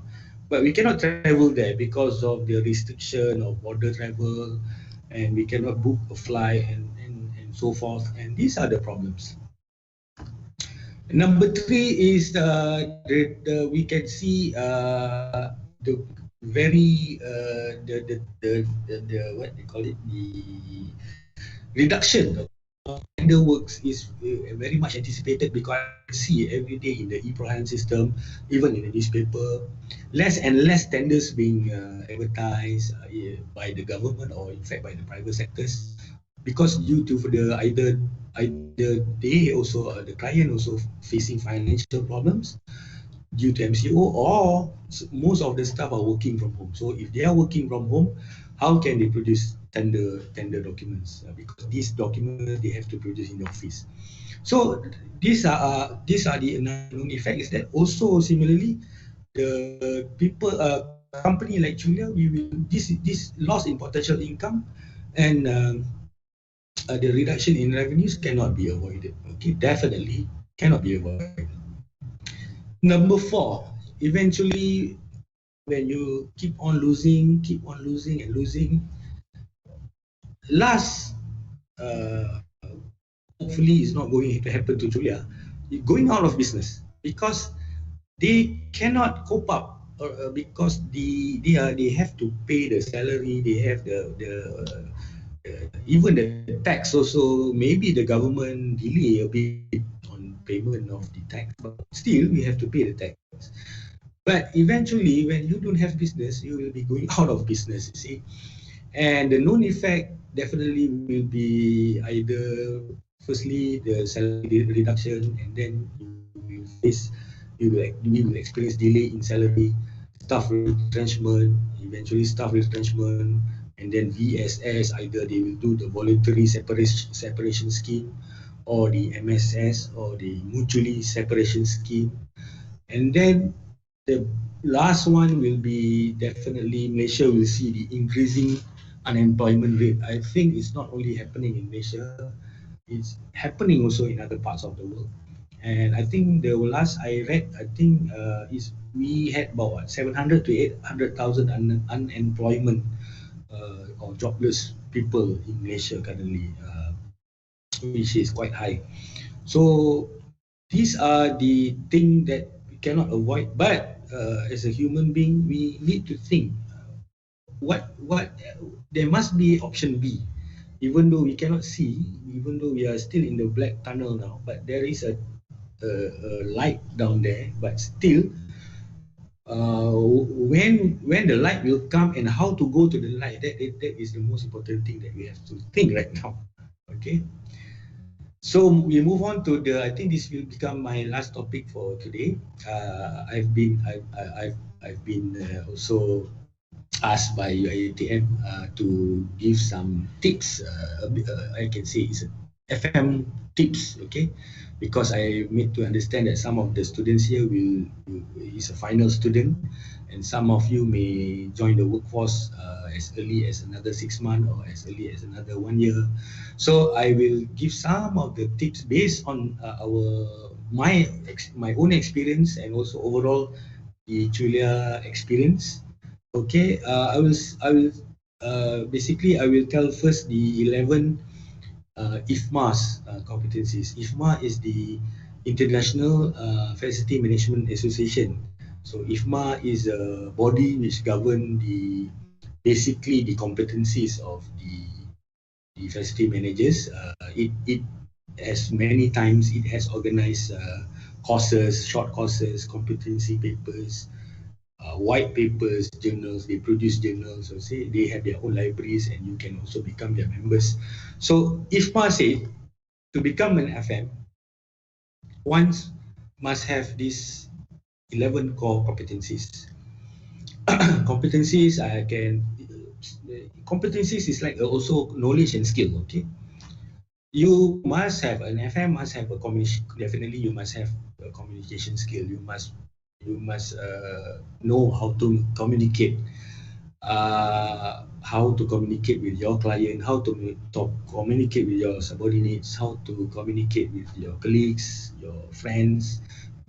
but we cannot travel there because of the restriction of border travel, and we cannot book a flight and so forth. And these are the problems. Number 3 is we can see the very what they call it, the reduction of tender works is very much anticipated, because I see every day in the e-Prohan system, even in the newspaper, less and less tenders being advertised by the government, or in fact by the private sectors, because due to either they also, the client also facing financial problems due to MCO, or most of the staff are working from home. So if they are working from home, how can they produce tender documents? Because these documents they have to produce in the office. So these are the known effects. That also similarly, the people, company like Julia, this loss in potential income and the reduction in revenues cannot be avoided. Okay, definitely cannot be avoided. Number 4, eventually, when you keep on losing and losing, last, hopefully it's not going to happen to Julia, going out of business, because they cannot cope up, because they have to pay the salary, they have the even the tax also. Maybe the government delay a bit on payment of the tax, but still we have to pay the tax. But eventually, when you don't have business, you will be going out of business, you see. And the known effect definitely will be either, firstly, the salary reduction, and then you will experience delay in salary, staff retrenchment, eventually staff retrenchment, and then VSS, either they will do the voluntary separation scheme, or the MSS, or the mutually separation scheme. And then the last one will be definitely Malaysia will see the increasing unemployment rate. I think it's not only happening in Malaysia, it's happening also in other parts of the world. And I think the last I read, I think is we had about 700 to 800,000 unemployment or jobless people in Malaysia currently, which is quite high. So these are the things that we cannot avoid. But as a human being, we need to think what there must be option B. Even though we cannot see, even though we are still in the black tunnel now, but there is a light down there. But still, when the light will come and how to go to the light, that is the most important thing that we have to think right now. Okay. So we move on to I think this will become my last topic for today. I've been also asked by UiTM to give some tips. I can say it's FM tips, okay? Because I made to understand that some of the students here is a final student, and some of you may join the workforce as early as another 6 months or as early as another 1 year. So I will give some of the tips based on my own experience and also overall the Julia experience. Okay, I will basically I will tell first the 11 IFMA's competencies. IFMA is the International Facility Management Association. So IFMA is a body which govern basically the competencies of the facility managers. It has many times it has organized courses, short courses, competency papers, white papers, journals. They produce journals, so say they have their own libraries, and you can also become their members. So IFMA said to become an FM, one must have these 11 core competencies. Competencies is like also knowledge and skill. Okay, you must have an FM must have a communication. Definitely, you must have a communication skill. You must know how to communicate, with your client, how to communicate with your subordinates, how to communicate with your colleagues, your friends,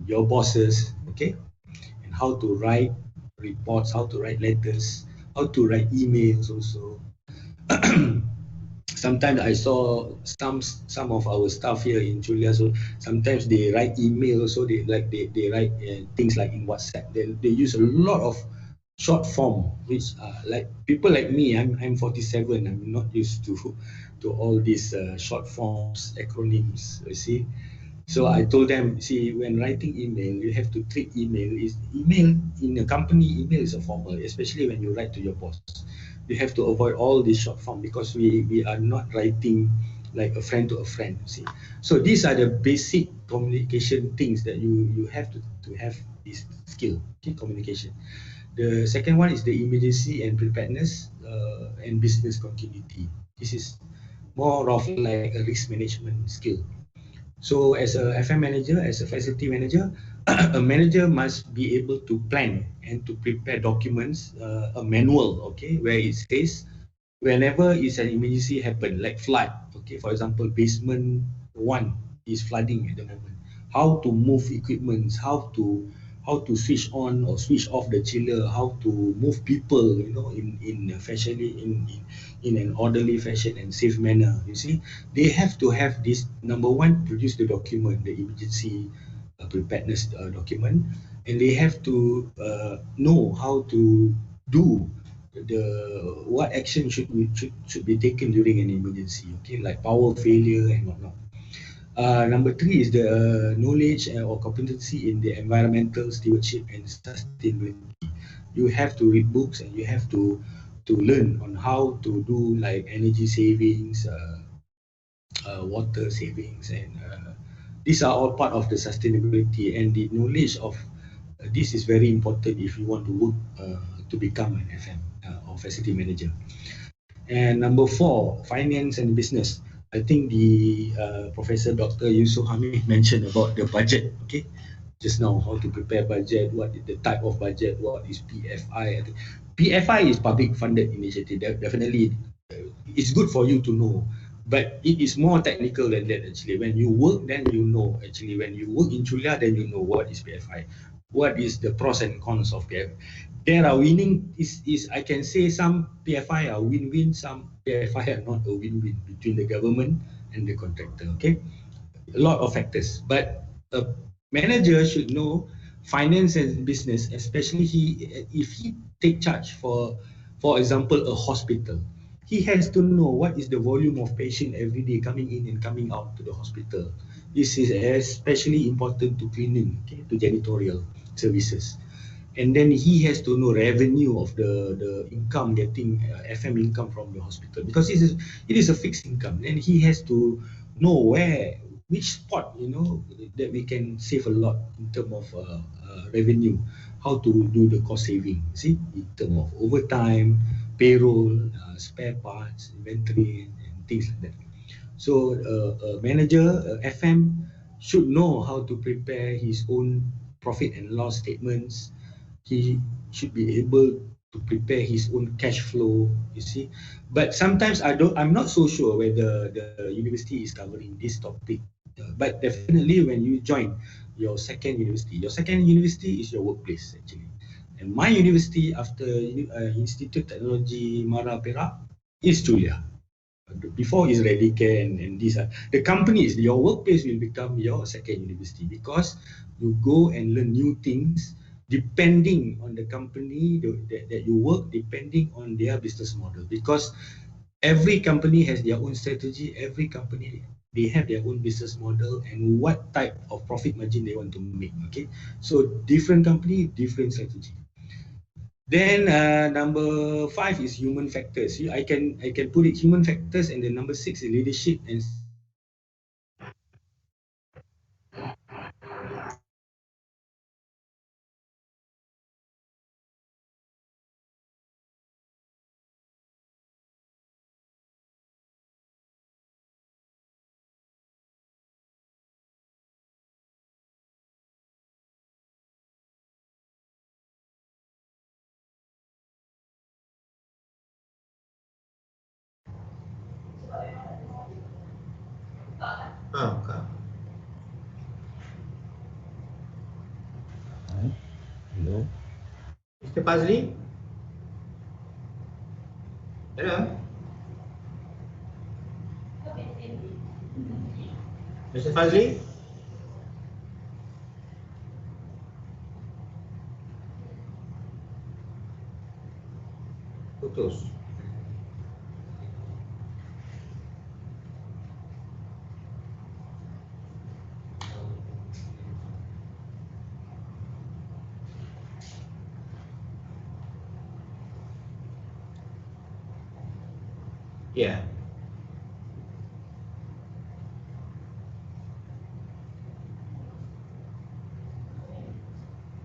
your bosses, okay, and how to write reports, how to write letters, how to write emails also. Sometimes I saw some of our staff here in Julia, so sometimes they write email, so they write things like in WhatsApp. They use a lot of short form, which like people like me, I'm 47. I'm not used to all these short forms, acronyms. You see, so I told them, see, when writing email, you have to treat email in a company. Email is a formal, especially when you write to your boss. You have to avoid all this short form because we are not writing like a friend to a friend. See, so these are the basic communication things that you have to have this skill, okay, communication. The second one is the emergency and preparedness and business continuity. This is more of like a risk management skill. So as a FM manager, as a facility manager, a manager must be able to plan and to prepare documents, a manual, okay, where it says whenever is an emergency happen, like flood, okay, for example, basement 1 is flooding at the moment, how to move equipments, how to switch on or switch off the chiller, how to move people, in an orderly fashion and safe manner. You see, they have to have this. Number one, produce the document, the emergency preparedness document, and they have to know how to do what action should be taken during an emergency. Okay, like power failure and whatnot. Number 3 is the knowledge or competency in the environmental stewardship and sustainability. You have to read books and you have to learn on how to do like energy savings, water savings, and these are all part of the sustainability, and the knowledge of this is very important if you want to work to become an FM or facility manager. And number 4, finance and business. I think the Professor Dr. Yusuf Hamid mentioned about the budget. Okay, just now how to prepare budget, what is the type of budget, what is PFI. I think PFI is public funded initiative. Definitely, it's good for you to know, but it is more technical than that actually. When you work, then you know actually. When you work in Julia, then you know what is PFI, what is the pros and cons of PFI. There are winning is I can say some PFI are win-win, some PFI are not a win-win between the government and the contractor. Okay, a lot of factors, but a manager should know finance and business, especially if he take charge for example a hospital. He has to know what is the volume of patient every day coming in and coming out to the hospital. This is especially important to cleaning, okay, to janitorial services. And then he has to know revenue of the income getting FM income from the hospital, because it is a fixed income. Then he has to know which spot, you know, that we can save a lot in terms of revenue, how to do the cost saving, see, in terms of overtime, payroll, spare parts, inventory, and things like that. So a manager, FM, should know how to prepare his own profit and loss statements. He should be able to prepare his own cash flow, you see. But sometimes I'm not so sure whether the university is covering this topic. But definitely when you join your second university is your workplace actually. And my university after Institute Technologi Mara Perak is Julia. Before is Radicare and these are the companies. Your workplace will become your second university, because you go and learn new things depending on the company that you work, depending on their business model. Because every company has their own strategy, every company they have their own business model and what type of profit margin they want to make. Okay, so different company, different strategy. Then number 5 is human factors. I can put it human factors, and then number 6 is leadership and Okay. Hello. Mr. Fazli? Hello? Mr. Fazli? Putus. Yeah.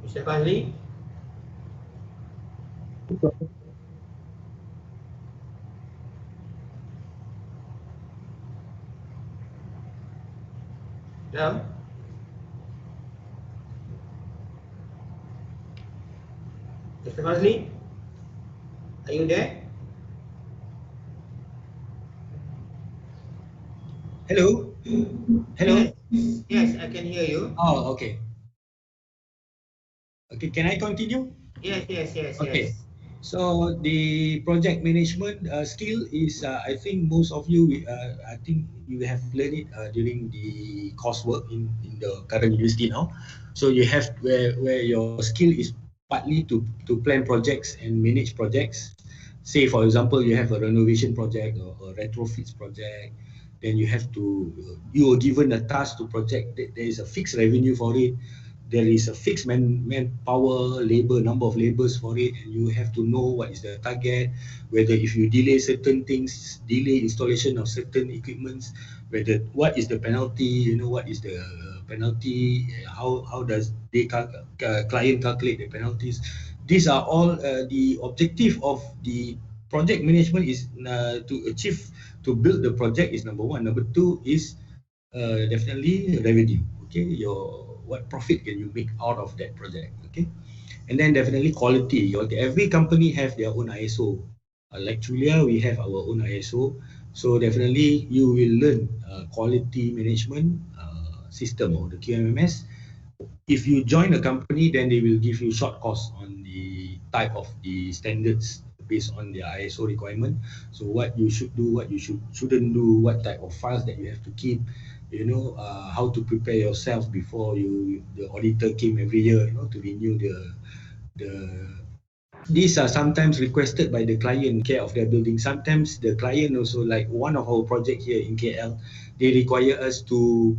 Mr. Fazli? Hello? Mr. Fazli? Are you there? hello. Yes. Yes, I can hear you. Oh, okay. Okay, can I continue? Yes. Okay. So the project management skill is, I think most of you, I think you have learned it during the coursework in the current university now. So you have where your skill is partly to plan projects and manage projects. Say for example, you have a renovation project or a retrofits project, then you are given a task to project. There is a fixed revenue for it. There is a fixed manpower, number of laborers for it, and you have to know what is the target, whether if you delay certain things, delay installation of certain equipments, whether what is the penalty, what is the penalty, how does client calculate the penalties. These are all the objective of the project management is to build the project is number one. Number two is definitely revenue. Okay, what profit can you make out of that project? Okay, and then definitely quality. Every company have their own ISO. Like Julia, we have our own ISO. So definitely you will learn quality management system or the QMMS. If you join a company, then they will give you short course on the type of the standards based on their ISO requirement. So what you should do, what you shouldn't do, what type of files that you have to keep, how to prepare yourself before the auditor came every year, to renew the these are sometimes requested by the client care of their building. Sometimes the client also, like one of our project here in KL, they require us to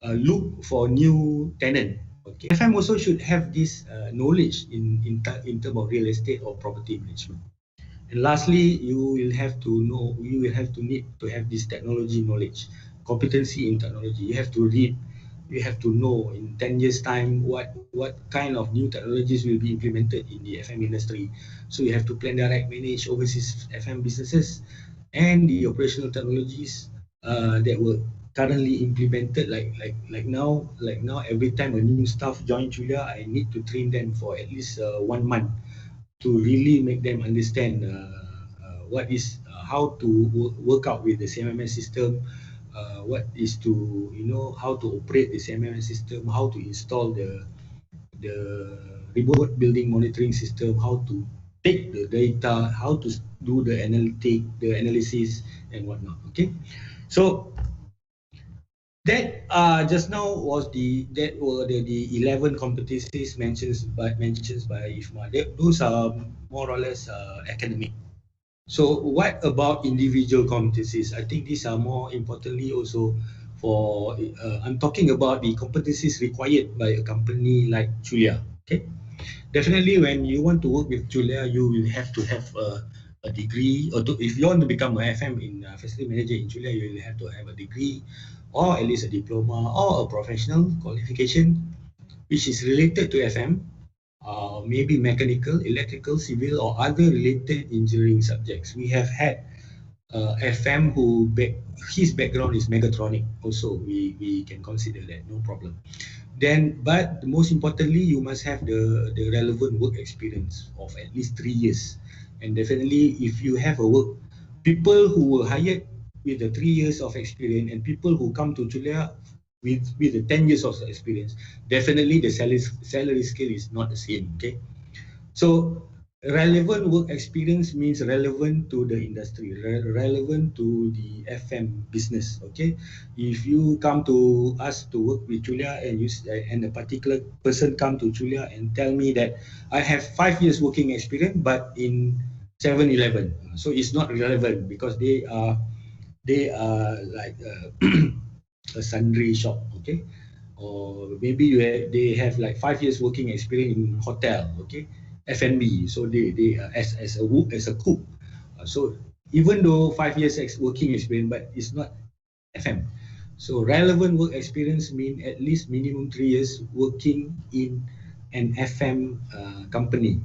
look for new tenant. Okay, FM also should have this knowledge in terms of real estate or property management. And lastly, you will have to need to have this technology knowledge, competency in technology. You have to read, you have to know in 10 years time what kind of new technologies will be implemented in the FM industry. So you have to plan, direct, manage overseas FM businesses and the operational technologies that were currently implemented. Like now every time a new staff join Julia, I need to train them for at least 1 month to really make them understand what is how to work out with the CMMS system, what is to how to operate the CMMS system, how to install the remote building monitoring system, how to take the data, how to do the analysis and whatnot. Okay, so that just now was the 11 competencies mentioned by Ifma. Those are more or less academic. So what about individual competencies? I think these are more importantly also for I'm talking about the competencies required by a company like Julia. Okay, definitely when you want to work with Julia, you will have to have a degree, or if you want to become an FM in facility manager in Julia, you will have to have a degree or at least a diploma or a professional qualification which is related to FM, maybe mechanical, electrical, civil, or other related engineering subjects. We have had FM his background is mechatronic also. We can consider that, no problem. Then, but most importantly, you must have the relevant work experience of at least 3 years. And definitely, if you have people who were hired with the 3 years of experience and people who come to Julia with the 10 years of experience, definitely the salary scale is not the same. Okay, so relevant work experience means relevant to the industry, relevant to the FM business. Okay, if you come to us to work with Julia and a particular person come to Julia and tell me that I have 5 years working experience but in 7-Eleven, so it's not relevant because they are like a sundry shop. Okay, or maybe they have like 5 years working experience in hotel. Okay, F&B, so they as a cook. So even though 5 years working experience, but it's not FM. So relevant work experience mean at least minimum 3 years working in an FM company.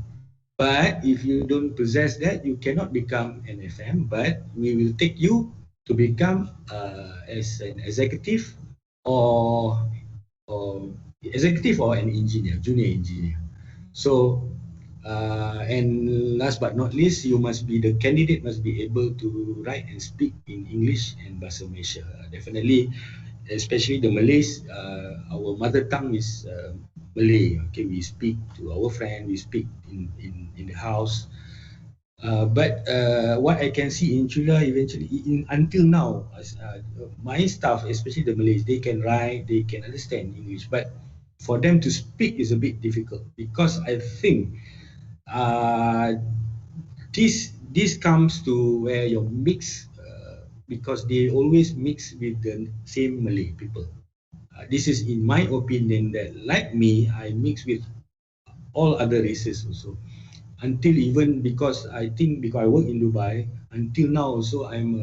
But if you don't possess that, you cannot become an FM. But we will take you to become as an executive or an engineer, junior engineer. So and last but not least, the candidate must be able to write and speak in English and Bahasa Malaysia. Definitely, especially the Malays, our mother tongue is Malay. Okay, we speak to our friend, we speak in the house. But what I can see in Julia eventually, until now, my staff, especially the Malays, they can write, they can understand English, but for them to speak is a bit difficult because I think this comes to where your mix, because they always mix with the same Malay people. This is in my opinion that, like me, I mix with all other races also. Until even because I work in Dubai, until now also I'm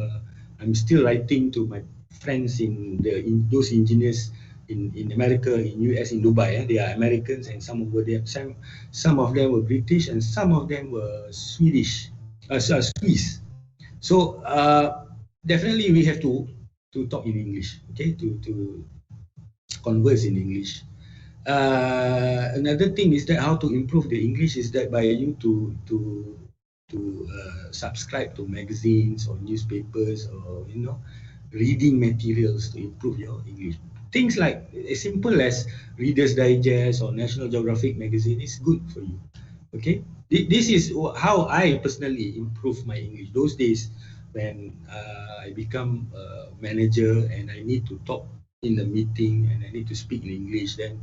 still writing to my friends in those engineers in America, in US, in Dubai. They are Americans and some of them were British and some of them were Swedish. Swiss. So definitely we have to talk in English, okay, to converse in English. Another thing is that how to improve the English is that by you to subscribe to magazines or newspapers, or reading materials to improve your English. Things like as simple as Reader's Digest or National Geographic magazine is good for you. Okay, this is how I personally improve my English. Those days when I become a manager and I need to talk in a meeting and I need to speak in English, then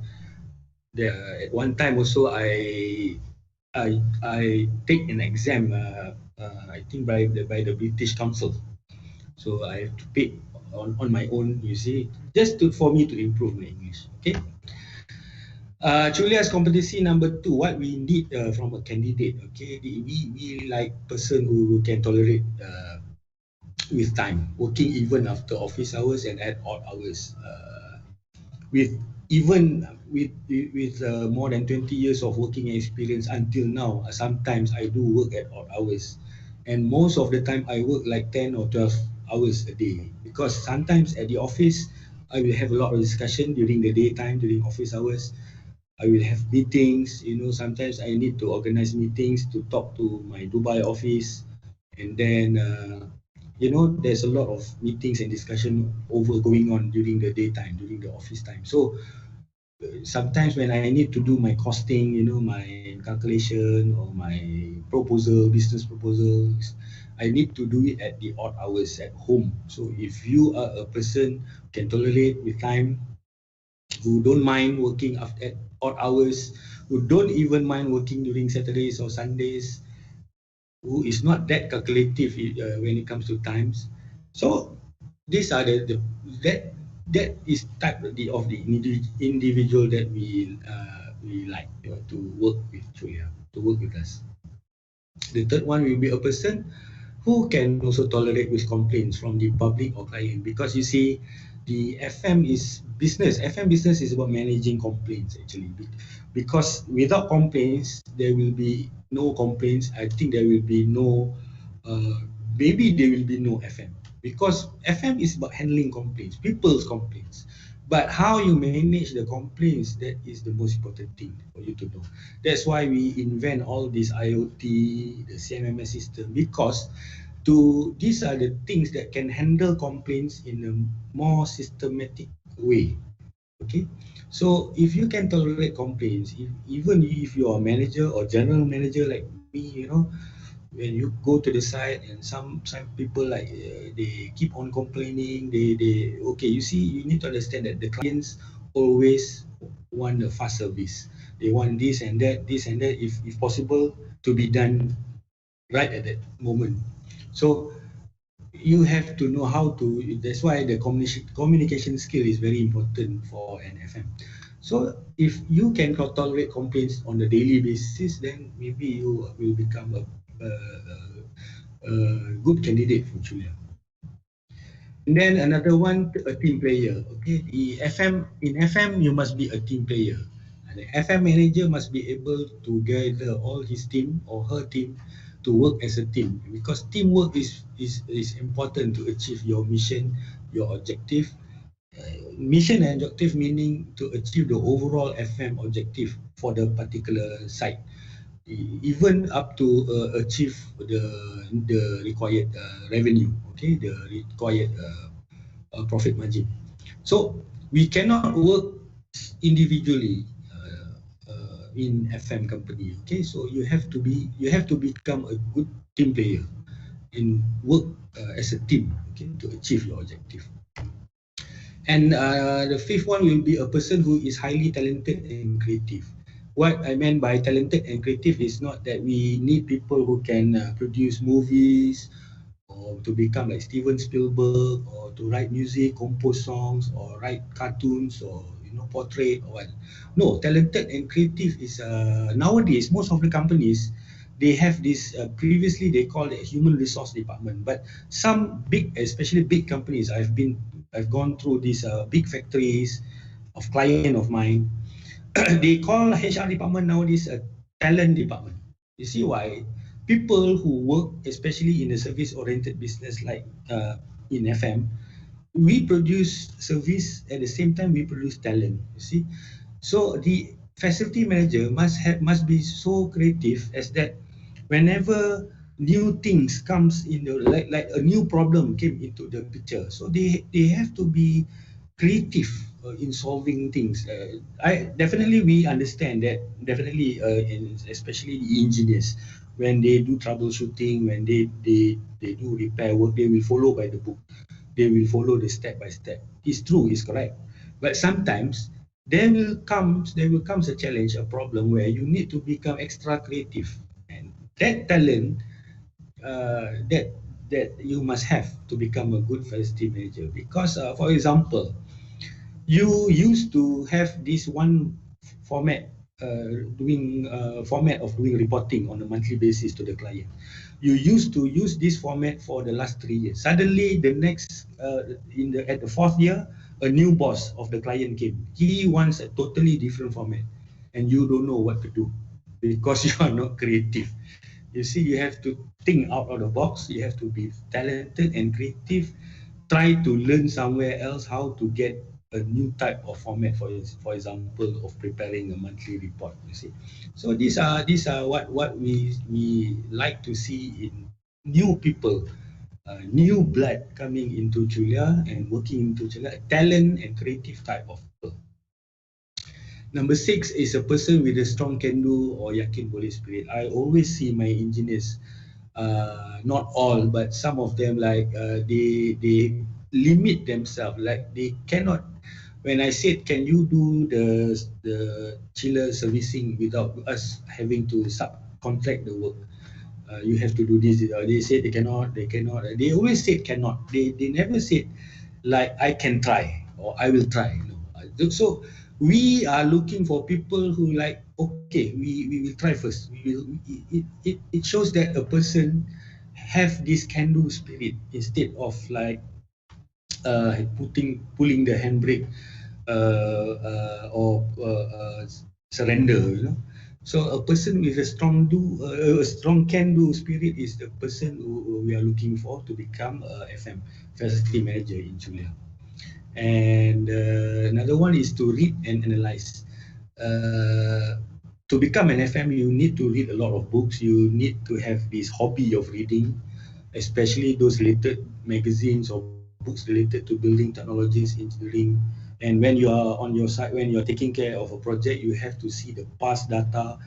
at one time also I take an exam. I think by the British Council. So I have to pay on my own. You see, just for me to improve my English. Okay. Julia's competency number 2. What we need from a candidate. Okay, we like person who can tolerate with time, working even after office hours and at odd hours. With more than 20 years of working experience until now, sometimes I do work at odd hours, and most of the time I work like 10 or 12 hours a day, because sometimes at the office I will have a lot of discussion during the daytime, during office hours. I will have meetings, sometimes I need to organize meetings to talk to my Dubai office, and then there's a lot of meetings and discussion going on during the daytime, during the office time. So sometimes when I need to do my costing, my calculation or my business proposals, I need to do it at the odd hours at home. So if you are a person who can tolerate with time, who don't mind working at odd hours, who don't even mind working during Saturdays or Sundays, who is not that calculative when it comes to times. So these are that is type of the individual that we like to work with, Julia, to work with us. The third one will be a person who can also tolerate with complaints from the public or client, because you see, the FM business is about managing complaints actually, because without complaints there will be no complaints. I think there will be no maybe there will be no FM, because FM is about handling complaints, people's complaints. But how you manage the complaints, that is the most important thing for you to know. That's why we invent all this IoT, the CMMS system, because these are the things that can handle complaints in a more systematic way. Okay, so if you can tolerate complaints, even if you are a manager or general manager like me, when you go to the site and some people like they keep on complaining, they okay, you see, you need to understand that the clients always want a fast service. They want this and that, if possible, to be done right at that moment. So you have to know how to. That's why the communication skill is very important for an FM. So if you can tolerate complaints on a daily basis, then maybe you will become a good candidate for Julia. And then another one, a team player. Okay, in FM you must be a team player. And the FM manager must be able to gather all his team or her team to work as a team, because teamwork is important to achieve your mission, your objective. Mission and objective meaning to achieve the overall FM objective for the particular site, even up to achieve the required revenue, okay, the required profit margin. So we cannot work individually in FM company. Okay, so you have to become a good team player and work as a team, okay, to achieve your objective. And the fifth one will be a person who is highly talented and creative. What I meant by talented and creative is not that we need people who can produce movies or to become like Steven Spielberg, or to write music, compose songs, or write cartoons, or portrait or what. No, talented and creative is nowadays most of the companies, they have this previously they called it human resource department, but some big, especially big companies, I've gone through these big factories of client of mine. They call HR department nowadays a talent department. You see why? people who work, especially in a service-oriented business like in FM, we produce service at the same time we produce talent. You see, so the facility manager must be so creative as that whenever new things comes in the like a new problem came into the picture, so they have to be creative in solving things. I definitely we understand that definitely especially the engineers when they do troubleshooting, when they do repair work, they will follow by the book, they will follow the step by step. It's true, it's correct, but sometimes there will comes a challenge, a problem where you need to become extra creative, and that talent that you must have to become a good facility manager. Because for example, you used to have this one format doing format of doing reporting on a monthly basis to the client. You used to use this format for the last 3 years. Suddenly the next at the 4th year, a new boss of the client came. He wants a totally different format, and you don't know what to do because you are not creative. You see, you have to think out of the box, you have to be talented and creative, try to learn somewhere else how to get a new type of format, for example, of preparing a monthly report. You see, so these are what we like to see in new people, new blood coming into Julia and working into Julia, talent and creative type of people. Number 6 is a person with a strong can-do or yakin boleh spirit. I always see my engineers, not all, but some of them, like they limit themselves, like they cannot. When I said, can you do the chiller servicing without us having to subcontract the work? You have to do this. They said they cannot. They cannot. They always said cannot. They never said like I can try or I will try. No. So we are looking for people who like, okay, we will try first. It shows that a person have this can-do spirit instead of like pulling the handbrake or surrender, you know. So a person with a strong can-do spirit is the person who we are looking for to become a FM facility manager in Julia. And another one is to read and analyze. To become an FM, you need to read a lot of books. You need to have this hobby of reading, especially those related magazines or books related to building technologies, engineering. And when you are on your side, when you are taking care of a project, you have to see the past data.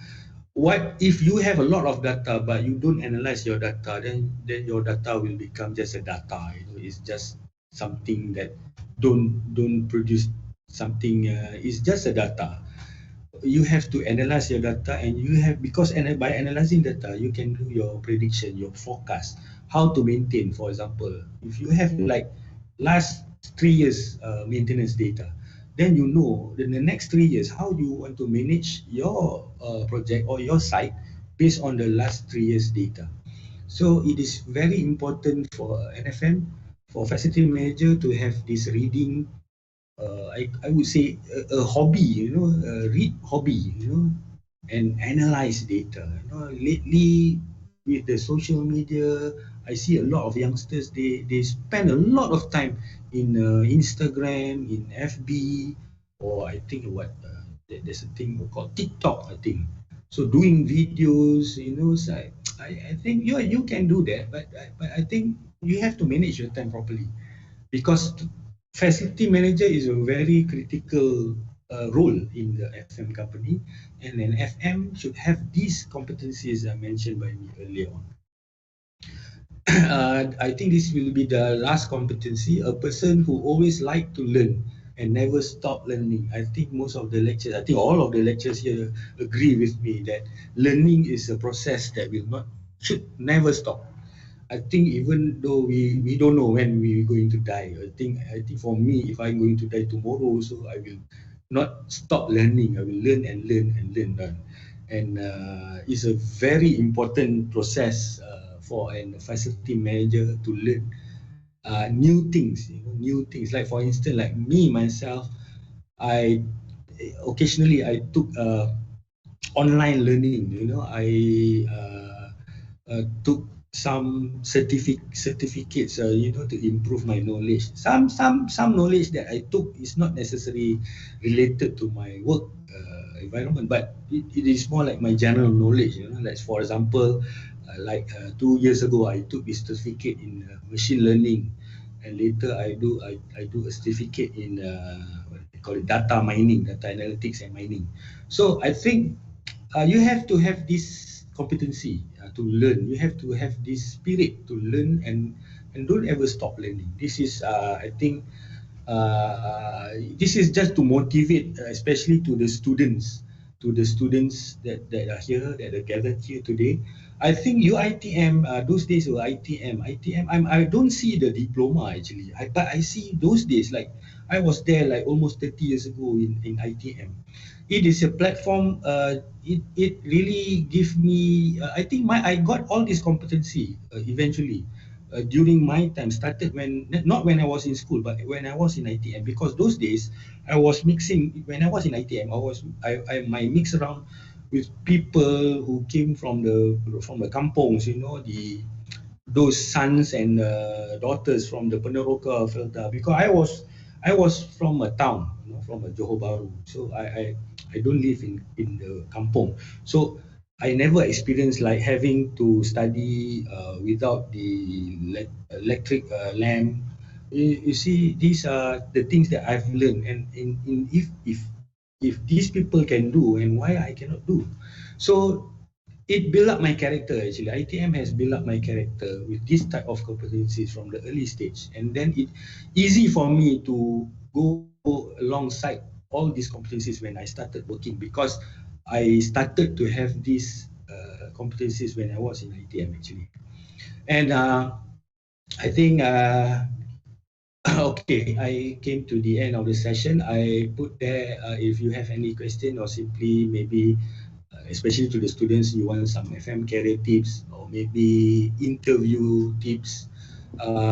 What if you have a lot of data but you don't analyze your data? Then your data will become just a data. You know, it's just something that don't produce something. It's just a data. You have to analyze your data, and you have, because by analyzing data you can do your prediction, your forecast, how to maintain. For example, if you have like last 3 years maintenance data, then you know in the next 3 years how you want to manage your project or your site based on the last 3 years data. So it is very important for NFM, for facility manager, to have this reading, I would say a hobby, you know, read hobby, you know, and analyze data. You know, lately with the social media, I see a lot of youngsters, they spend a lot of time in Instagram, in FB, or I think there's a thing called TikTok, I think. So doing videos, you know, so I think you can do that, but I think you have to manage your time properly, because facility manager is a very critical role in the FM company, and an FM should have these competencies mentioned by me earlier on. I think this will be the last competency, a person who always like to learn and never stop learning. I think most of the lectures, I think all of the lectures here agree with me that learning is a process that should never stop. I think even though we don't know when we're going to die, I think for me, if I'm going to die tomorrow also, I will not stop learning. I will learn and learn and learn. And it's a very important process for a facility manager to learn new things. You know, new things. Like for instance, like me myself, I occasionally I took online learning. You know, I took some certificates, to improve my knowledge. Some knowledge that I took is not necessarily related to my work environment, but it is more like my general knowledge. Like for example, 2 years ago, I took this certificate in machine learning, and later I do a certificate in what they call it, data mining, data analytics and mining. So I think you have to have this competency to learn. You have to have this spirit to learn, and don't ever stop learning. This is I think this is just to motivate, especially to the students, that are here, that are gathered here today. I think UiTM, those days were ITM. I don't see the diploma actually, but I see those days, like I was there like almost 30 years ago in ITM. It is a platform. It really give me. I think I got all this competency eventually. During my time, started not when I was in school, but when I was in ITM, because those days I was mixing. When I was in ITM, I mix around with people who came from the kampongs, those sons and daughters from the Peneroka Filter, because I was from a town, from a Johor Bahru, so I don't live in the kampong, so I never experienced like having to study without the electric lamp. You see, these are the things that I've learned, and if these people can do, and why I cannot do? So it built up my character actually. ITM has built up my character with this type of competencies from the early stage, and then it easy for me to go alongside all these competencies when I started working, because I started to have these competencies when I was in ITM actually. And I think okay, I came to the end of the session. I put there, if you have any question, or simply maybe especially to the students, you want some FM career tips or maybe interview tips,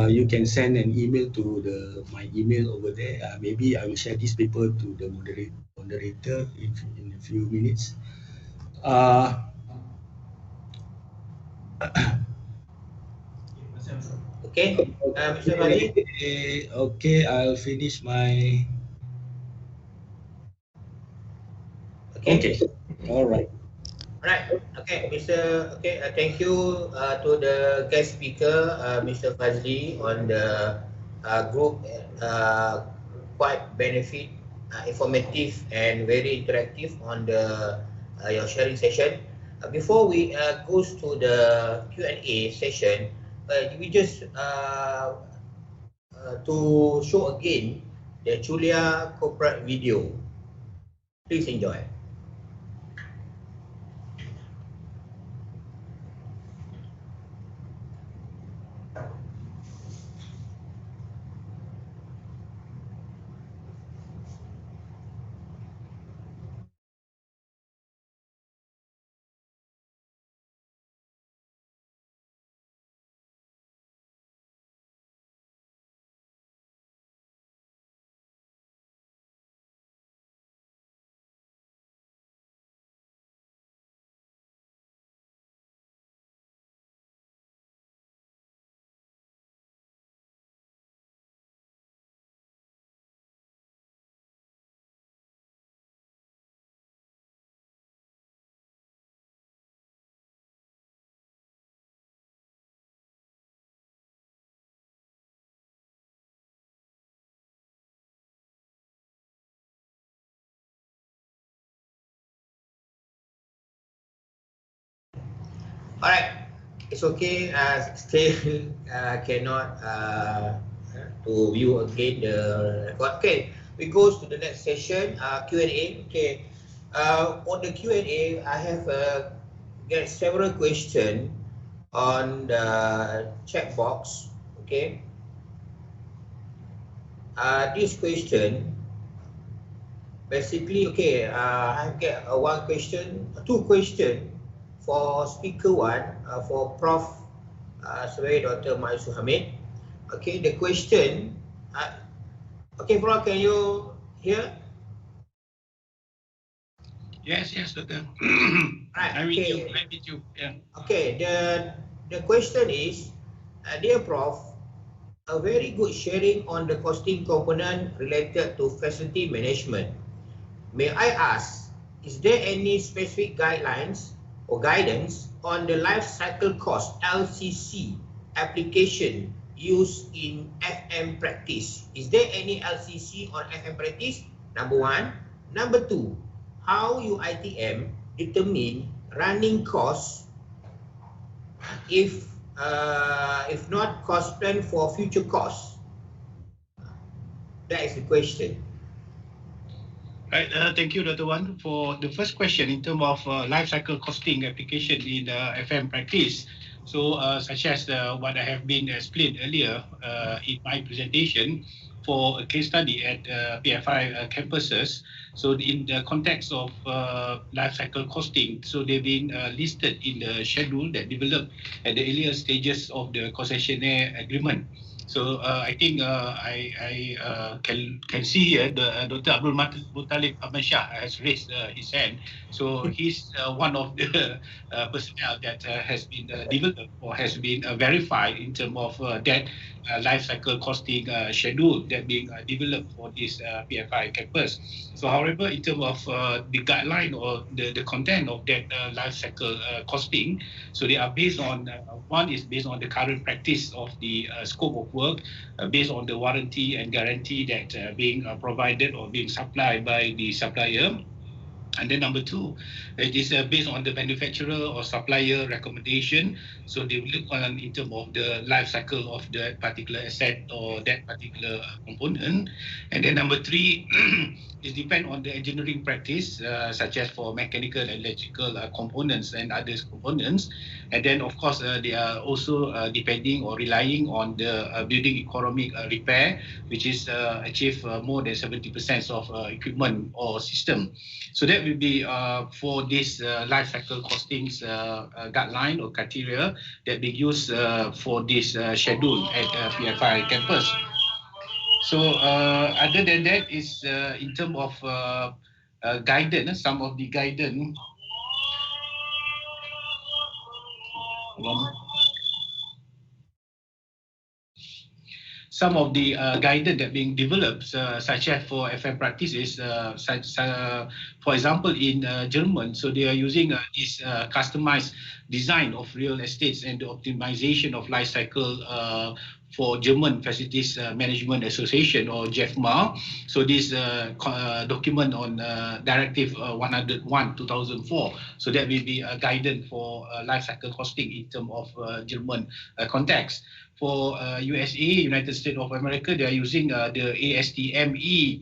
you can send an email to my email over there. Maybe I will share this paper to the moderator in a few minutes. Okay, Mr. Fahri. Okay, I'll finish my. Okay. All right. Right. Okay, Mr. Okay, thank you to the guest speaker, Mr. Fazli, on the group. Quite benefit, informative, and very interactive on the your sharing session. Before we goes to the Q&A session, we just to show again the Julia corporate video. Please enjoy. Alright, it's okay. Still cannot to view again the record. Okay, we go to the next session, Q&A. Okay, on the Q&A, I have get several questions on the chat box. Okay, this question basically, okay, I get two questions. For speaker one, for Prof. Sebagai Dr. Maisu Hamid. Okay, the question. Okay, Prof, can you hear? Yes, Doctor. Right, I'm with you. Yeah. Okay, the question is, dear Prof, a very good sharing on the costing component related to facility management. May I ask, is there any specific guidelines or guidance on the life cycle cost LCC application used in FM practice? Is there any LCC on FM practice? Number one. Number two, how UiTM determine running costs if not cost plan for future costs? That is the question. Right, thank you, Dr. Wan, for the first question in terms of life cycle costing application in FM practice. So, such as what I have been explained earlier in my presentation for a case study at PFI campuses. So, in the context of life cycle costing, so they've been listed in the schedule that developed at the earlier stages of the concessionaire agreement. So I think I can see here Dr. Abdul Muttalib Ahmad Shah has raised his hand. So he's one of the personnel that has been developed or has been verified in terms of that life cycle costing schedule that being developed for this PFI campus. So however, in terms of the guideline or the content of that life cycle costing, so they are based on, one is based on the current practice of the scope of work, based on the warranty and guarantee that being provided or being supplied by the supplier. And then number two, it is based on the manufacturer or supplier recommendation. So they will look on in terms of the life cycle of that particular asset or that particular component. And then number three, it depends on the engineering practice, such as for mechanical and electrical components and other components. And then of course, they are also depending or relying on the building economic repair, which is achieve more than 70% of equipment or system. So that will be for this life cycle costings guideline or criteria that be used for this schedule at PFI campus. So other than that is in terms of guidance, some of the guidance. Some of the guidance that being developed, such as for FM practices, for example, in German, so they are using this customized design of real estates and the optimization of life cycle for German Facilities Management Association or JEFMA. So this document on Directive 101/2004. So that will be a guidance for life cycle costing in terms of German context. For USA, United States of America, they are using the ASTME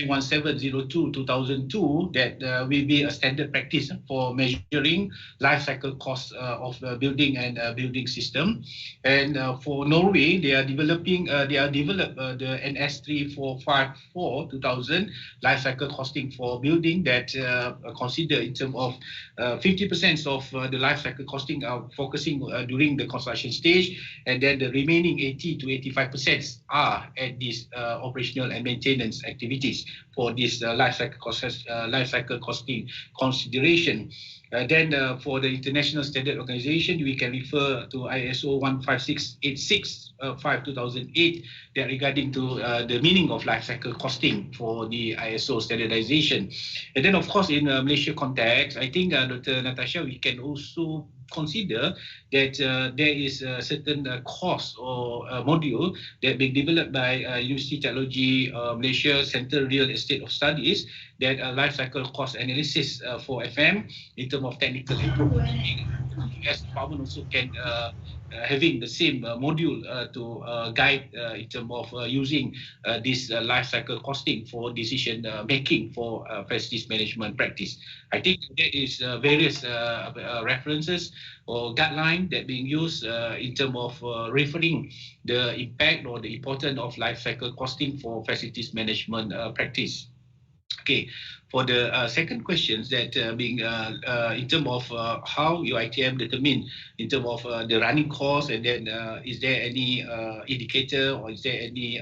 91702/2002 that will be a standard practice for measuring life cycle costs of the building and building system. And for Norway, they are developing the NS 3454/2000 life cycle costing for building that consider in terms of 50% of the life cycle costing are focusing during the construction stage, and then the remaining 80 to 85% are at this operational and maintenance activities for this life cycle costing consideration. Then for the International Standard Organization, we can refer to ISO 15686/2008 that regarding to the meaning of life cycle costing for the ISO standardization. And then of course in Malaysia context, I think Dr. Natasha, we can also consider that there is a certain course or module that being developed by University Technology Malaysia Center Real Estate of Studies that life cycle cost analysis for FM in terms of technical improvement. As department also can having the same module to guide in terms of using this life cycle costing for decision making for facilities management practice. I think there is various references or guideline that being used in terms of referring the impact or the importance of life cycle costing for facilities management practice. Okay, for the second questions that being in terms of how UiTM determine in terms of the running cost, and then is there any indicator or is there any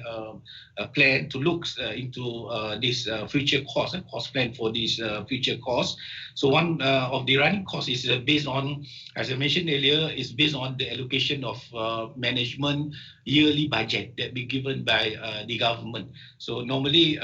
plan to look into this future cost plan for this future cost? So one of the running costs is based on, as I mentioned earlier, is based on the allocation of management yearly budget that be given by the government. So normally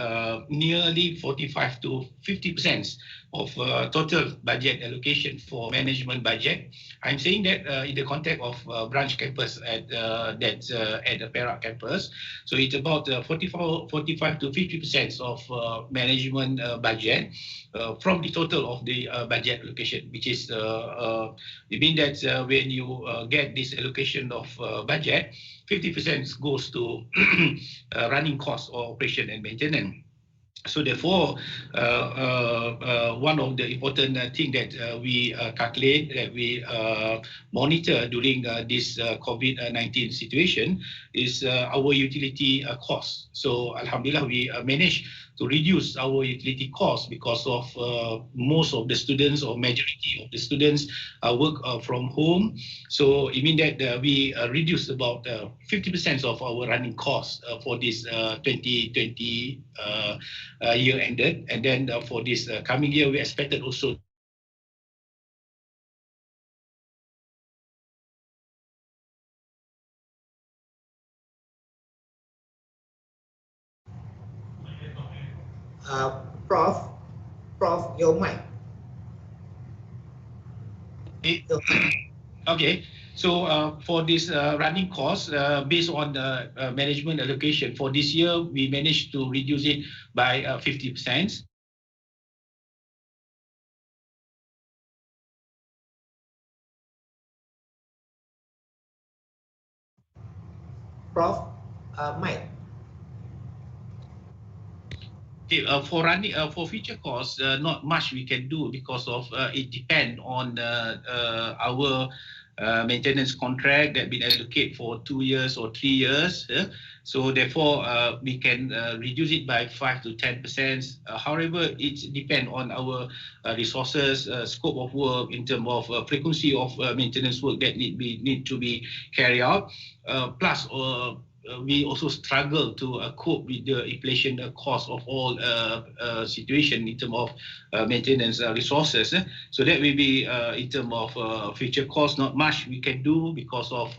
nearly 45 to 50% of total budget allocation for management budget. I'm saying that in the context of branch campus at the Perak campus. So it's about 45 to 50% of management budget from the total of the budget allocation, which is it means that when you get this allocation of budget, 50% goes to running costs or operation and maintenance. So therefore, one of the important thing that we calculate, that we monitor during this COVID-19 situation is our utility costs. So Alhamdulillah, we managed to reduce our utility costs because of most of the students or majority of the students work from home. So it means that we reduced about 50% of our running costs for this 2020 year ended, and then for this coming year, we expected also Prof, your mic. Okay. So for this running cost, based on the management allocation for this year, we managed to reduce it by 50%. Prof, Mike. Okay, for running for future costs, not much we can do because of it depend on our maintenance contract that been allocated for 2 years or 3 years. So therefore, we can reduce it by 5 to 10%. However, it depends on our resources, scope of work in terms of frequency of maintenance work that need to be carried out. Plus, we also struggle to cope with the inflation cost of all situation in terms of maintenance resources. So that will be in terms of future cost, not much we can do because of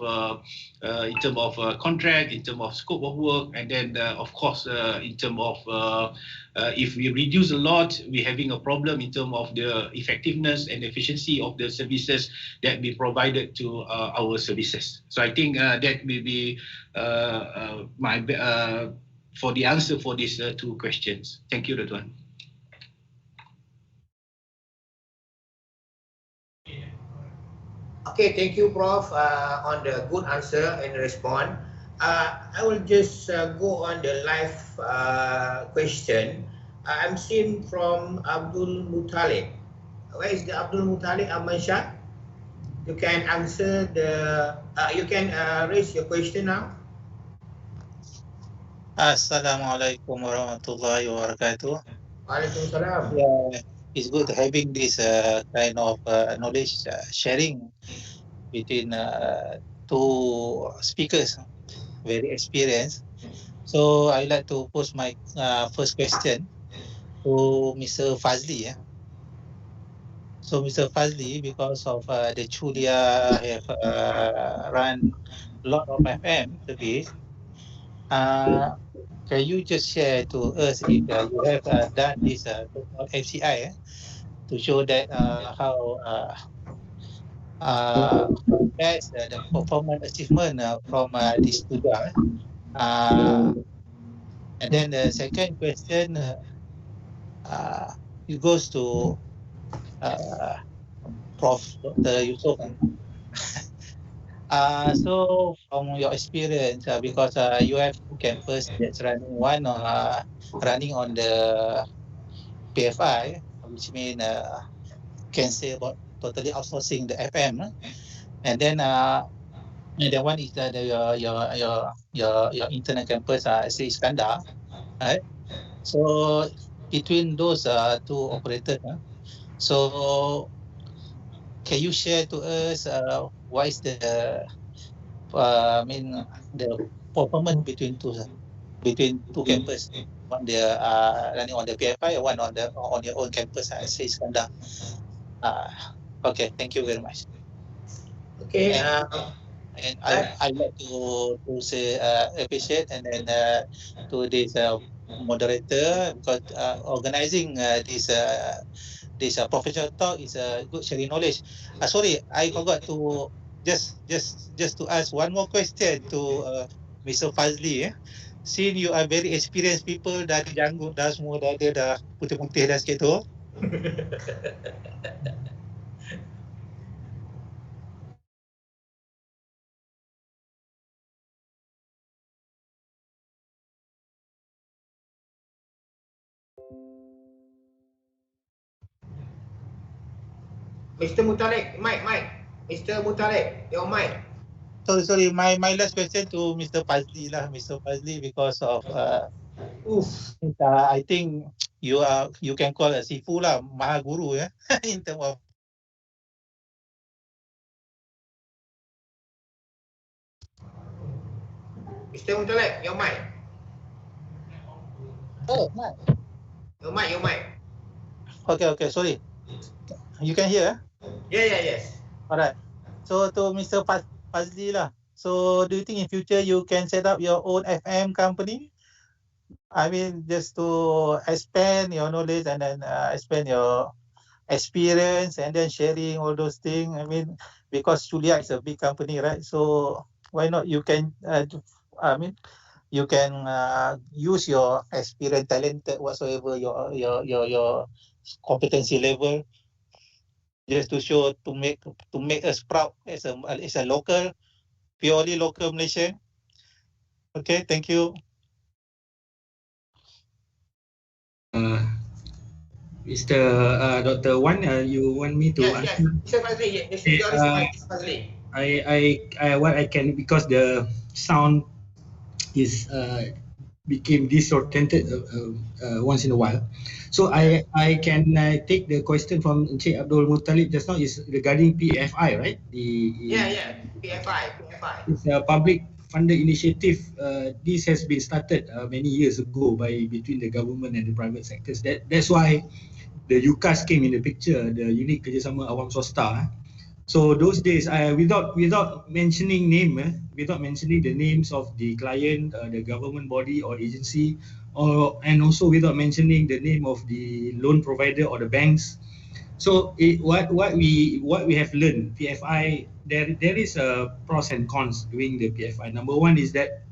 in terms of contract, in terms of scope of work, and then of course in terms of if we reduce a lot, we're having a problem in terms of the effectiveness and efficiency of the services that we provided to our services. So I think that will be my for the answer for these two questions. Thank you, Dr. Okay, thank you, Prof, on the good answer and response. I will just go on the live question. I'm seeing from Abdul Muttalib. Where is the Abdul Muttalib Amansyah? You can answer the. You can raise your question now. Assalamualaikum warahmatullahi wabarakatuh. Waalaikumsalam. Yeah, it's good having this kind of knowledge sharing between two speakers, very experienced. So I'd like to pose my first question to Mr. Fazli. So Mr. Fazli, because of the Chulia have run a lot of FM service, can you just share to us if you have done this FCI to show that how that's the performance achievement from this student. And then the second question, it goes to Prof. Dr. Yusof. So from your experience, because you have two campus that's running, one running on the PFI, which means can say about totally outsourcing the FM, and then the one is your internal campus, say Iskandar, right? So between those two operators. So can you share to us what is the the performance between two campus? One they are running on the PFI, one on your own campus at Iskandar. Okay, thank you very much. Okay. And I like to say appreciate and then to this moderator because organizing this professional talk is a good sharing knowledge. Sorry, I forgot to just to ask one more question to Mr. Fazli. Since you are very experienced people dari janggut dah semua dah dia dah putih-putih dah sikit tu. Mr. Mutalek, Mike. Mr. Mutalek, your mic. Sorry. My last question to Mr. Fazli lah, Mr. Fazli, because of I think you can call a Sifu lah, Maha Guru in terms of. Mr. Mutalek, your mic. Oh, mic. Your mic. Okay, sorry. You can hear? Yes. Alright. So to Mr. Fazli lah. So do you think in future you can set up your own FM company? I mean, just to expand your knowledge and then expand your experience and then sharing all those things. I mean, because Julia is a big company, right? So why not you can, you can use your experience, talented, whatsoever your competency level, just to show to make us proud as a local, purely local Malaysian. Okay, thank you. Mr. Dr. Wan, you want me to answer? Mr. Fazli, Mr. Fazli. What I can, because the sound is became disoriented once in a while. So I can take the question from Encik Abdul Muttalib just now is regarding PFI, right? PFI. It's a public funded initiative. This has been started many years ago between the government and the private sectors. That's why the UKAS came in the picture, the Unit Kerjasama Awam Swasta. So those days, without mentioning without mentioning the names of the client, the government body or agency, and also without mentioning the name of the loan provider or the banks. So what we have learned, PFI, there is a pros and cons doing the PFI. Number one is that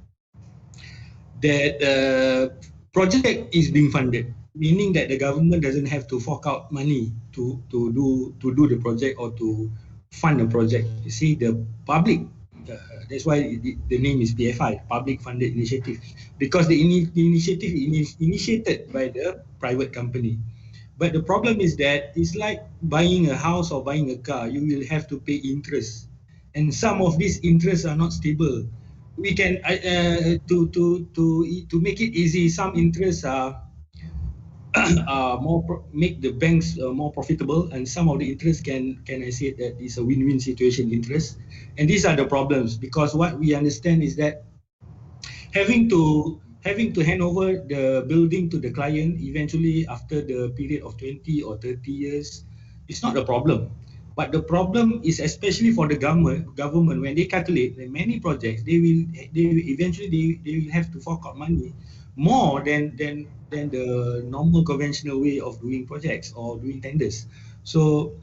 project is being funded, meaning that the government doesn't have to fork out money to do the project or to fund a project. You see, the public, that's why the name is PFI, Public Funded Initiative, because the initiative is initiated by the private company. But the problem is that it's like buying a house or buying a car. You will have to pay interest, and some of these interests are not stable. We can to make it easy. Some interests are make the banks more profitable, and some of the interest can I say that is a win-win situation interest. And these are the problems, because what we understand is that having to hand over the building to the client eventually after the period of 20 or 30 years is not a problem. But the problem is especially for the government when they calculate many projects, they will eventually have to fork out money more than the normal conventional way of doing projects or doing tenders. So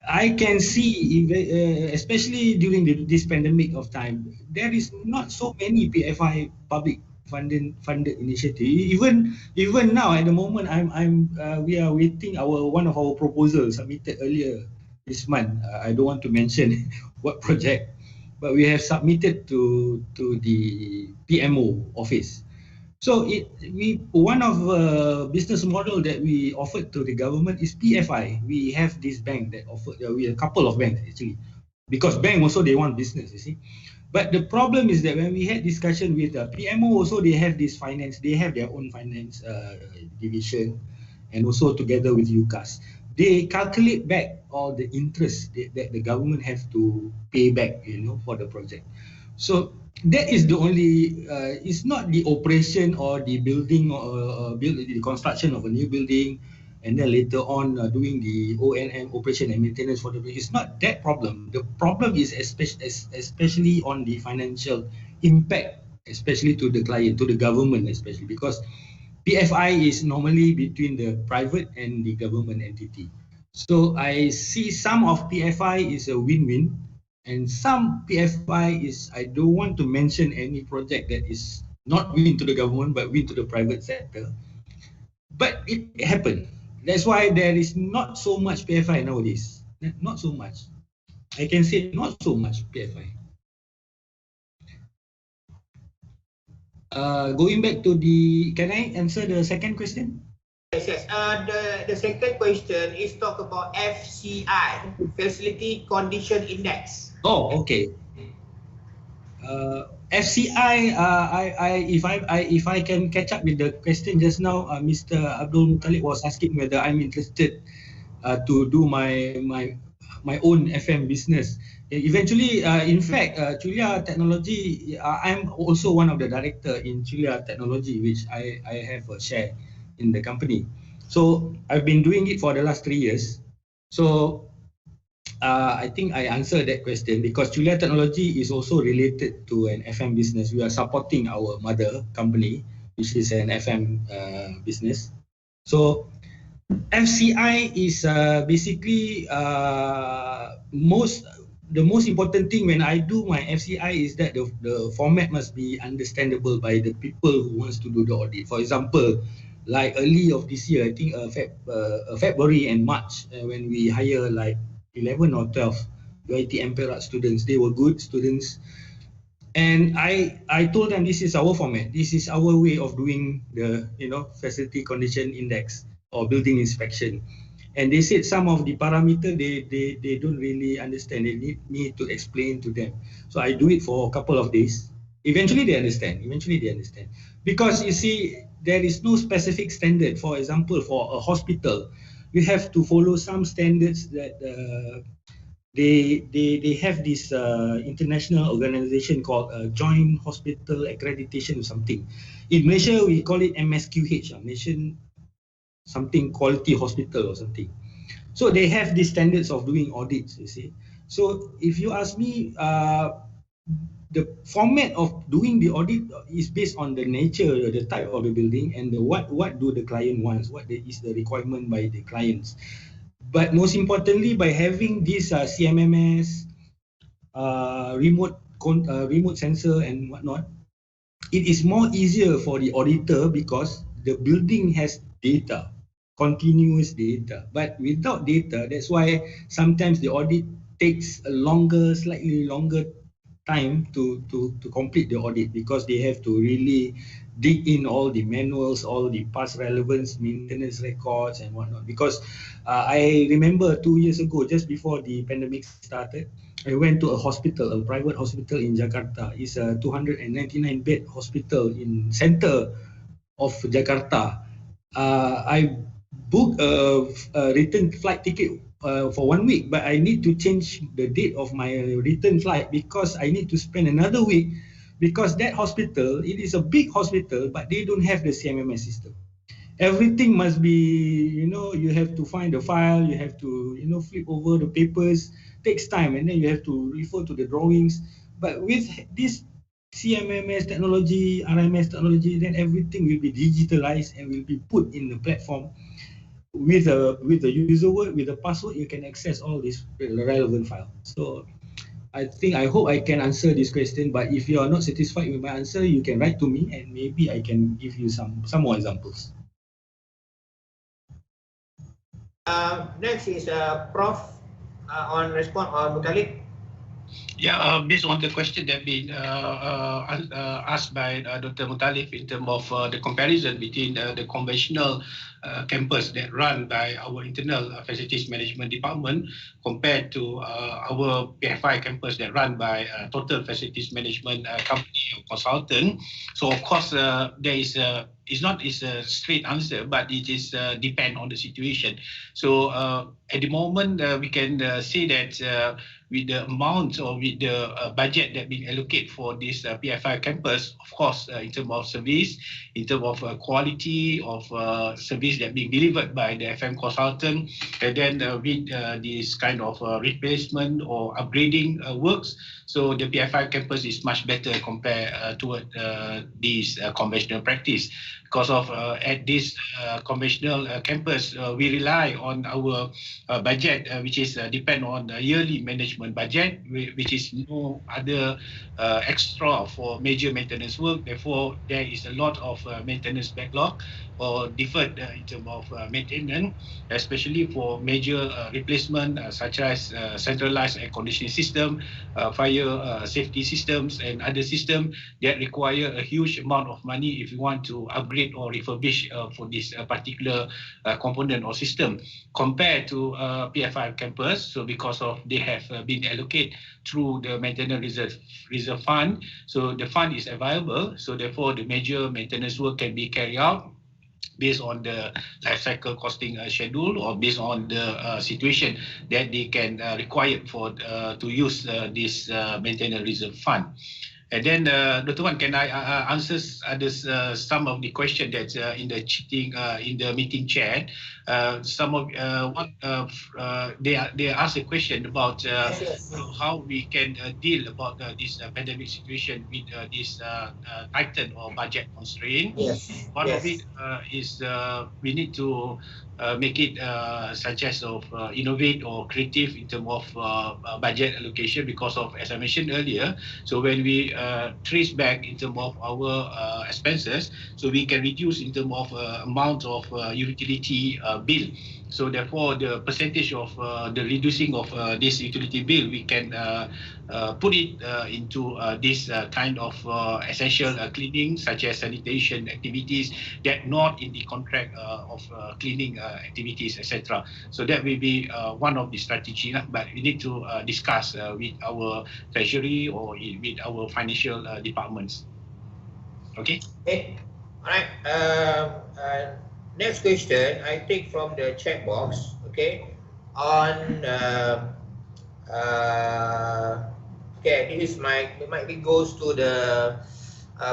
I can see, especially during this pandemic of time, there is not so many PFI public funded initiative. Even now at the moment, we are waiting one of our proposals submitted earlier this month. I don't want to mention what project, but we have submitted to the PMO office. So one of business model that we offered to the government is PFI. We have this bank that offered, we have a couple of banks actually, because bank also they want business, you see. But the problem is that when we had discussion with PMO also, they have this finance, they have their own finance division, and also together with UCAS, they calculate back all the interest that the government have to pay back, you know, for the project. So that is the only, it's not the operation or the building or the construction of a new building, and then later on doing the O&M, operation and maintenance for the building. It's not that problem. The problem is especially on the financial impact, especially to the client, to the government especially, because PFI is normally between the private and the government entity. So I see some of PFI is a win-win, and some PFI is, I don't want to mention any project that is not win to the government but win to the private sector. But it happened. That's why there is not so much PFI nowadays. Not so much. I can say not so much PFI. Going back to the, can I answer the second question? Yes. The second question is talk about FCI, Facility Condition Index. Oh, okay. FCI, if I can catch up with the question just now, Mr. Abdul Muttalib was asking whether I'm interested to do my own FM business. Eventually, in fact, Chulia Technology, I'm also one of the director in Chulia Technology, which I have a share in the company. So I've been doing it for the last 3 years. So I think I answered that question because Chulia Technology is also related to an FM business. We are supporting our mother company, which is an FM business. So FCI is basically the most important thing when I do my FCI is that the format must be understandable by the people who wants to do the audit. For example, like early of this year, I think February and March, when we hire like 11 or 12 UiTM Perak students, they were good students. And I told them this is our format, this is our way of doing the facility condition index or building inspection. And they said some of the parameter they don't really understand. They need me to explain to them. So I do it for a couple of days. Eventually they understand. Because you see, there is no specific standard. For example, for a hospital, you have to follow some standards that they have this international organization called Joint Hospital Accreditation or something. In Malaysia, we call it MSQH, Nation something Quality Hospital or something. So they have these standards of doing audits, you see. So if you ask me, the format of doing the audit is based on the nature, the type of the building, and what do the client wants, what is the requirement by the clients. But most importantly, by having this CMMS, remote sensor and whatnot, it is more easier for the auditor because the building has data, continuous data. But without data, that's why sometimes the audit takes a slightly longer time to complete the audit, because they have to really dig in all the manuals, all the past relevance, maintenance records and whatnot. Because I remember 2 years ago, just before the pandemic started, I went to a hospital, a private hospital in Jakarta. It's a 299 bed hospital in center of Jakarta. I booked a return flight ticket for 1 week, but I need to change the date of my return flight because I need to spend another week, because that hospital, it is a big hospital, but they don't have the CMMS system. Everything must be, you have to find the file, you have to, flip over the papers, takes time, and then you have to refer to the drawings. But with this CMMS technology, RMS technology, then everything will be digitalized and will be put in the platform. With the user word, with the password, you can access all this relevant file. So I hope I can answer this question, but if you are not satisfied with my answer, you can write to me and maybe I can give you some more examples. Next is Prof on response on Muttalib. Yeah, based on the question that been asked by Dr. Mutalif in terms of the comparison between the conventional campus that run by our internal facilities management department compared to our PFI campus that run by total facilities management company or consultant. So of course there is it's not is a straight answer, but it is depend on the situation. So at the moment we can say that with the amount or with the budget that being allocated for this PFI campus, of course, in terms of service, in terms of quality of service that being delivered by the FM consultant, and then with this kind of replacement or upgrading works, so the PFI campus is much better compared to this conventional practice. Because of at this conventional campus, we rely on our budget, which is depend on the yearly management budget, which is no other extra for major maintenance work. Therefore, there is a lot of maintenance backlog or deferred in terms of maintenance, especially for major replacement such as centralized air conditioning system, fire safety systems, and other systems that require a huge amount of money if you want to upgrade or refurbish for this particular component or system compared to PFI campus. So because of they have been allocated through the maintenance reserve fund, so the fund is available. So therefore, the major maintenance work can be carried out based on the life cycle costing schedule or based on the situation that they can require for to use this maintenance reserve fund. And then, Dr. Wan, can I answer some of the question that's in the meeting chat? Some of they asked a question about how we can deal about this pandemic situation with this tighten or budget constraint. Yes. One of it is we need to make it such as of innovate or creative in terms of budget allocation, because of, as I mentioned earlier, so when we trace back in terms of our expenses, so we can reduce in terms of amount of utility bill. So therefore, the percentage of the reducing of this utility bill, we can put it into this kind of essential cleaning, such as sanitation activities that not in the contract of cleaning activities, etc. So that will be one of the strategy, but we need to discuss with our treasury or with our financial departments. Okay. Hey, all right. Next question I take from the chat box. Okay, on okay, this is might be goes to the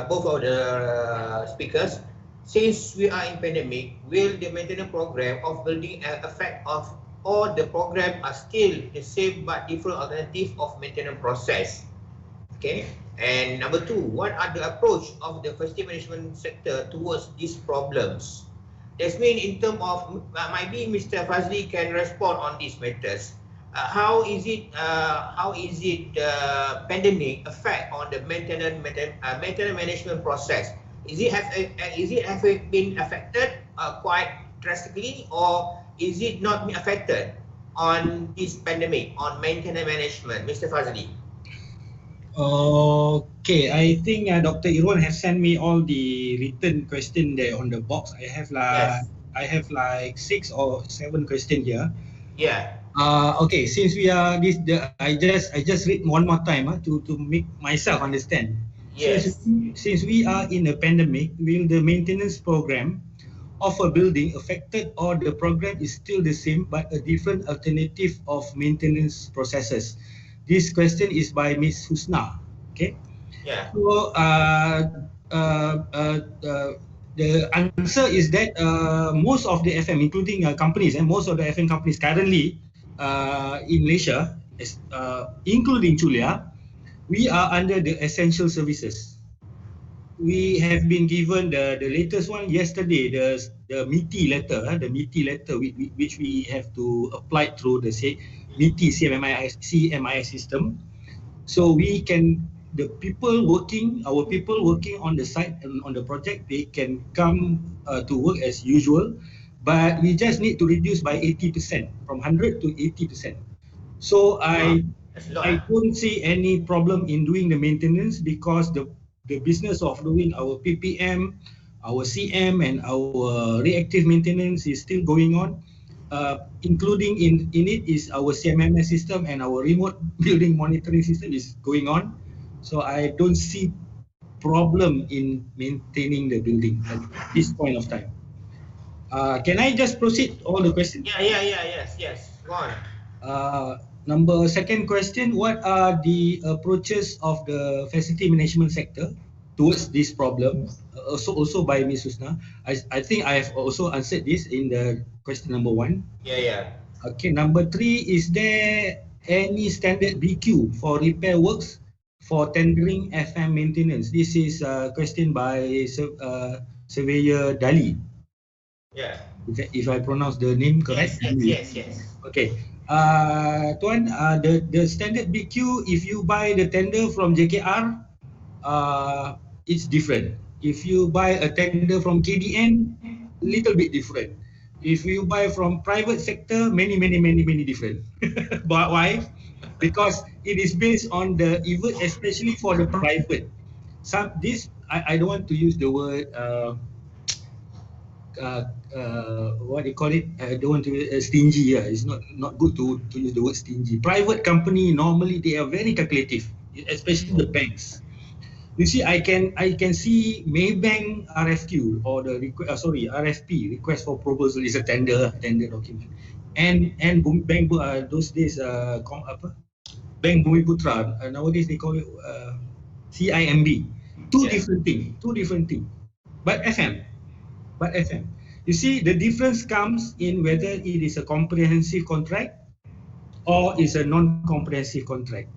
both of the speakers. Since we are in pandemic, will the maintenance program of building affect of all the program are still the same but different alternative of maintenance process? Okay. And number two, what are the approach of the facility management sector towards these problems? That means in terms of, maybe Mr. Fazli can respond on these matters. How is it pandemic affect on the maintenance management process? Is it have been affected quite drastically, or is it not been affected on this pandemic on maintenance management, Mr. Fazli? Okay, I think Dr. Irwan has sent me all the written question there on the box. I have like 6 or 7 questions here. Yeah. Okay, since we are I just read one more time to make myself understand. Yes. Since we are in a pandemic, will the maintenance program of a building affected, or the program is still the same but a different alternative of maintenance processes? This question is by Miss Husna. Okay. Yeah. So the answer is that most of the FM, including companies, and most of the FM companies currently in Malaysia, including Julia, we are under the essential services. We have been given the latest one yesterday, the MITI letter, which we have to apply through the MITI CMIS system. So we can, our people working on the site and on the project, they can come to work as usual, but we just need to reduce by 80%, from 100 to 80%. So I don't see any problem in doing the maintenance because the business of doing our PPM, our CM, and our reactive maintenance is still going on. Including in it is our CMMS system and our remote building monitoring system is going on. So I don't see problem in maintaining the building at this point of time. Can I just proceed all the questions? Yes. Go on. Second question, what are the approaches of the facility management sector towards this problem? Also by Ms. Husna. I think I have also answered this in the question number 1. Yeah. Okay, number 3, is there any standard BQ for repair works for tendering FM maintenance? This is a question by Surveyor Dali. Yeah. If I pronounce the name correct. Yes. Okay. Tuan, the standard BQ, if you buy the tender from JKR, it's different. If you buy a tender from KDN, little bit different. If you buy from private sector, many different. But why? Because it is based on the, even especially for the private. I don't want to use the word what they call it, I don't want to stingy. It's not good to use the word stingy. Private company normally they are very calculative, especially the banks. You see, I can see Maybank RFQ or the RFP, request for proposal, is a tender document, and bank those days Bank Bhumiputra, nowadays they call it CIMB. Two different thing. But FM. You see, the difference comes in whether it is a comprehensive contract or is a non-comprehensive contract.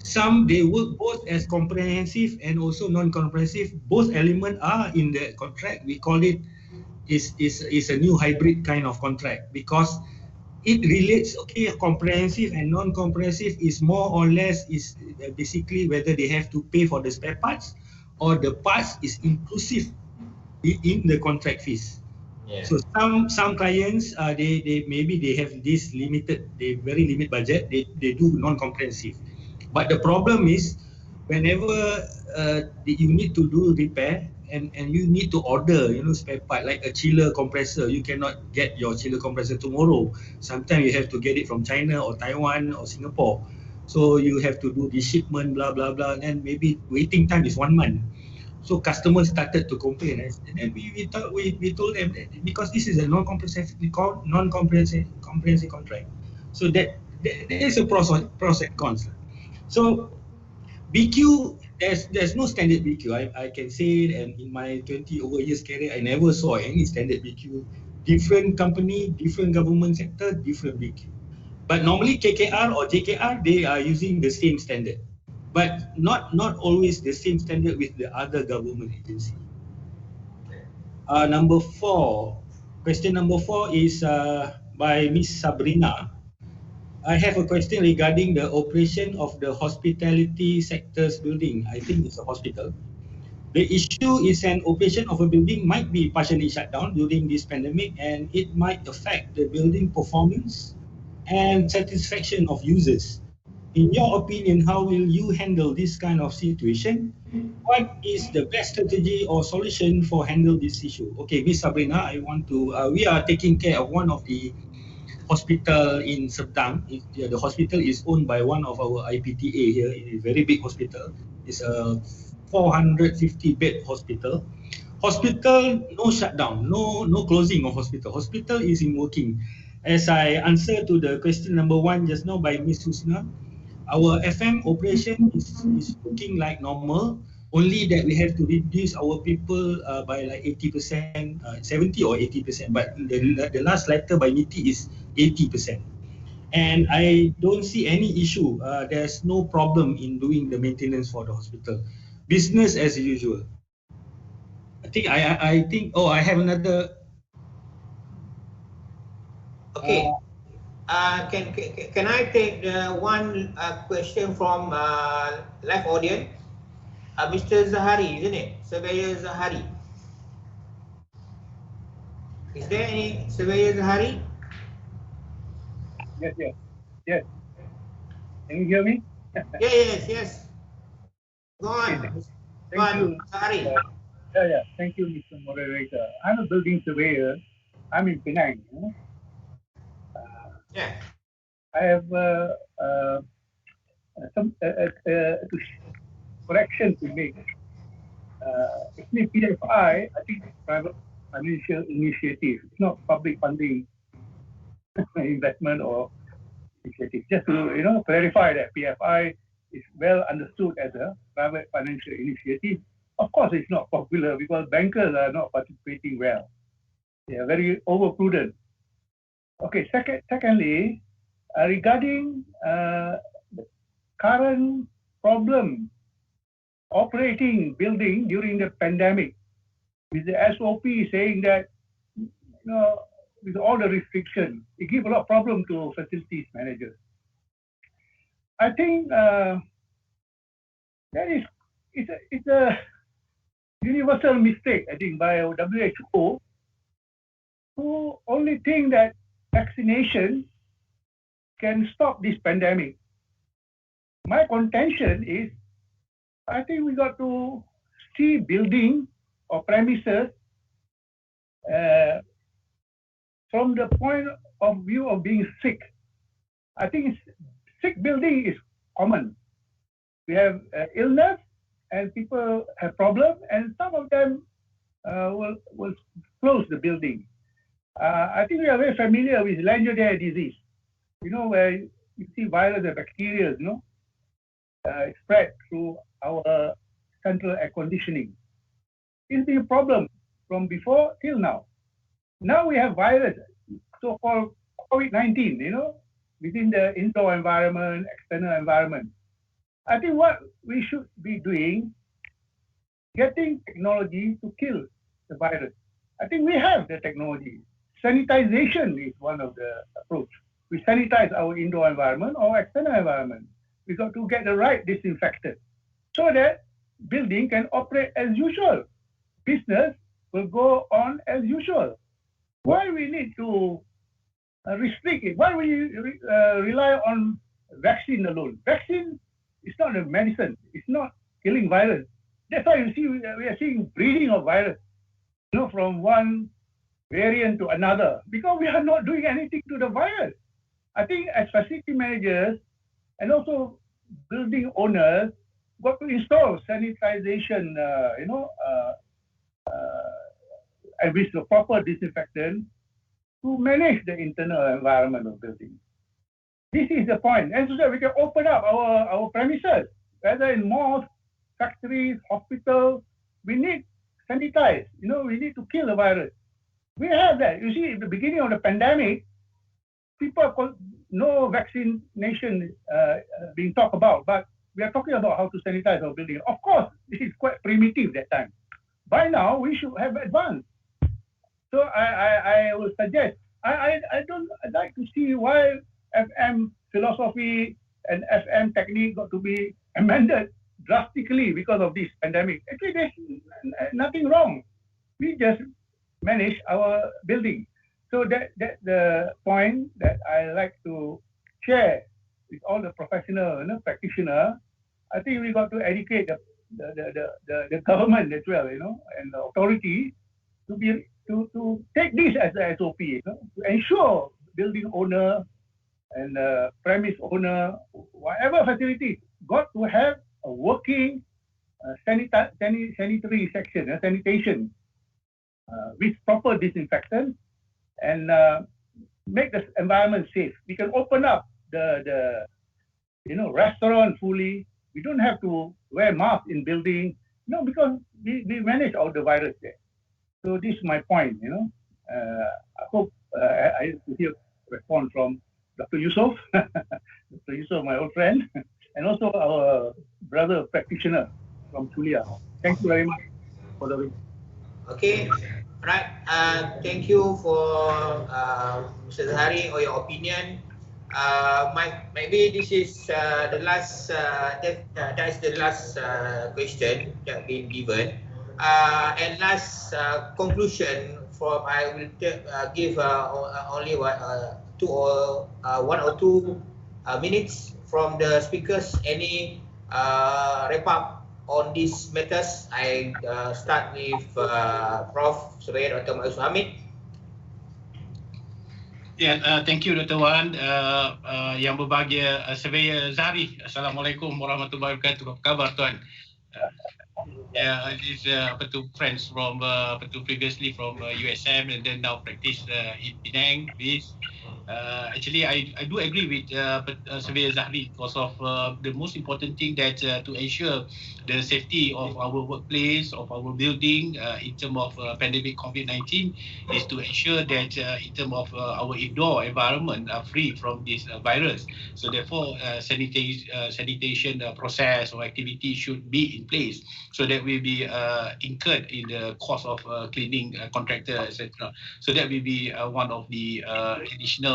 Some, they work both as comprehensive and also non-comprehensive. Both elements are in the contract. We call it is a new hybrid kind of contract because it relates, okay, comprehensive and non-comprehensive is more or less is basically whether they have to pay for the spare parts or the parts is inclusive in the contract fees. Yeah. So some clients they maybe they have this very limited budget, they do non-comprehensive. But the problem is whenever you need to do repair and you need to order spare part like a chiller compressor, you cannot get your chiller compressor tomorrow. Sometimes you have to get it from China or Taiwan or Singapore. So you have to do the shipment, blah blah blah, and maybe waiting time is 1 month. So customers started to complain, and we told them that because this is a non-comprehensive contract, so that there is a pros and cons. So BQ, there's no standard BQ. I can say, and in my 20 over years career, I never saw any standard BQ. Different company, different government sector, different BQ. But normally KKR or JKR, they are using the same standard, but not always the same standard with the other government agency. Question number 4 is by Miss Sabrina. I have a question regarding the operation of the hospitality sector's building. I think it's a hospital. The issue is an operation of a building might be partially shut down during this pandemic, and it might affect the building performance and satisfaction of users. In your opinion, how will you handle this kind of situation? What is the best strategy or solution for handle this issue? Okay, Miss Sabrina, I want to. We are taking care of one of the hospital in Sepang. The hospital is owned by one of our IPTA here. It's a very big hospital. It's a 450 bed hospital. Hospital, no shutdown, no closing of hospital. Hospital is in working. As I answered to the question number 1 just now by Ms. Husna, our FM operation is working like normal, only that we have to reduce our people by like 80%, 70 or 80%, but the last letter by MITI is 80%. And I don't see any issue. There's no problem in doing the maintenance for the hospital. Business as usual. I think, I have another. Okay. Can I take the one question from live audience? Mr. Zahari, isn't it? Surveyor Zahari. Is there any Surveyor Zahari? Yes. Can you hear me? Yes. Go on. Thank you. Sorry. Thank you, Mr. Moderator. I'm a building surveyor. I'm in Penang. I have some correction to make. Actually, PFI, I think it's private financial initiative. It's not public funding investment or initiative. Just to clarify that PFI is well understood as a private financial initiative. Of course, it's not popular because bankers are not participating well. They are very overprudent. Okay. Secondly, regarding the current problem operating building during the pandemic, with the SOP saying that with all the restrictions, it gives a lot of problem to facilities managers. I think it's a universal mistake, I think, by WHO, who only think that vaccination can stop this pandemic. My contention is, I think we got to see building or premises from the point of view of being sick. I think sick building is common. We have illness and people have problems, and some of them will close the building. I think we are very familiar with Langerdae disease, where you see virus and bacteria, spread through our central air conditioning. It's been a problem from before till now. Now we have virus, so-called COVID-19, within the indoor environment, external environment. I think what we should be doing, getting technology to kill the virus. I think we have the technology. Sanitization is one of the approach. We sanitize our indoor environment or external environment. We got to get the right disinfectant so that building can operate as usual. Business will go on as usual. Why we need to restrict it? Why we rely on vaccine alone? Vaccine is not a medicine. It's not killing virus. That's why you see we are seeing breeding of virus, from one variant to another, because we are not doing anything to the virus. I think as facility managers and also building owners got to install sanitization, and with the proper disinfectant to manage the internal environment of building. This is the point. And so that we can open up our premises, whether in malls, factories, hospitals. We need sanitize. We need to kill the virus. We have that. You see, at the beginning of the pandemic, no vaccination being talked about, but we are talking about how to sanitize our building. Of course, this is quite primitive that time. By now, we should have advanced. So I will suggest, I'd like to see why FM philosophy and FM technique got to be amended drastically because of this pandemic. Actually, there's nothing wrong. We just manage our building. So that's the point that I like to share with all the professional practitioners. I think we got to educate the government as well, and the authority to take this as a SOP, to ensure building owner and premise owner, whatever facility, got to have a working sanitary section, sanitation with proper disinfectant and make the environment safe. We can open up the restaurant fully. We don't have to wear masks in building, because we manage all the virus there. So this is my point, I hope I hear response from Dr. Yusof, Dr. Yusof, my old friend, and also our brother practitioner from Julia. Thank you very much for the. Okay, right. Thank you for Mr. Zahari or your opinion. Maybe this is the last. That is the last question that been given. And last conclusion from I will give only one or two minutes from the speakers. Any wrap up on these matters? I start with Prof. Surveyor Dr. Maus Hamid. Thank you Dr. Wan. Yang berbahagia Surveyor Zahri. Assalamualaikum warahmatullahi wabarakatuh. Apa khabar tuan? This friends from previously from USM and then now practice in Penang. Actually, I do agree with Surveyor Zahri because of the most important thing that to ensure the safety of our workplace, of our building in terms of pandemic COVID-19 is to ensure that in terms of our indoor environment are free from this virus. So therefore, sanitation process or activity should be in place so that will be incurred in the cost of cleaning contractor, etc. So that will be one of the additional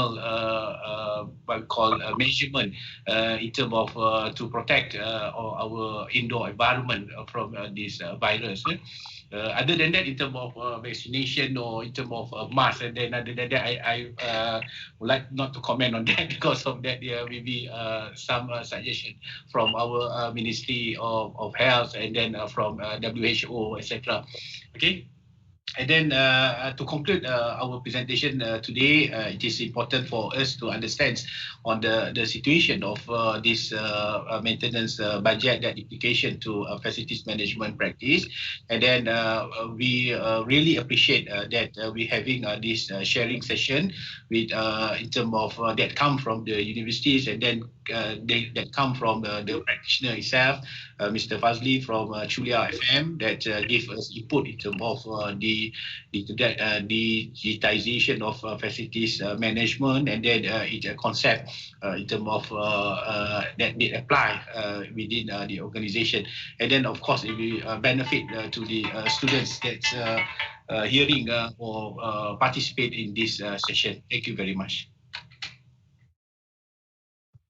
what we call measurement in terms of to protect our indoor environment from this virus. Other than that, in terms of vaccination or in terms of mask, and then other than that, I would like not to comment on that because of that there will be some suggestion from our Ministry of Health and then from WHO, etc. Okay. And then to conclude our presentation today, it is important for us to understand on the situation of this maintenance budget that application to facilities management practice. And then we really appreciate that we're having this sharing session with in terms of that come from the universities and then that come from the practitioner itself, Mr. Fazli from Chulia FM, that gave us input in terms of the digitization of facilities management, and then it's a concept in terms of that they apply within the organization, and then of course it will benefit to the students that's hearing or participate in this session. Thank you very much.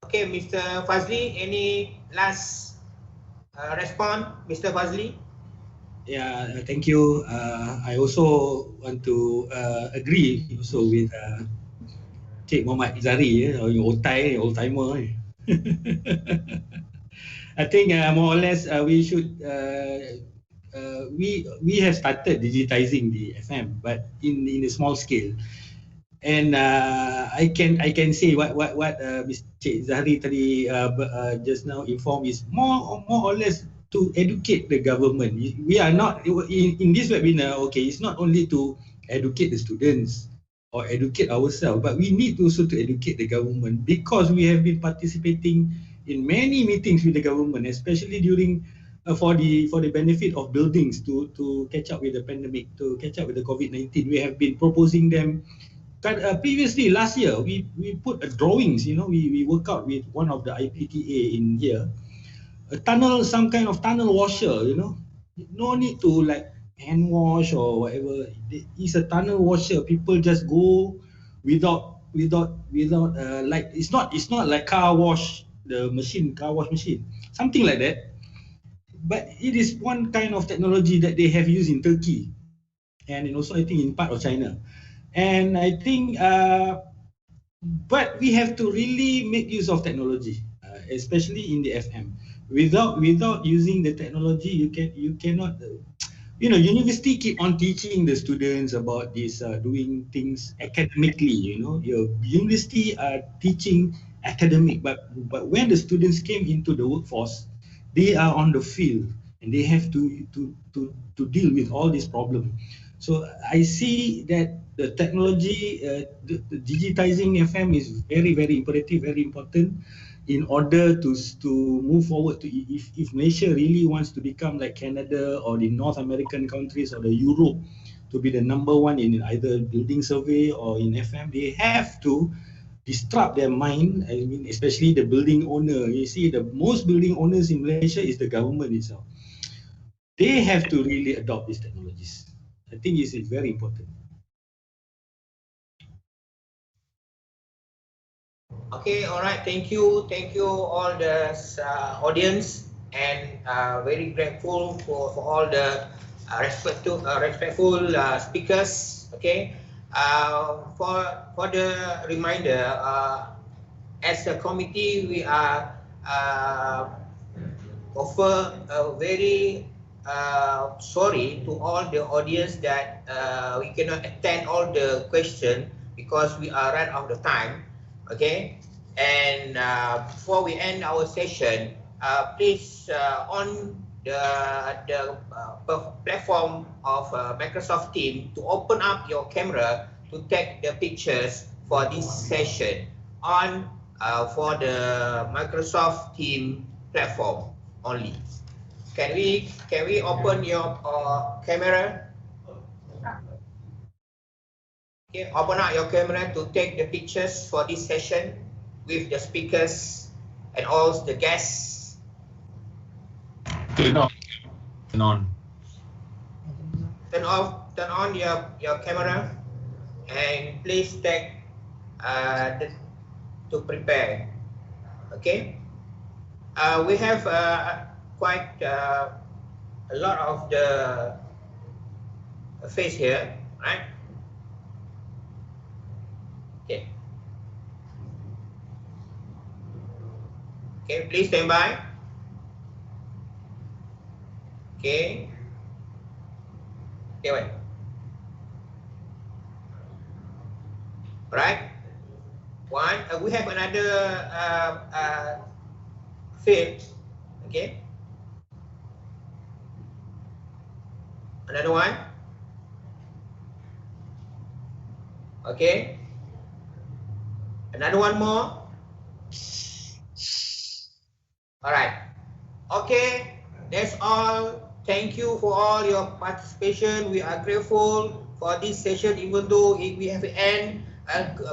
Okay, Mr. Fazli, any last response, Mr. Fazli? Yeah, thank you. I also want to agree also with Cik Muhammad Zahri, your old timer. I think more or less we should we have started digitizing the FM, but in a small scale. And I can say what Mr. Zahri tadi just now informed is more or less to educate the government. We are not in this webinar. Okay, it's not only to educate the students or educate ourselves, but we need also to educate the government because we have been participating in many meetings with the government, especially during for the benefit of buildings to catch up with the pandemic, to catch up with the COVID-19. We have been proposing them. Previously, last year, we put drawings, we work out with one of the IPTA in here, a tunnel, some kind of tunnel washer, no need to like hand wash or whatever. It's a tunnel washer. People just go without like, it's not like car wash machine, something like that. But it is one kind of technology that they have used in Turkey and also I think in part of China. And I think, but we have to really make use of technology, especially in the FM. Without using the technology, you cannot. University keep on teaching the students about this, doing things academically. Your university are teaching academic, but when the students came into the workforce, they are on the field and they have to deal with all these problems. So I see that the technology, the digitizing FM is very, very imperative, very important in order to move forward. If Malaysia really wants to become like Canada or the North American countries or the Europe to be the number one in either building survey or in FM, they have to disrupt their mind. I mean, especially the building owner. You see, the most building owners in Malaysia is the government itself. They have to really adopt these technologies. I think this is very important. Okay, all right. Thank you all the audience, and very grateful for all the respectful speakers. Okay, for the reminder, as a committee, we are offer a very sorry to all the audience that we cannot attend all the question because we are run out of time. Okay, and before we end our session, please on the platform of Microsoft Teams to open up your camera to take the pictures for this session on for the Microsoft Teams platform only. Can we open your camera? Okay, open up your camera to take the pictures for this session with the speakers and all the guests. Turn on. Turn on. Turn on your camera and please take to prepare. Okay. We have quite a lot of the face here, right? Okay. Okay, please stand by. Okay. Okay, wait. Right. One. We have another field. Okay. Another one. Okay. Another one more. All right. Okay. That's all. Thank you for all your participation. We are grateful for this session, even though we have to end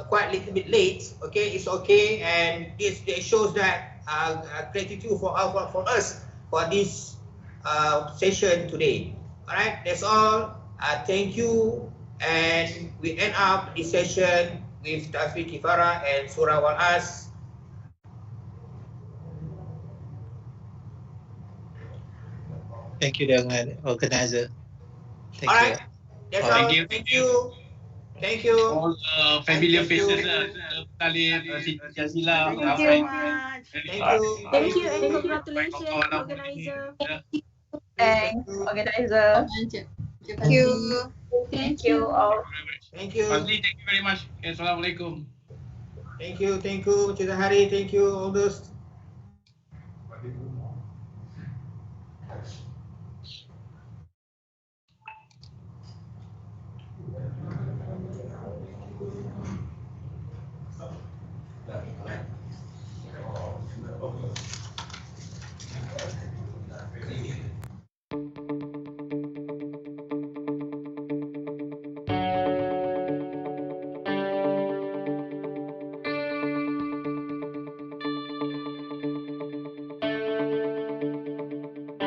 quite a little bit late. Okay, it's okay, and this shows that gratitude for us for this session today. All right, that's all. Thank you, and we end up this session with Tafri Kifara and Surah Wal-As. Thank you, dengan organizer. Thank all you. right, that's all. Thank you. Thank you. All familiar faces, Talib, Siti Jazila, Thank you so much. Thank you. Thank you and congratulations, organizer. Thanks, organizer. Thank you. Thank you all. Thank you. Fazli, thank you very much. Okay, Assalamualaikum. Thank you. Thank you, Cik Hari. Thank you, all those.